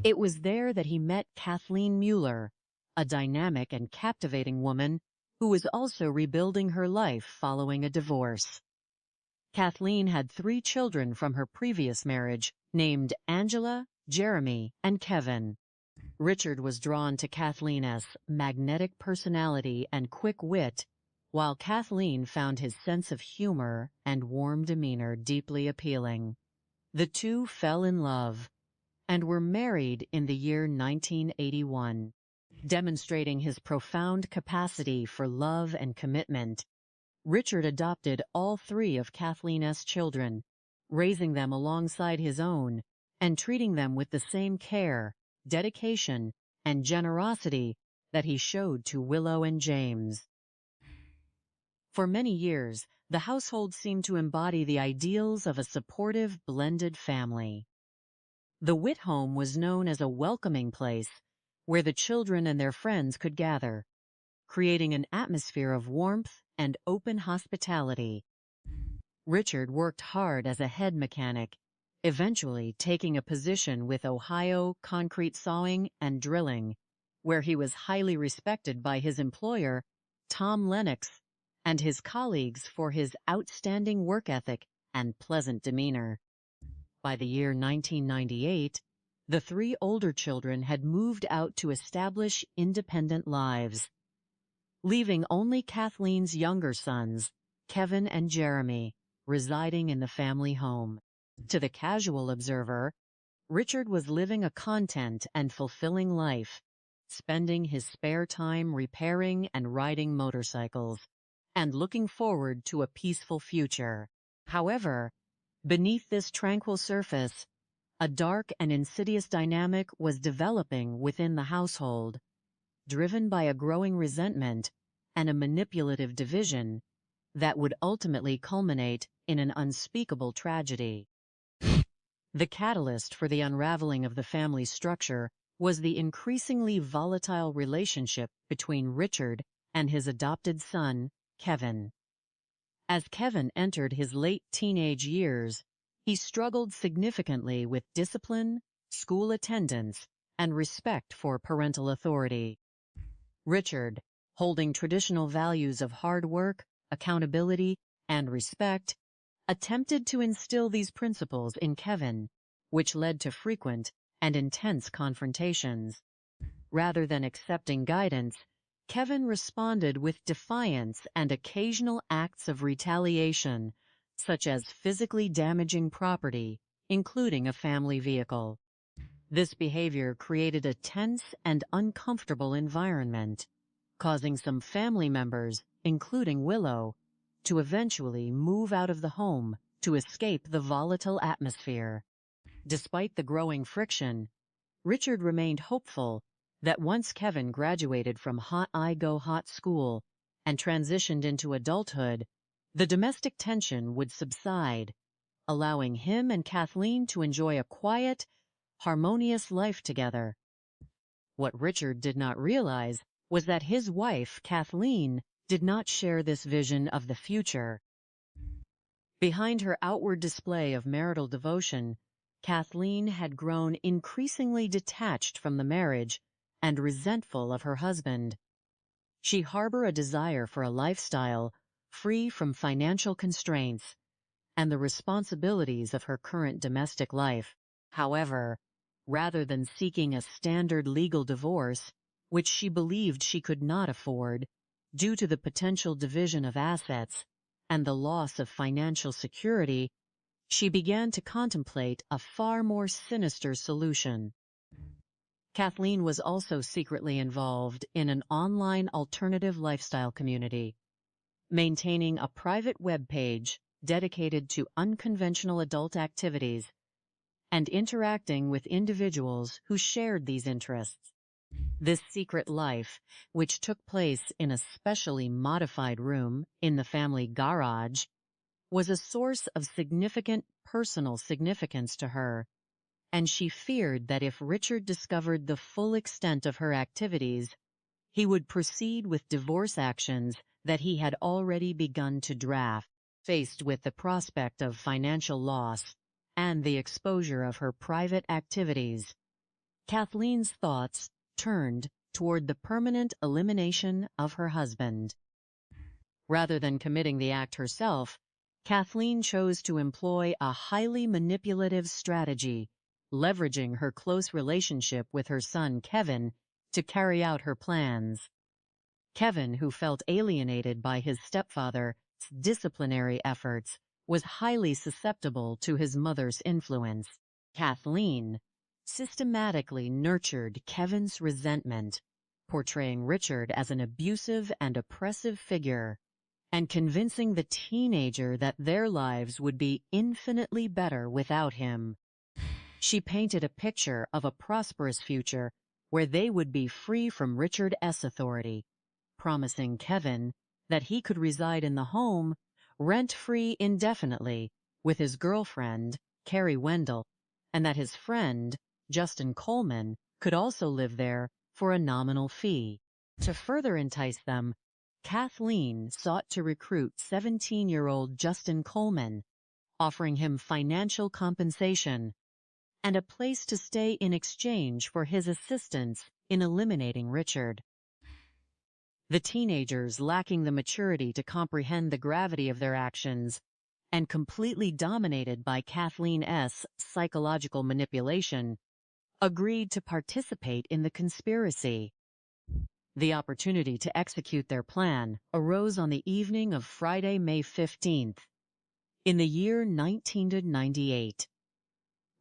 It was there that he met Kathleen Mueller, a dynamic and captivating woman who was also rebuilding her life following a divorce. Kathleen had 3 children from her previous marriage, named Angela, Jeremy, and Kevin. Richard was drawn to Kathleen's magnetic personality and quick wit, while Kathleen found his sense of humor and warm demeanor deeply appealing. The two fell in love and were married in the year 1981. Demonstrating his profound capacity for love and commitment, Richard adopted all 3 of Kathleen's children, raising them alongside his own and treating them with the same care, dedication, and generosity that he showed to Willow and James. For many years, the household seemed to embody the ideals of a supportive, blended family. The Witte home was known as a welcoming place where the children and their friends could gather, creating an atmosphere of warmth and open hospitality. Richard worked hard as a head mechanic, eventually taking a position with Ohio Concrete Sawing and Drilling, where he was highly respected by his employer, Tom Lennox, and his colleagues for his outstanding work ethic and pleasant demeanor. By the year 1998, the three older children had moved out to establish independent lives, leaving only Kathleen's younger sons, Kevin and Jeremy, residing in the family home. To the casual observer, Richard was living a content and fulfilling life, spending his spare time repairing and riding motorcycles, and looking forward to a peaceful future. However, beneath this tranquil surface, a dark and insidious dynamic was developing within the household, driven by a growing resentment and a manipulative division that would ultimately culminate in an unspeakable tragedy. The catalyst for the unraveling of the family structure was the increasingly volatile relationship between Richard and his adopted son, Kevin. As Kevin entered his late teenage years, he struggled significantly with discipline, school attendance, and respect for parental authority. Richard, holding traditional values of hard work, accountability, and respect, attempted to instill these principles in Kevin, which led to frequent and intense confrontations. Rather than accepting guidance, Kevin responded with defiance and occasional acts of retaliation, such as physically damaging property, including a family vehicle. This behavior created a tense and uncomfortable environment, causing some family members, including Willow, to eventually move out of the home to escape the volatile atmosphere. Despite the growing friction, Richard remained hopeful that once Kevin graduated from hot school and transitioned into adulthood, the domestic tension would subside, allowing him and Kathleen to enjoy a quiet, harmonious life together. What Richard did not realize was that his wife, Kathleen, did not share this vision of the future. Behind her outward display of marital devotion, Kathleen had grown increasingly detached from the marriage and resentful of her husband. She harbored a desire for a lifestyle free from financial constraints and the responsibilities of her current domestic life. However, rather than seeking a standard legal divorce, which she believed she could not afford due to the potential division of assets and the loss of financial security, she began to contemplate a far more sinister solution. Kathleen was also secretly involved in an online alternative lifestyle community, maintaining a private web page dedicated to unconventional adult activities and interacting with individuals who shared these interests. This secret life, which took place in a specially modified room in the family garage, was a source of significant personal significance to her, and she feared that if Richard discovered the full extent of her activities, he would proceed with divorce actions that he had already begun to draft. Faced with the prospect of financial loss and the exposure of her private activities, Kathleen's thoughts turned toward the permanent elimination of her husband. Rather than committing the act herself, Kathleen chose to employ a highly manipulative strategy, leveraging her close relationship with her son Kevin to carry out her plans. Kevin, who felt alienated by his stepfather's disciplinary efforts, was highly susceptible to his mother's influence. Kathleen systematically nurtured Kevin's resentment, portraying Richard as an abusive and oppressive figure, and convincing the teenager that their lives would be infinitely better without him. She painted a picture of a prosperous future where they would be free from Richard's authority, promising Kevin that he could reside in the home rent-free indefinitely with his girlfriend, Carrie Wendell, and that his friend, Justin Coleman, could also live there for a nominal fee. To further entice them, Kathleen sought to recruit 17-year-old Justin Coleman, offering him financial compensation and a place to stay in exchange for his assistance in eliminating Richard. The teenagers, lacking the maturity to comprehend the gravity of their actions and completely dominated by Kathleen S.'s psychological manipulation, agreed to participate in the conspiracy. The opportunity to execute their plan arose on the evening of Friday, May 15th, in the year 1998.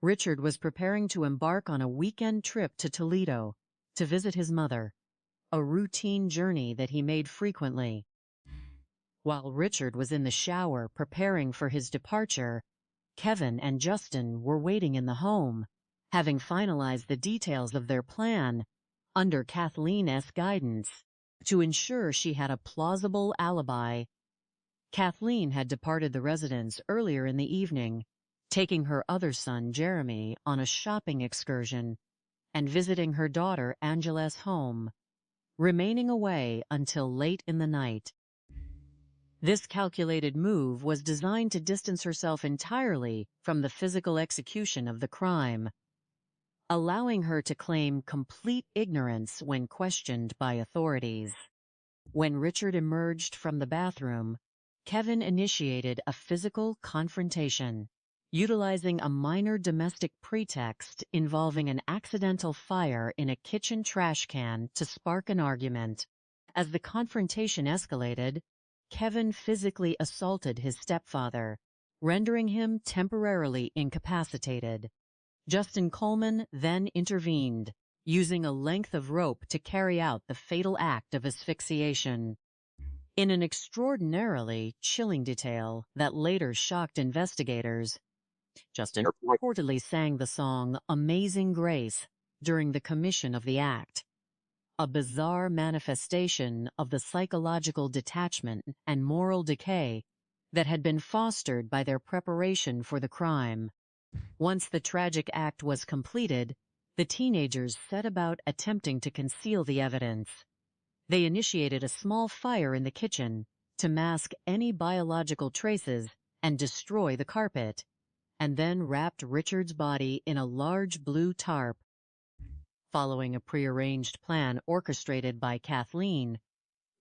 Richard was preparing to embark on a weekend trip to Toledo to visit his mother, a routine journey that he made frequently. While Richard was in the shower preparing for his departure, Kevin and Justin were waiting in the home, having finalized the details of their plan under Kathleen's guidance to ensure she had a plausible alibi. Kathleen had departed the residence earlier in the evening, taking her other son, Jeremy, on a shopping excursion and visiting her daughter, Angela's home, remaining away until late in the night. This calculated move was designed to distance herself entirely from the physical execution of the crime, allowing her to claim complete ignorance when questioned by authorities. When Richard emerged from the bathroom, Kevin initiated a physical confrontation, utilizing a minor domestic pretext involving an accidental fire in a kitchen trash can to spark an argument. As the confrontation escalated, Kevin physically assaulted his stepfather, rendering him temporarily incapacitated. Justin Coleman then intervened, using a length of rope to carry out the fatal act of asphyxiation. In an extraordinarily chilling detail that later shocked investigators, Justin reportedly sang the song Amazing Grace during the commission of the act, a bizarre manifestation of the psychological detachment and moral decay that had been fostered by their preparation for the crime. Once the tragic act was completed, the teenagers set about attempting to conceal the evidence. They initiated a small fire in the kitchen to mask any biological traces and destroy the carpet, and then wrapped Richard's body in a large blue tarp. Following a prearranged plan orchestrated by Kathleen,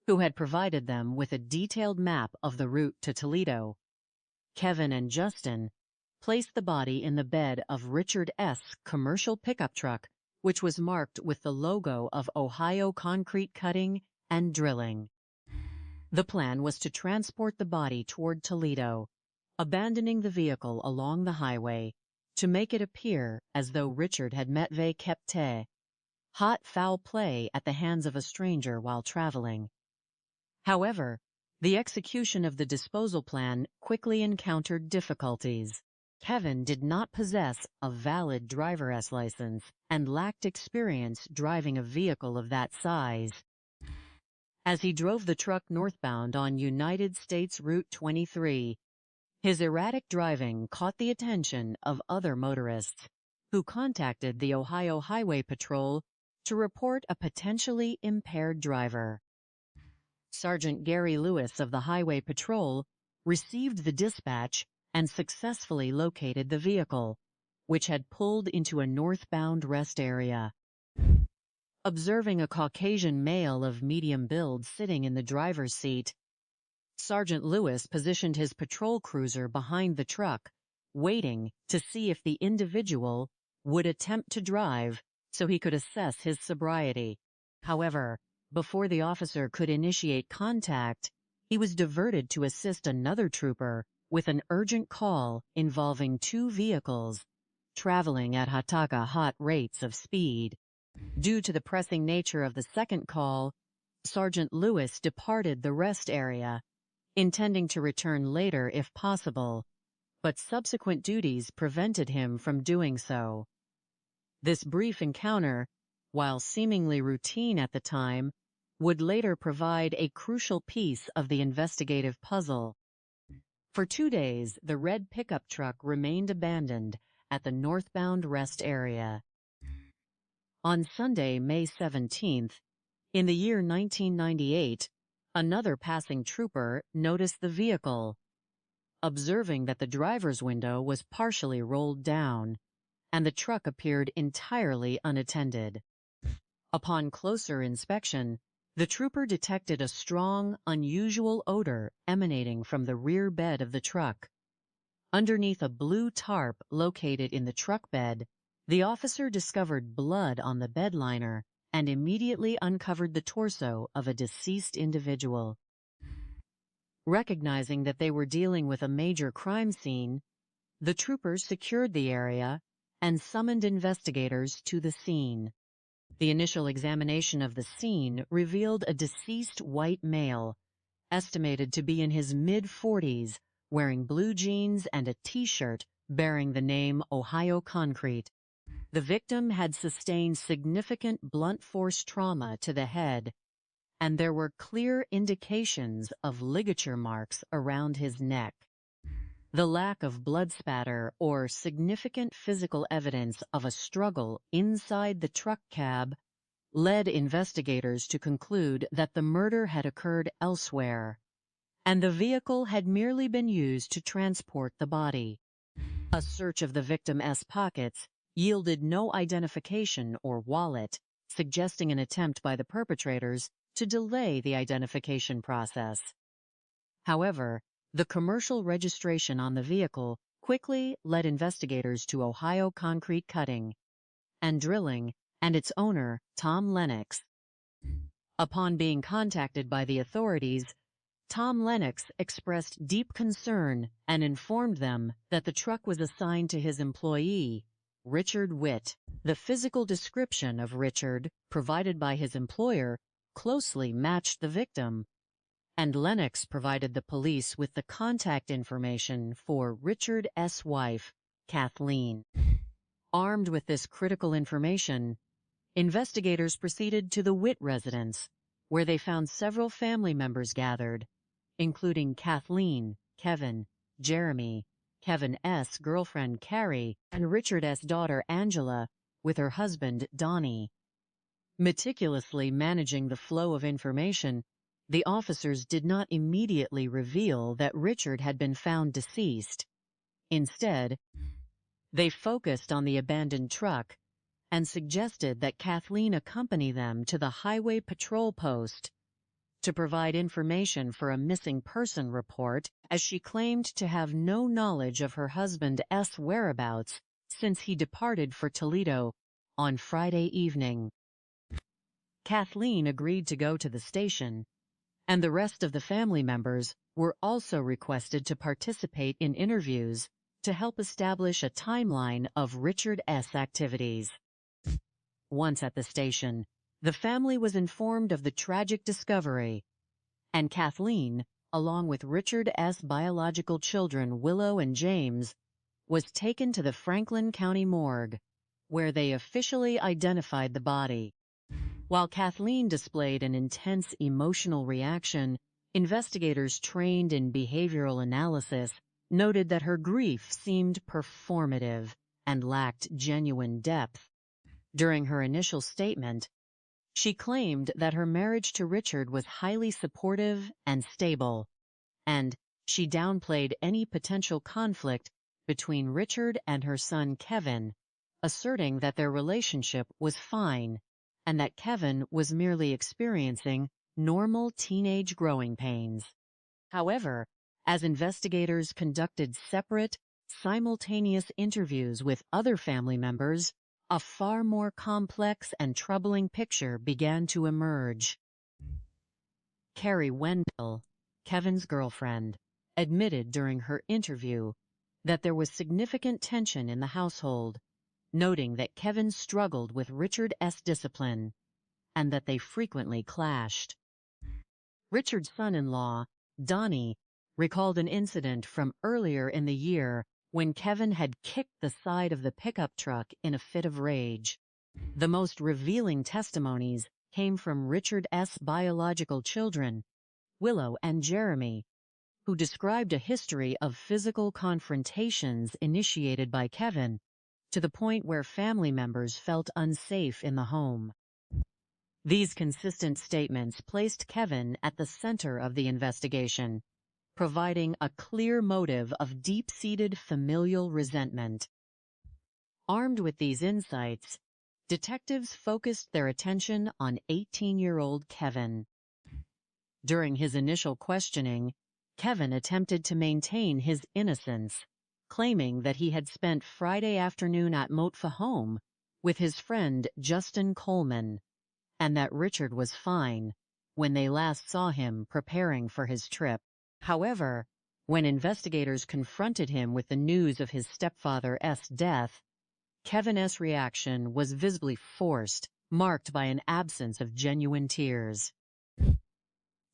who had provided them with a detailed map of the route to Toledo, Kevin and Justin placed the body in the bed of Richard S.'s commercial pickup truck, which was marked with the logo of Ohio Concrete Cutting and Drilling. The plan was to transport the body toward Toledo, abandoning the vehicle along the highway to make it appear as though Richard had met hot foul play at the hands of a stranger while traveling. However, the execution of the disposal plan quickly encountered difficulties. Kevin did not possess a valid driver's license and lacked experience driving a vehicle of that size. As he drove the truck northbound on United States Route 23, his erratic driving caught the attention of other motorists, who contacted the Ohio Highway Patrol to report a potentially impaired driver. Sergeant Gary Lewis of the Highway Patrol received the dispatch and successfully located the vehicle, which had pulled into a northbound rest area. Observing a Caucasian male of medium build sitting in the driver's seat, Sergeant Lewis positioned his patrol cruiser behind the truck, waiting to see if the individual would attempt to drive so he could assess his sobriety. However, before the officer could initiate contact, he was diverted to assist another trooper with an urgent call involving two vehicles traveling at hot rates of speed. Due to the pressing nature of the second call, Sergeant Lewis departed the rest area, intending to return later if possible, but subsequent duties prevented him from doing so. This brief encounter, while seemingly routine at the time, would later provide a crucial piece of the investigative puzzle. For 2 days, the red pickup truck remained abandoned at the northbound rest area. On Sunday, May 17th, in the year 1998, another passing trooper noticed the vehicle, observing that the driver's window was partially rolled down and the truck appeared entirely unattended. Upon closer inspection, the trooper detected a strong, unusual odor emanating from the rear bed of the truck. Underneath a blue tarp located in the truck bed, the officer discovered blood on the bed liner and immediately uncovered the torso of a deceased individual. Recognizing that they were dealing with a major crime scene, the troopers secured the area and summoned investigators to the scene. The initial examination of the scene revealed a deceased white male, estimated to be in his mid-40s, wearing blue jeans and a T-shirt bearing the name Ohio Concrete. The victim had sustained significant blunt force trauma to the head, and there were clear indications of ligature marks around his neck. The lack of blood spatter or significant physical evidence of a struggle inside the truck cab led investigators to conclude that the murder had occurred elsewhere, and the vehicle had merely been used to transport the body. A search of the victim's pockets yielded no identification or wallet, suggesting an attempt by the perpetrators to delay the identification process. However, the commercial registration on the vehicle quickly led investigators to Ohio Concrete Cutting and Drilling and its owner, Tom Lennox. Upon being contacted by the authorities, Tom Lennox expressed deep concern and informed them that the truck was assigned to his employee, Richard Witte. The physical description of Richard, provided by his employer, closely matched the victim, and Lennox provided the police with the contact information for Richard's wife, Kathleen. Armed with this critical information, investigators proceeded to the Witte residence, where they found several family members gathered, including Kathleen, Kevin, Jeremy, Kevin's girlfriend Carrie, and Richard's daughter Angela, with her husband Donnie. Meticulously managing the flow of information, the officers did not immediately reveal that Richard had been found deceased. Instead, they focused on the abandoned truck and suggested that Kathleen accompany them to the highway patrol post to provide information for a missing person report, as she claimed to have no knowledge of her husband's whereabouts since he departed for Toledo on Friday evening. Kathleen agreed to go to the station, and the rest of the family members were also requested to participate in interviews to help establish a timeline of Richard's activities. Once at the station, the family was informed of the tragic discovery, and Kathleen, along with Richard's biological children Willow and James, was taken to the Franklin County morgue, where they officially identified the body. While Kathleen displayed an intense emotional reaction, investigators trained in behavioral analysis noted that her grief seemed performative and lacked genuine depth. During her initial statement, she claimed that her marriage to Richard was highly supportive and stable, and she downplayed any potential conflict between Richard and her son Kevin, asserting that their relationship was fine and that Kevin was merely experiencing normal teenage growing pains. However, as investigators conducted separate, simultaneous interviews with other family members, a far more complex and troubling picture began to emerge. Carrie Wendell, Kevin's girlfriend, admitted during her interview that there was significant tension in the household, noting that Kevin struggled with Richard's discipline and that they frequently clashed. Richard's son-in-law, Donnie, recalled an incident from earlier in the year when Kevin had kicked the side of the pickup truck in a fit of rage. The most revealing testimonies came from Richard S. biological children, Willow and Jeremy, who described a history of physical confrontations initiated by Kevin to the point where family members felt unsafe in the home. These consistent statements placed Kevin at the center of the investigation, providing a clear motive of deep-seated familial resentment. Armed with these insights, detectives focused their attention on 18-year-old Kevin. During his initial questioning, Kevin attempted to maintain his innocence, claiming that he had spent Friday afternoon at Motfa home with his friend Justin Coleman, and that Richard was fine when they last saw him preparing for his trip. However, when investigators confronted him with the news of his stepfather's death, Kevin's reaction was visibly forced, marked by an absence of genuine tears.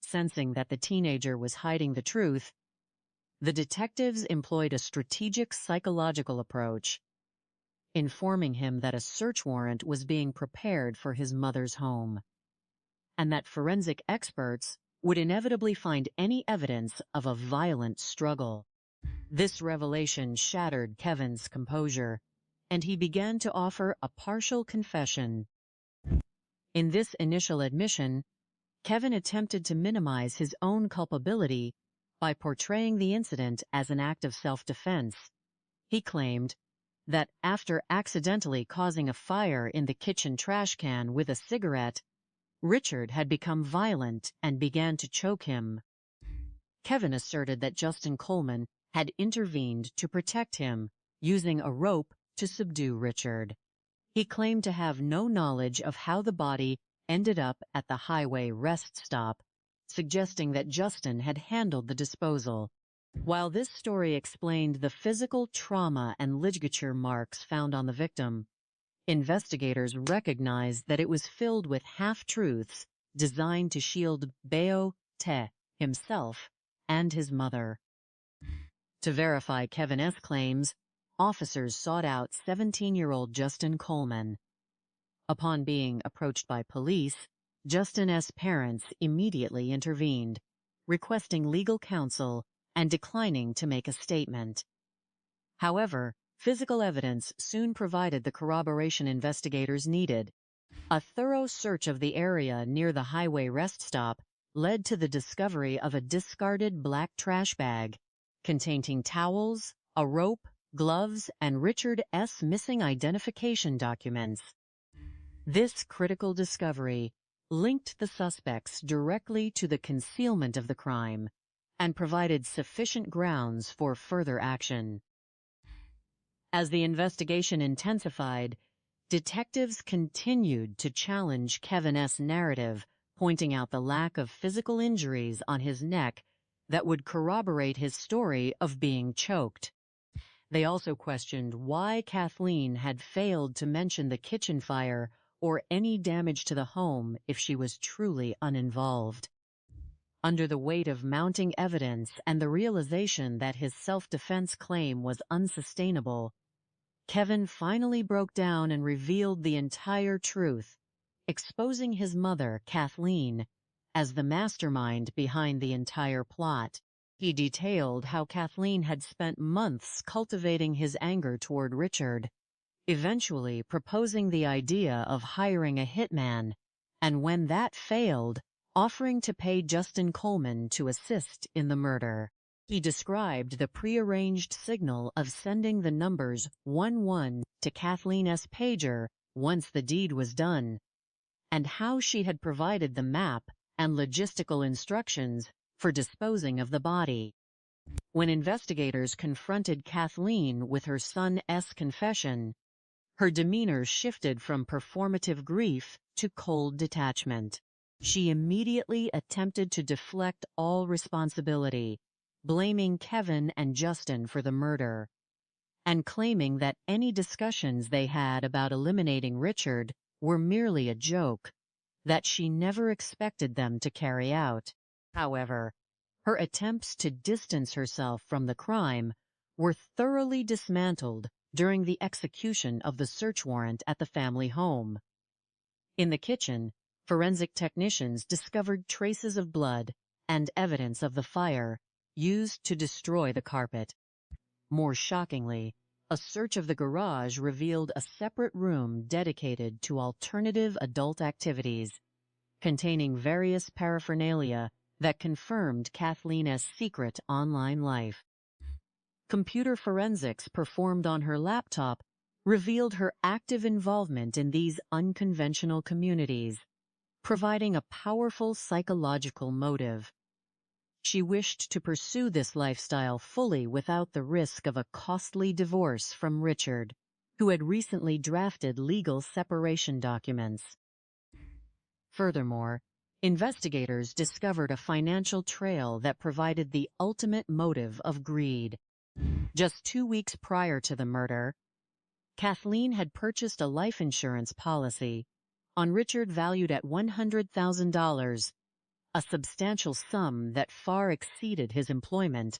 Sensing that the teenager was hiding the truth, the detectives employed a strategic psychological approach, informing him that a search warrant was being prepared for his mother's home, and that forensic experts would inevitably find any evidence of a violent struggle. This revelation shattered Kevin's composure, and he began to offer a partial confession. In this initial admission, Kevin attempted to minimize his own culpability by portraying the incident as an act of self-defense. He claimed that after accidentally causing a fire in the kitchen trash can with a cigarette, Richard had become violent and began to choke him. Kevin asserted that Justin Coleman had intervened to protect him, using a rope to subdue Richard. He claimed to have no knowledge of how the body ended up at the highway rest stop, suggesting that Justin had handled the disposal. While this story explained the physical trauma and ligature marks found on the victim, investigators recognized that it was filled with half-truths designed to shield Beo Te himself and his mother. To verify Kevin's claims, officers sought out 17-year-old Justin Coleman. Upon being approached by police, Justin's parents immediately intervened, requesting legal counsel and declining to make a statement. However, physical evidence soon provided the corroboration investigators needed. A thorough search of the area near the highway rest stop led to the discovery of a discarded black trash bag containing towels, a rope, gloves, and Richard's missing identification documents. This critical discovery linked the suspects directly to the concealment of the crime and provided sufficient grounds for further action. As the investigation intensified, detectives continued to challenge Kevin's narrative, pointing out the lack of physical injuries on his neck that would corroborate his story of being choked. They also questioned why Kathleen had failed to mention the kitchen fire or any damage to the home if she was truly uninvolved. Under the weight of mounting evidence and the realization that his self-defense claim was unsustainable, Kevin finally broke down and revealed the entire truth, exposing his mother, Kathleen, as the mastermind behind the entire plot. He detailed how Kathleen had spent months cultivating his anger toward Richard, eventually proposing the idea of hiring a hitman, and when that failed, offering to pay Justin Coleman to assist in the murder. He described the prearranged signal of sending the numbers 11 to Kathleen's pager once the deed was done, and how she had provided the map and logistical instructions for disposing of the body. When investigators confronted Kathleen with her son's confession, her demeanor shifted from performative grief to cold detachment. She immediately attempted to deflect all responsibility, blaming Kevin and Justin for the murder, and claiming that any discussions they had about eliminating Richard were merely a joke that she never expected them to carry out. However, her attempts to distance herself from the crime were thoroughly dismantled during the execution of the search warrant at the family home. In the kitchen, Forensic technicians discovered traces of blood and evidence of the fire used to destroy the carpet. More shockingly, a search of the garage revealed a separate room dedicated to alternative adult activities, containing various paraphernalia that confirmed Kathleen's secret online life. Computer forensics performed on her laptop revealed her active involvement in these unconventional communities, providing a powerful psychological motive. She wished to pursue this lifestyle fully without the risk of a costly divorce from Richard, who had recently drafted legal separation documents. Furthermore, investigators discovered a financial trail that provided the ultimate motive of greed. Just 2 weeks prior to the murder, Kathleen had purchased a life insurance policy on Richard valued at $100,000, a substantial sum that far exceeded his employment,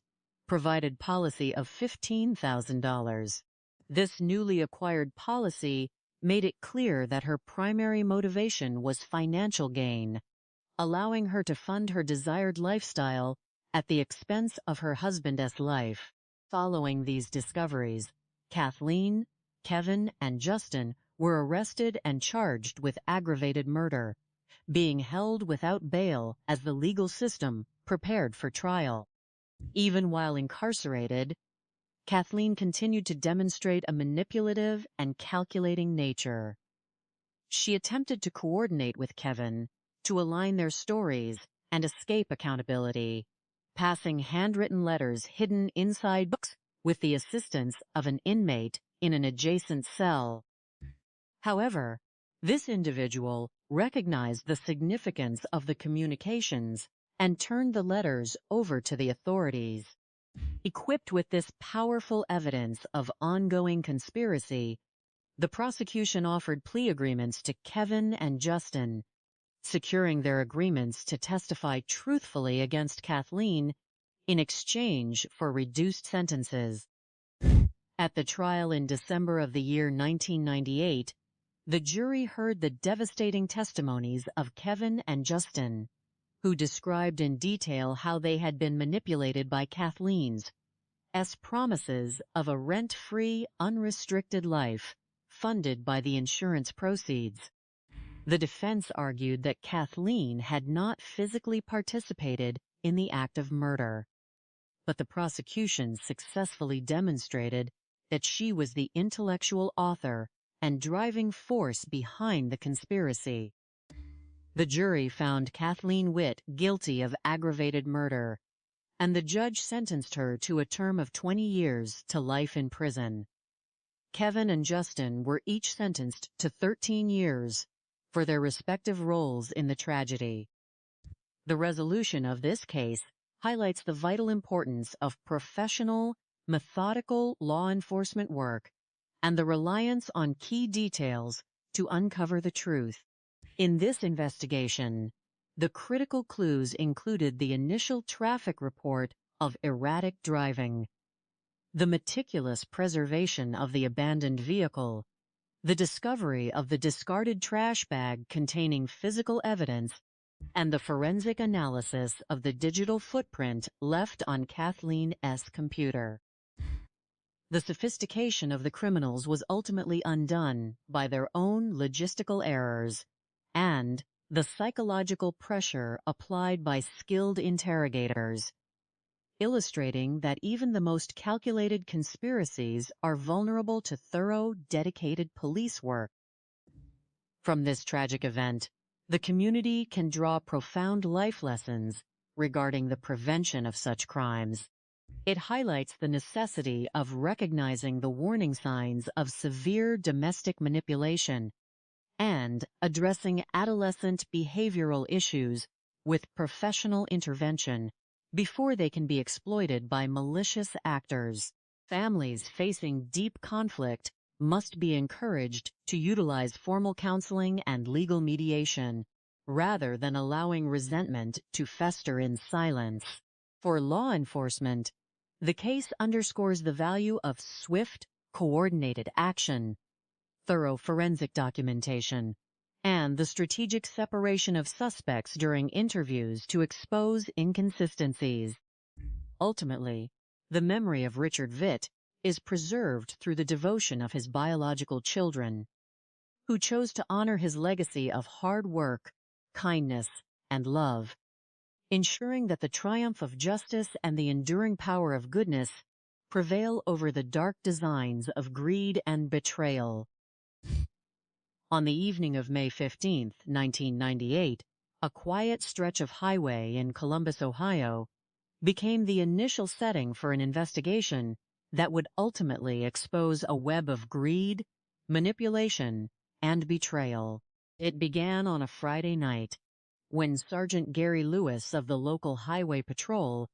provided policy of $15,000. This newly acquired policy made it clear that her primary motivation was financial gain, allowing her to fund her desired lifestyle at the expense of her husband's life. Following these discoveries, Kathleen, Kevin, and Justin were arrested and charged with aggravated murder, being held without bail as the legal system prepared for trial. Even while incarcerated, Kathleen continued to demonstrate a manipulative and calculating nature. She attempted to coordinate with Kevin to align their stories and escape accountability, passing handwritten letters hidden inside books with the assistance of an inmate in an adjacent cell. However, this individual recognized the significance of the communications and turned the letters over to the authorities. Equipped with this powerful evidence of ongoing conspiracy, the prosecution offered plea agreements to Kevin and Justin, securing their agreements to testify truthfully against Kathleen in exchange for reduced sentences. At the trial in December of the year 1998, the jury heard the devastating testimonies of Kevin and Justin, who described in detail how they had been manipulated by Kathleen's promises of a rent-free, unrestricted life funded by the insurance proceeds. The defense argued that Kathleen had not physically participated in the act of murder, but the prosecution successfully demonstrated that she was the intellectual author and driving force behind the conspiracy. The jury found Kathleen Witte guilty of aggravated murder, and the judge sentenced her to a term of 20 years to life in prison. Kevin and Justin were each sentenced to 13 years for their respective roles in the tragedy. The resolution of this case highlights the vital importance of professional, methodical law enforcement work and the reliance on key details to uncover the truth. In this investigation, the critical clues included the initial traffic report of erratic driving, the meticulous preservation of the abandoned vehicle, the discovery of the discarded trash bag containing physical evidence, and the forensic analysis of the digital footprint left on Kathleen's computer. The sophistication of the criminals was ultimately undone by their own logistical errors and the psychological pressure applied by skilled interrogators, illustrating that even the most calculated conspiracies are vulnerable to thorough, dedicated police work. From this tragic event, the community can draw profound life lessons regarding the prevention of such crimes. It highlights the necessity of recognizing the warning signs of severe domestic manipulation and addressing adolescent behavioral issues with professional intervention before they can be exploited by malicious actors. Families facing deep conflict must be encouraged to utilize formal counseling and legal mediation, rather than allowing resentment to fester in silence. For law enforcement, the case underscores the value of swift, coordinated action, thorough forensic documentation, and the strategic separation of suspects during interviews to expose inconsistencies. Ultimately, the memory of Richard Witte is preserved through the devotion of his biological children, who chose to honor his legacy of hard work, kindness, and love, ensuring that the triumph of justice and the enduring power of goodness prevail over the dark designs of greed and betrayal. On the evening of May 15, 1998, a quiet stretch of highway in Columbus, Ohio, became the initial setting for an investigation that would ultimately expose a web of greed, manipulation, and betrayal. It began on a Friday night, when Sergeant Gary Lewis of the local Highway Patrol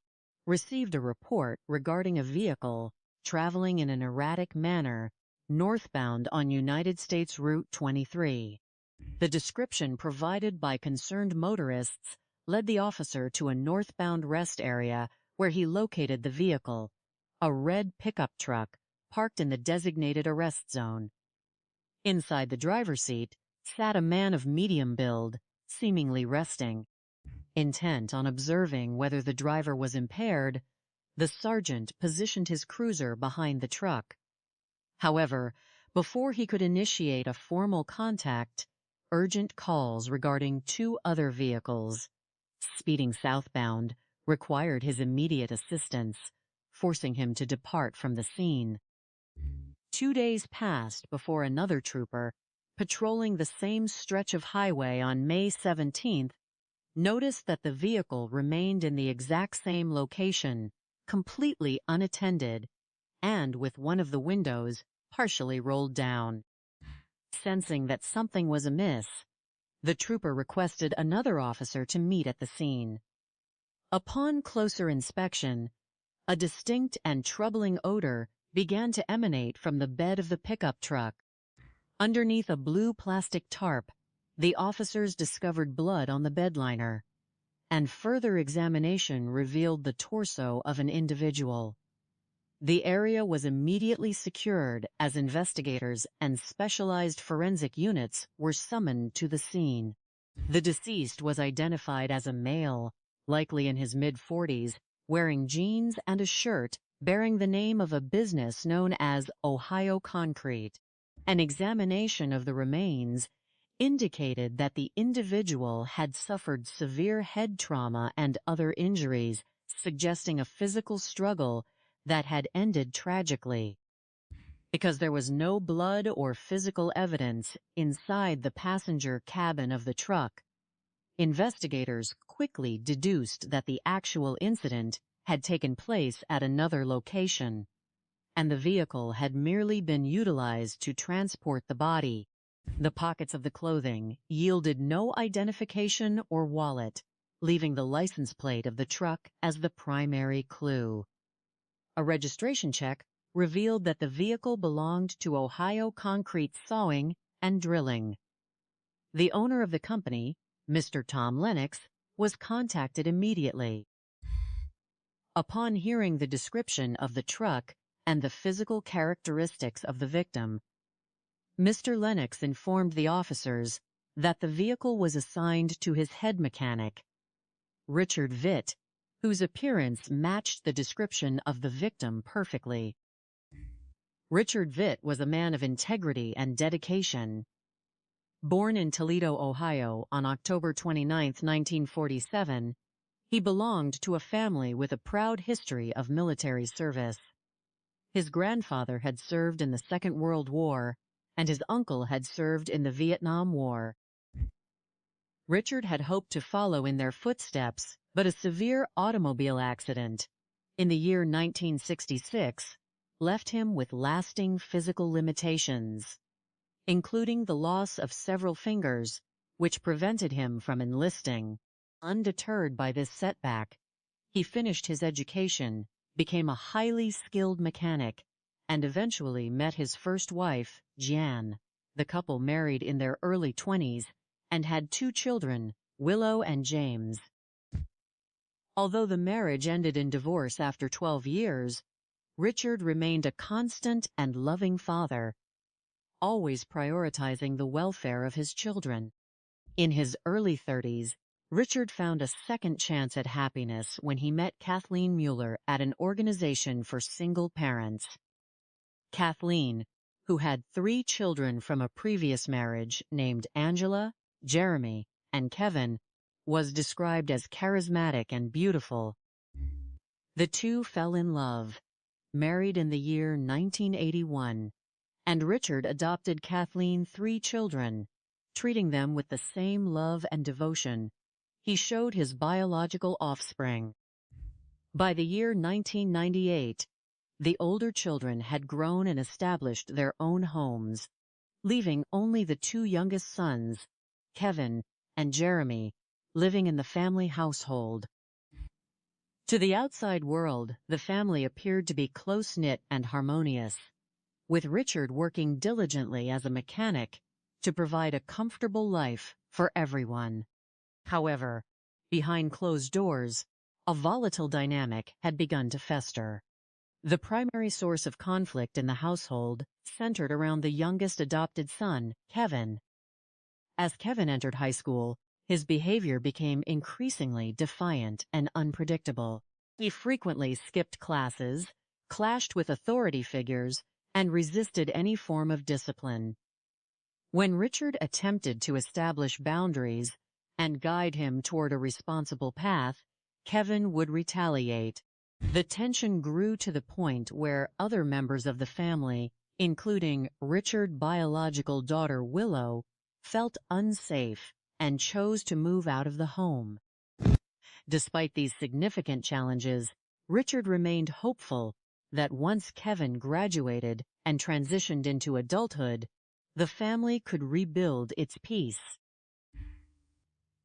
received a report regarding a vehicle traveling in an erratic manner northbound on United States Route 23. The description provided by concerned motorists led the officer to a northbound rest area where he located the vehicle, a red pickup truck parked in the designated arrest zone. Inside the driver's seat sat a man of medium build, seemingly resting. Intent on observing whether the driver was impaired, the sergeant positioned his cruiser behind the truck. However, before he could initiate a formal contact, urgent calls regarding two other vehicles, speeding southbound, required his immediate assistance, forcing him to depart from the scene. 2 days passed before another trooper, patrolling the same stretch of highway on May 17th, noticed that the vehicle remained in the exact same location, completely unattended, and with one of the windows partially rolled down. Sensing that something was amiss, the trooper requested another officer to meet at the scene. Upon closer inspection, a distinct and troubling odor began to emanate from the bed of the pickup truck. Underneath a blue plastic tarp, the officers discovered blood on the bed liner, and further examination revealed the torso of an individual. The area was immediately secured as investigators and specialized forensic units were summoned to the scene. The deceased was identified as a male, likely in his mid-40s, wearing jeans and a shirt bearing the name of a business known as Ohio Concrete. An examination of the remains indicated that the individual had suffered severe head trauma and injuries injuries, suggesting a physical struggle that had ended tragically. Because there was no blood or physical evidence inside the passenger cabin of the truck, investigators quickly deduced that the actual incident had taken place at another location, and the vehicle had merely been utilized to transport the body. The pockets of the clothing yielded no identification or wallet, leaving the license plate of the truck as the primary clue. A registration check revealed that the vehicle belonged to Ohio Concrete Sawing and Drilling. The owner of the company, Mr. Tom Lennox, was contacted immediately. Upon hearing the description of the truck and the physical characteristics of the victim, Mr. Lennox informed the officers that the vehicle was assigned to his head mechanic, Richard Witte, whose appearance matched the description of the victim perfectly. Richard Witte was a man of integrity and dedication. Born in Toledo, Ohio on October 29, 1947, he belonged to a family with a proud history of military service. His grandfather had served in the Second World War, and his uncle had served in the Vietnam War. Richard had hoped to follow in their footsteps, but a severe automobile accident in the year 1966 left him with lasting physical limitations, including the loss of several fingers, which prevented him from enlisting. Undeterred by this setback, he finished his education, became a highly skilled mechanic, and eventually met his first wife, Jhene. The couple married in their early 20s and had 2 children, Willow and James. Although the marriage ended in divorce after 12 years, Richard remained a constant and loving father, always prioritizing the welfare of his children. In his early 30s, Richard found a second chance at happiness when he met Kathleen Mueller at an organization for single parents. Kathleen, who had 3 children from a previous marriage named Angela, Jeremy, and Kevin, was described as charismatic and beautiful. The two fell in love, married in the year 1981, and Richard adopted Kathleen 3 children, treating them with the same love and devotion he showed his biological offspring. By the year 1998, the older children had grown and established their own homes, leaving only the 2 youngest sons, Kevin and Jeremy, living in the family household. To the outside world, the family appeared to be close-knit and harmonious, with Richard working diligently as a mechanic to provide a comfortable life for everyone. However, behind closed doors, a volatile dynamic had begun to fester. The primary source of conflict in the household centered around the youngest adopted son, Kevin. As Kevin entered high school, his behavior became increasingly defiant and unpredictable. He frequently skipped classes, clashed with authority figures, and resisted any form of discipline. When Richard attempted to establish boundaries and guide him toward a responsible path, Kevin would retaliate. The tension grew to the point where other members of the family, including Richard's biological daughter Willow, felt unsafe and chose to move out of the home. Despite these significant challenges, Richard remained hopeful that once Kevin graduated and transitioned into adulthood, the family could rebuild its peace.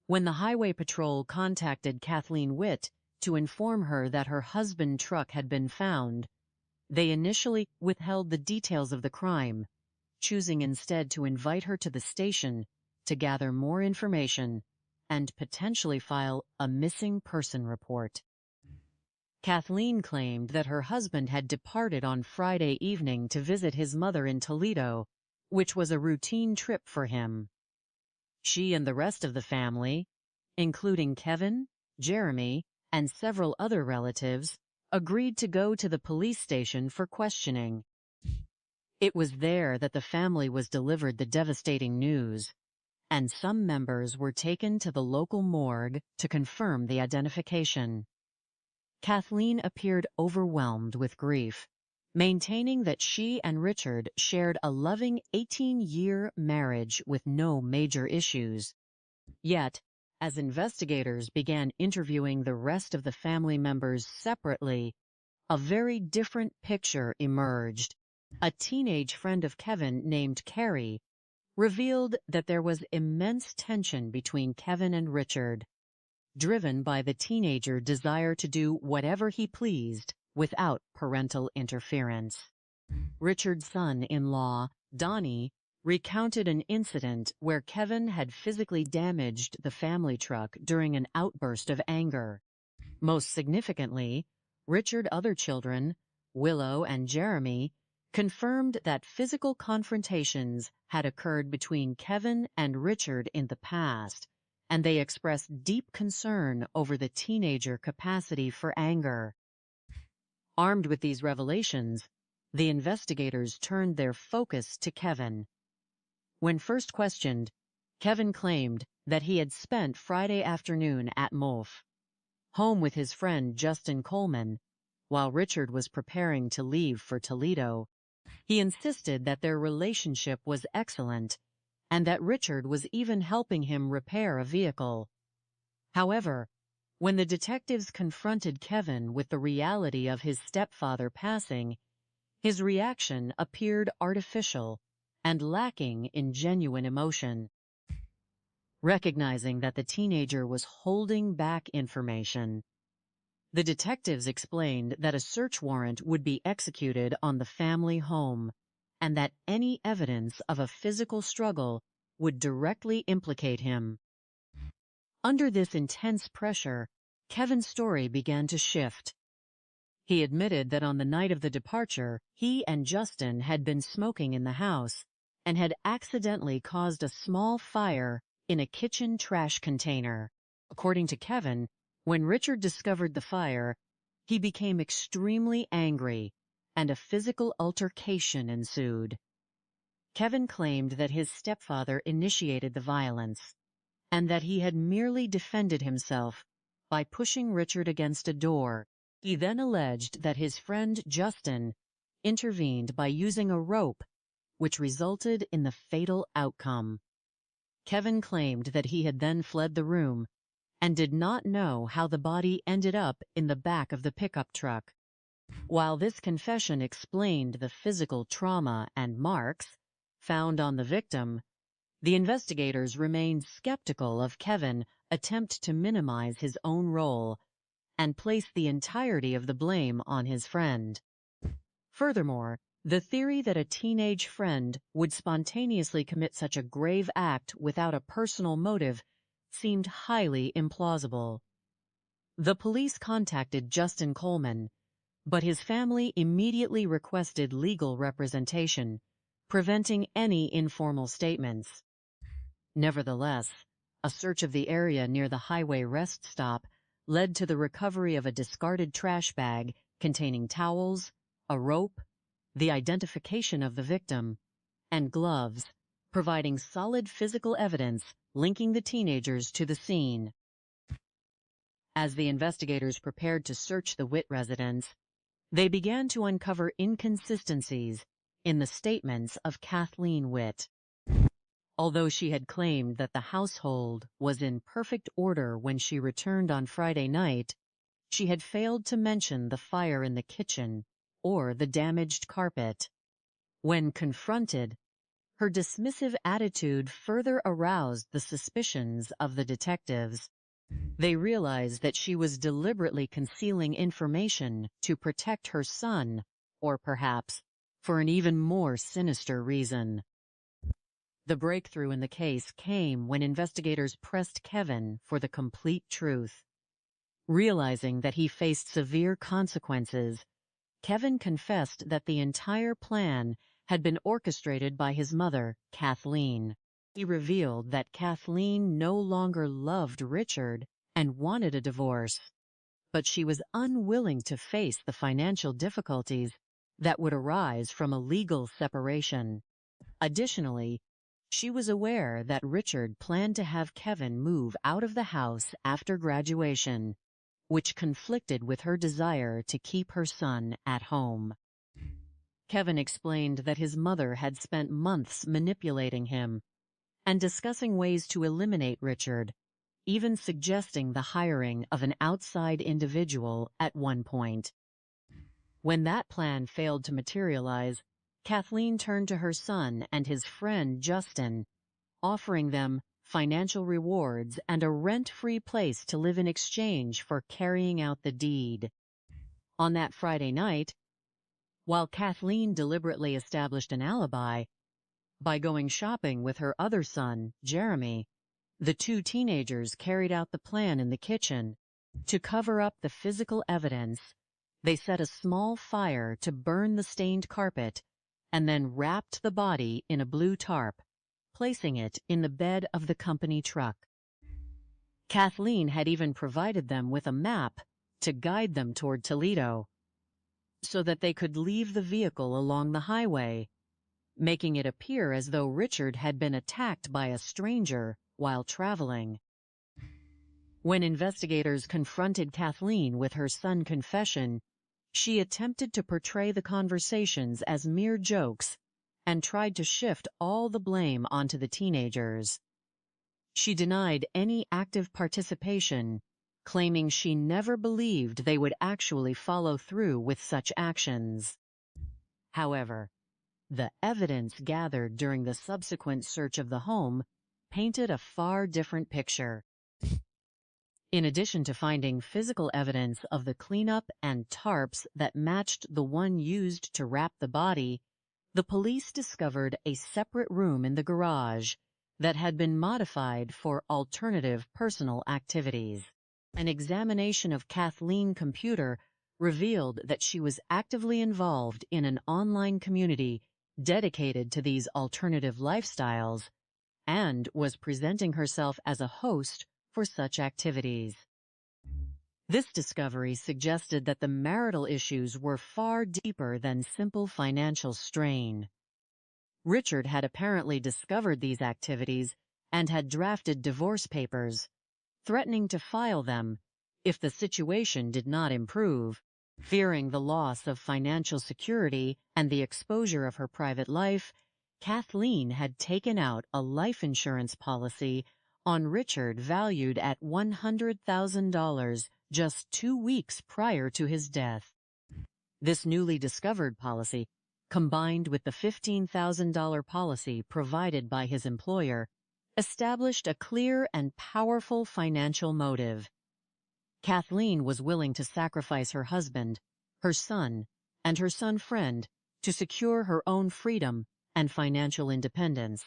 When the Highway Patrol contacted Kathleen Witte to inform her that her husband's truck had been found, they initially withheld the details of the crime, choosing instead to invite her to the station to gather more information and potentially file a missing person report. Kathleen claimed that her husband had departed on Friday evening to visit his mother in Toledo, which was a routine trip for him. She and the rest of the family, including Kevin, Jeremy, and several other relatives, agreed to go to the police station for questioning. It was there that the family was delivered the devastating news, and some members were taken to the local morgue to confirm the identification. Kathleen appeared overwhelmed with grief, maintaining that she and Richard shared a loving 18-year marriage with no major issues. Yet, as investigators began interviewing the rest of the family members separately, a very different picture emerged. A teenage friend of Kevin named Carrie revealed that there was immense tension between Kevin and Richard, driven by the teenager's desire to do whatever he pleased without parental interference. Richard's son-in-law, Donnie, recounted an incident where Kevin had physically damaged the family truck during an outburst of anger. Most significantly, Richard's other children, Willow and Jeremy, confirmed that physical confrontations had occurred between Kevin and Richard in the past, and they expressed deep concern over the teenager's capacity for anger. Armed with these revelations, the investigators turned their focus to Kevin. When first questioned, Kevin claimed that he had spent Friday afternoon at Mof, home with his friend Justin Coleman, while Richard was preparing to leave for Toledo. He insisted that their relationship was excellent and that Richard was even helping him repair a vehicle. However, when the detectives confronted Kevin with the reality of his stepfather passing, his reaction appeared artificial and lacking in genuine emotion. Recognizing that the teenager was holding back information, the detectives explained that a search warrant would be executed on the family home and that any evidence of a physical struggle would directly implicate him. Under this intense pressure, Kevin's story began to shift. He admitted that on the night of the departure, he and Justin had been smoking in the house and had accidentally caused a small fire in a kitchen trash container. According to Kevin, when Richard discovered the fire, he became extremely angry, and a physical altercation ensued. Kevin claimed that his stepfather initiated the violence, and that he had merely defended himself by pushing Richard against a door. He then alleged that his friend Justin intervened by using a rope, which resulted in the fatal outcome. Kevin claimed that he had then fled the room and did not know how the body ended up in the back of the pickup truck. While this confession explained the physical trauma and marks found on the victim, the investigators remained skeptical of Kevin's attempt to minimize his own role and place the entirety of the blame on his friend. Furthermore, the theory that a teenage friend would spontaneously commit such a grave act without a personal motive seemed highly implausible. The police contacted Justin Coleman, but his family immediately requested legal representation, preventing any informal statements. Nevertheless, a search of the area near the highway rest stop led to the recovery of a discarded trash bag containing towels, a rope, the identification of the victim, and gloves, providing solid physical evidence linking the teenagers to the scene. As the investigators prepared to search the Witte residence, they began to uncover inconsistencies in the statements of Kathleen Witte. Although she had claimed that the household was in perfect order when she returned on Friday night, she had failed to mention the fire in the kitchen or the damaged carpet. When confronted, her dismissive attitude further aroused the suspicions of the detectives. They realized that she was deliberately concealing information to protect her son, or perhaps for an even more sinister reason. The breakthrough in the case came when investigators pressed Kevin for the complete truth. Realizing that he faced severe consequences, Kevin confessed that the entire plan had been orchestrated by his mother, Kathleen. He revealed that Kathleen no longer loved Richard and wanted a divorce, but she was unwilling to face the financial difficulties that would arise from a legal separation. Additionally, she was aware that Richard planned to have Kevin move out of the house after graduation, which conflicted with her desire to keep her son at home. Kevin explained that his mother had spent months manipulating him and discussing ways to eliminate Richard, even suggesting the hiring of an outside individual at one point. When that plan failed to materialize, Kathleen turned to her son and his friend Justin, offering them financial rewards and a rent-free place to live in exchange for carrying out the deed. On that Friday night, while Kathleen deliberately established an alibi by going shopping with her other son, Jeremy, the two teenagers carried out the plan in the kitchen. To cover up the physical evidence, they set a small fire to burn the stained carpet and then wrapped the body in a blue tarp, placing it in the bed of the company truck. Kathleen had even provided them with a map to guide them toward Toledo, so that they could leave the vehicle along the highway, making it appear as though Richard had been attacked by a stranger while traveling. When investigators confronted Kathleen with her son's confession, she attempted to portray the conversations as mere jokes and tried to shift all the blame onto the teenagers. She denied any active participation, claiming she never believed they would actually follow through with such actions. However, the evidence gathered during the subsequent search of the home painted a far different picture. In addition to finding physical evidence of the cleanup and tarps that matched the one used to wrap the body, the police discovered a separate room in the garage that had been modified for alternative personal activities. An examination of Kathleen's computer revealed that she was actively involved in an online community dedicated to these alternative lifestyles and was presenting herself as a host for such activities. This discovery suggested that the marital issues were far deeper than simple financial strain. Richard had apparently discovered these activities and had drafted divorce papers, threatening to file them if the situation did not improve. Fearing the loss of financial security and the exposure of her private life, Kathleen had taken out a life insurance policy on Richard valued at $100,000 just 2 weeks prior to his death. This newly discovered policy, combined with the $15,000 policy provided by his employer, established a clear and powerful financial motive. Kathleen was willing to sacrifice her husband, her son, and her son friend to secure her own freedom and financial independence.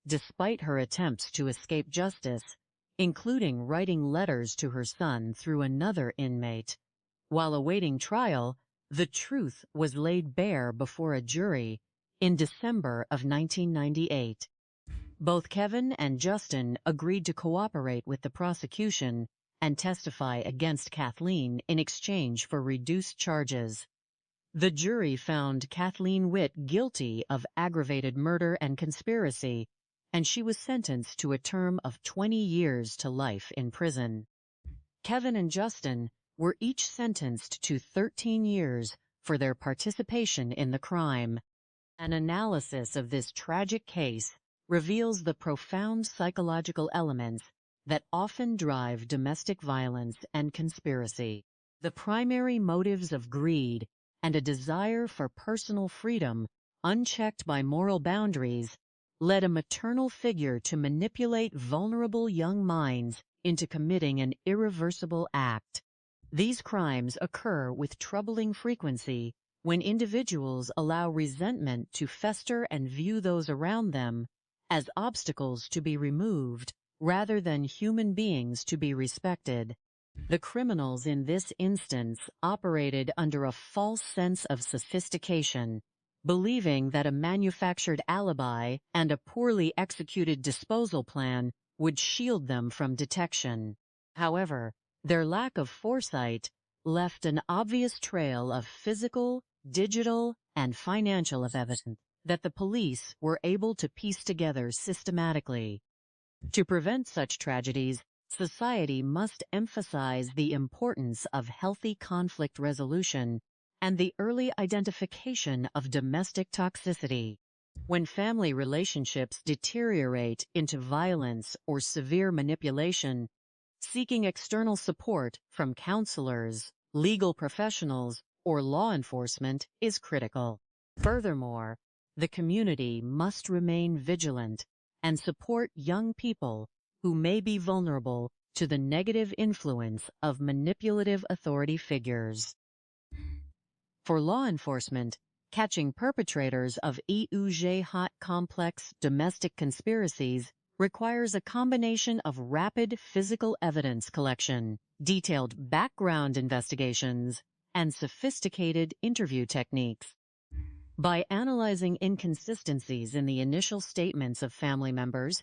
Despite her attempts to escape justice, including writing letters to her son through another inmate, while awaiting trial, the truth was laid bare before a jury in December of 1998. Both Kevin and Justin agreed to cooperate with the prosecution and testify against Kathleen in exchange for reduced charges. The jury found Kathleen Witte guilty of aggravated murder and conspiracy, and she was sentenced to a term of 20 years to life in prison. Kevin and Justin were each sentenced to 13 years for their participation in the crime. An analysis of this tragic case reveals the profound psychological elements that often drive domestic violence and conspiracy. The primary motives of greed and a desire for personal freedom, unchecked by moral boundaries, led a maternal figure to manipulate vulnerable young minds into committing an irreversible act. These crimes occur with troubling frequency when individuals allow resentment to fester and view those around them as obstacles to be removed rather than human beings to be respected. The criminals in this instance operated under a false sense of sophistication, believing that a manufactured alibi and a poorly executed disposal plan would shield them from detection. However, their lack of foresight left an obvious trail of physical, digital, and financial evidence that the police were able to piece together systematically. To prevent such tragedies, society must emphasize the importance of healthy conflict resolution and the early identification of domestic toxicity. When family relationships deteriorate into violence or severe manipulation, seeking external support from counselors, legal professionals, or law enforcement is critical. Furthermore, the community must remain vigilant and support young people who may be vulnerable to the negative influence of manipulative authority figures. For law enforcement, catching perpetrators of jhene complex domestic conspiracies requires a combination of rapid physical evidence collection, detailed background investigations, and sophisticated interview techniques. By analyzing inconsistencies in the initial statements of family members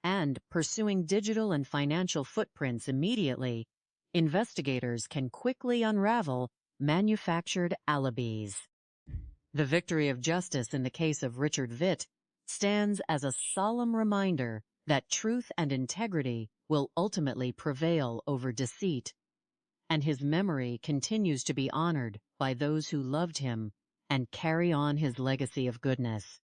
and pursuing digital and financial footprints immediately, investigators can quickly unravel manufactured alibis. The victory of justice in the case of Richard Witte stands as a solemn reminder that truth and integrity will ultimately prevail over deceit, and his memory continues to be honored by those who loved him and carry on his legacy of goodness.